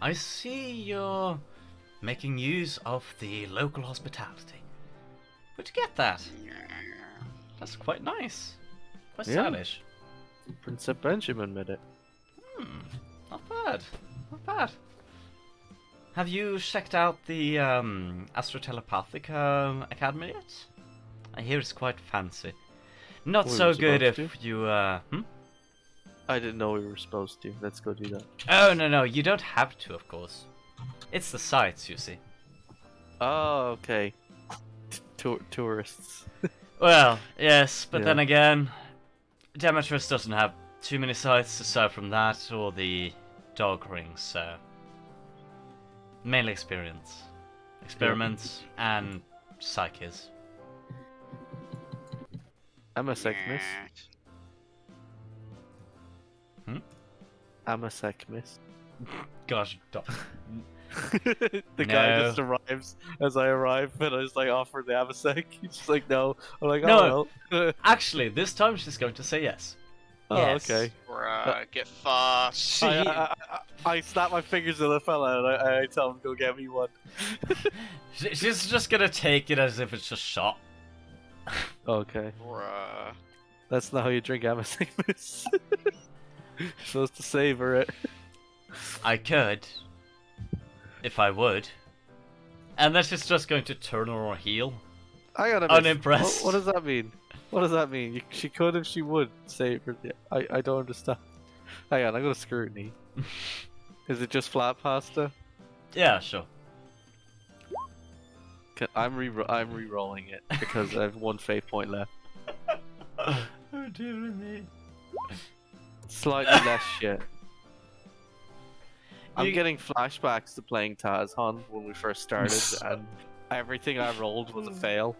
Speaker 1: I see you're making use of the local hospitality. Where'd you get that? That's quite nice. Quite
Speaker 3: Yeah.
Speaker 1: stylish.
Speaker 3: Princep Benjamin made it.
Speaker 1: Not bad. Not bad. Have you checked out the Telepathic Academy yet? I hear it's quite fancy. Not
Speaker 3: We
Speaker 1: so
Speaker 3: were
Speaker 1: good if
Speaker 3: supposed
Speaker 1: you,
Speaker 3: I didn't know we were supposed to. Let's go do that.
Speaker 1: Oh, no, you don't have to, of course. It's the sights, you see.
Speaker 3: Oh, okay. Tourists.
Speaker 1: Well, yes, but
Speaker 3: Yeah.
Speaker 1: then again, Demetrius doesn't have too many sights aside from that or the dog rings, so... Mainly experience. Experiments and psyches.
Speaker 3: I'm a sec miss. I'm a sec miss.
Speaker 1: Gosh, don't.
Speaker 3: The guy just arrives as I arrive, and I just like offer the Amasek. He's just like, no. I'm like,
Speaker 1: No.
Speaker 3: oh well.
Speaker 1: Actually, this time she's going to say yes.
Speaker 3: Oh,
Speaker 1: Yes.
Speaker 3: okay.
Speaker 2: Bruh, get fucked.
Speaker 1: She...
Speaker 3: I snap my fingers at the fella and I tell him go get me one.
Speaker 1: She's just gonna take it as if it's just shot.
Speaker 3: Okay.
Speaker 2: Bruh.
Speaker 3: That's not how you drink Amasek miss. You're supposed to savor it.
Speaker 1: I could. If I would. And then she's just going to turn on her heel.
Speaker 3: I gotta
Speaker 1: Unimpressed.
Speaker 3: What does that mean? What does that mean? She could if she would savor it. I don't understand. Hang on, I'm gonna scrutiny. Is it just flat pasta?
Speaker 1: Yeah, sure.
Speaker 3: I'm re-rolling it because I have one fate point left.
Speaker 1: Oh dear me.
Speaker 3: Slightly less shit. I'm getting flashbacks to playing Tazhan when we first started, and everything I rolled was a fail.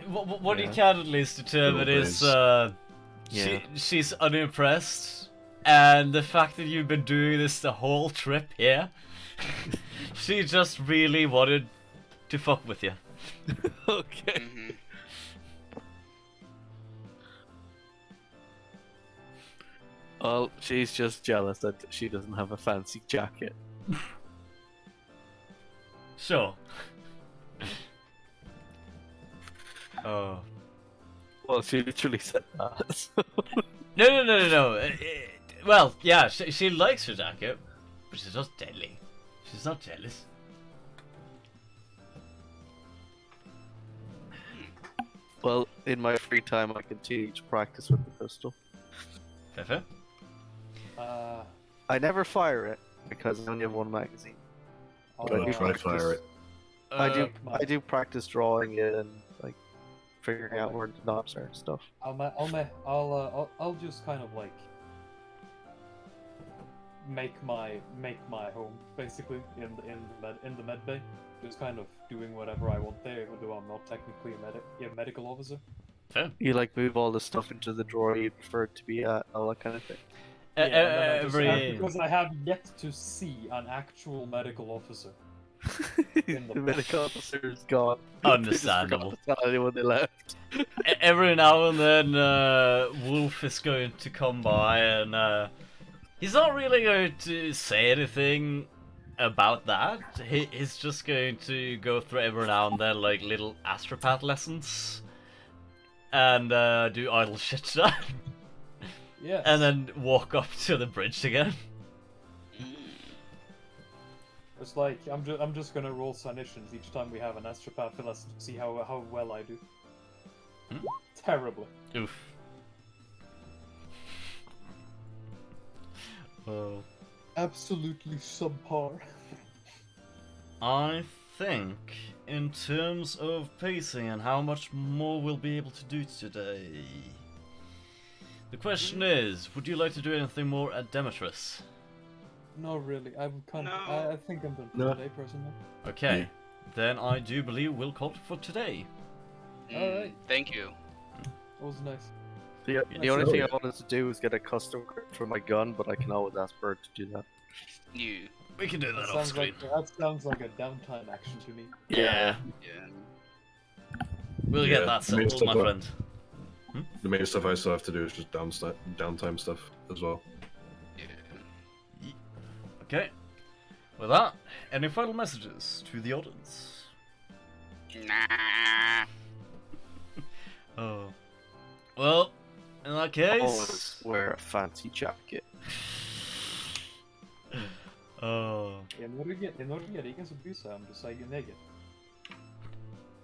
Speaker 1: What you can at least determine is she's unimpressed, and the fact that you've been doing this the whole trip here, she just really wanted to fuck with you.
Speaker 3: Okay.
Speaker 2: Mm-hmm.
Speaker 3: Well, she's just jealous that she doesn't have a fancy jacket.
Speaker 1: Sure. Oh.
Speaker 3: Well, she literally said that. So.
Speaker 1: No. Well, yeah, she likes her jacket, but she's not deadly. She's not jealous.
Speaker 3: Well, in my free time, I continue to practice with the pistol.
Speaker 1: Fair.
Speaker 3: I never fire it because I only have one magazine. But I do
Speaker 5: try
Speaker 3: practice.
Speaker 5: fire it.
Speaker 3: I do practice drawing it and like figuring out where the knobs are and stuff.
Speaker 4: I'll just kind of like make my home basically in the med bay, just kind of doing whatever I want there, even though I'm not technically a medical officer.
Speaker 1: Fair.
Speaker 3: You like move all the stuff into the drawer you prefer it to be at, all that kind of thing.
Speaker 4: Because I have yet to see an actual medical officer.
Speaker 3: The medical officer is gone.
Speaker 1: Understandable.
Speaker 3: They just forgot to tell anyone they left.
Speaker 1: Every now and then, Wolf is going to come by, and he's not really going to say anything about that. He's just going to go through every now and then, like, little astropath lessons, and do idle shit stuff.
Speaker 4: Yes.
Speaker 1: And then walk up to the bridge again.
Speaker 4: It's like I'm just gonna roll Sanitians each time we have an astropath lesson to see how well I do. Terribly.
Speaker 1: Oof. Oh.
Speaker 4: Absolutely subpar.
Speaker 1: I think, in terms of pacing and how much more we'll be able to do today, the question is, would you like to do anything more at Demetrius?
Speaker 4: No, really. I think I'm done for
Speaker 5: No.
Speaker 4: today, personally.
Speaker 1: Okay, then I do believe we'll call it for today.
Speaker 4: Alright.
Speaker 2: Thank you.
Speaker 4: That was nice.
Speaker 3: The only thing I wanted to do was get a custom grip for my gun, but I can always ask Bird to do that.
Speaker 2: You.
Speaker 1: We can do that
Speaker 4: That
Speaker 1: off
Speaker 4: sounds
Speaker 1: screen.
Speaker 4: that sounds like a downtime action to me.
Speaker 1: Yeah,
Speaker 2: Yeah.
Speaker 1: we'll get that
Speaker 5: I mean,
Speaker 1: settled, my
Speaker 5: stuff
Speaker 1: friend.
Speaker 5: The main stuff I still have to do is just downtime stuff as well.
Speaker 2: Yeah.
Speaker 1: Okay, with that, any final messages to the audience?
Speaker 2: Nah.
Speaker 1: Oh. Well, in that case...
Speaker 3: Always wear a fancy jacket.
Speaker 1: Oh.
Speaker 4: I Norge är det ingen som bryr sig om du säger neger.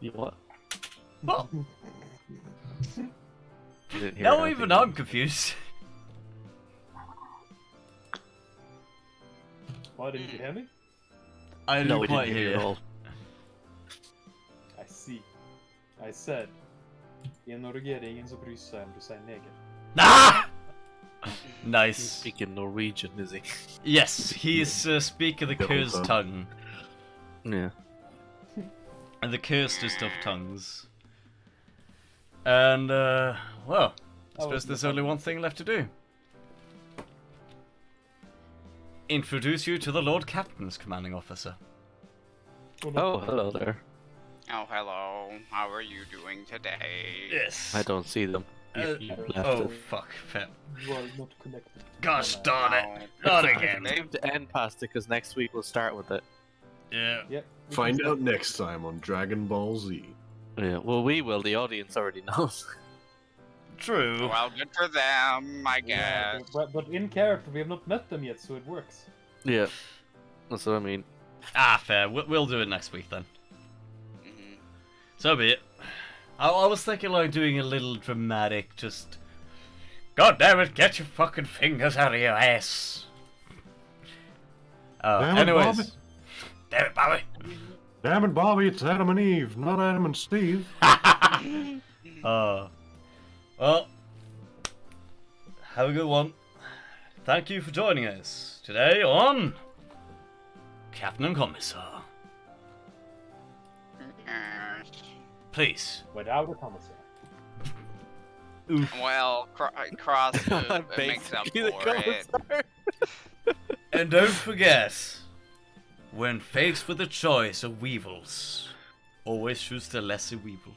Speaker 3: You what?
Speaker 1: Well,
Speaker 3: You didn't hear
Speaker 1: now
Speaker 3: anything.
Speaker 1: even I'm confused.
Speaker 4: Why didn't you hear me?
Speaker 1: I
Speaker 3: No,
Speaker 1: didn't
Speaker 3: we
Speaker 1: quite
Speaker 3: didn't
Speaker 1: hear
Speaker 3: hear
Speaker 1: you.
Speaker 3: at all.
Speaker 4: I see. I said, i Norge är det ingen som bryr sig om du säger neger.
Speaker 1: Ah!
Speaker 3: He's
Speaker 1: Nice.
Speaker 3: speaking Norwegian, is he?
Speaker 1: Yes, he's speaking the cursed tongue.
Speaker 3: Yeah.
Speaker 1: And the cursed of tongues. And, well, I suppose there's only one thing left to do. Introduce you to the Lord Captain's commanding officer.
Speaker 3: Oh, hello there.
Speaker 2: Oh, hello. How are you doing today?
Speaker 1: Yes.
Speaker 3: I don't see them. You left
Speaker 1: Oh,
Speaker 3: it.
Speaker 1: fuck. Fair.
Speaker 4: You are not connected.
Speaker 1: Gosh
Speaker 4: No,
Speaker 1: darn it. Not again.
Speaker 2: They-
Speaker 3: To end past it, because next week we'll start with it.
Speaker 1: Yeah.
Speaker 4: Yep. we
Speaker 5: Find
Speaker 4: can
Speaker 5: out
Speaker 4: start.
Speaker 5: next time on Dragon Ball Z.
Speaker 3: Yeah, well, we will. The audience already knows.
Speaker 1: True.
Speaker 2: Well, good for them, I
Speaker 4: Yeah,
Speaker 2: guess.
Speaker 4: but in character, we have not met them yet, so it works.
Speaker 3: Yeah, that's what I mean.
Speaker 1: Ah, fair. We'll do it next week then.
Speaker 2: Mhm.
Speaker 1: So be it. I was thinking like doing a little dramatic, just... God damn it, get your fucking fingers out of your ass.
Speaker 5: Damn it,
Speaker 1: Anyways.
Speaker 5: Bobby.
Speaker 1: Damn it, Bobby.
Speaker 5: Damn it, Bobby, it's Adam and Eve, not Adam and Steve.
Speaker 1: Well, have a good one. Thank you for joining us today on Captain and Commissar.
Speaker 2: Yes.
Speaker 1: Please.
Speaker 4: Without a commissar.
Speaker 2: Well, cross makes up
Speaker 3: Basically the
Speaker 2: for it.
Speaker 3: Commissar.
Speaker 1: And don't forget, when faced with a choice of weevils, always choose the lesser weevil.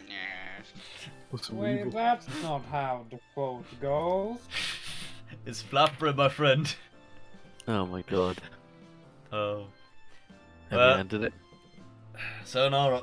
Speaker 2: Yes.
Speaker 5: What's a
Speaker 4: Wait,
Speaker 5: weevil?
Speaker 4: that's not how the quote goes.
Speaker 1: It's Flapper, my friend.
Speaker 3: Oh my god.
Speaker 1: Oh.
Speaker 3: Have
Speaker 1: Well-
Speaker 3: you ended it?
Speaker 1: Sayonara.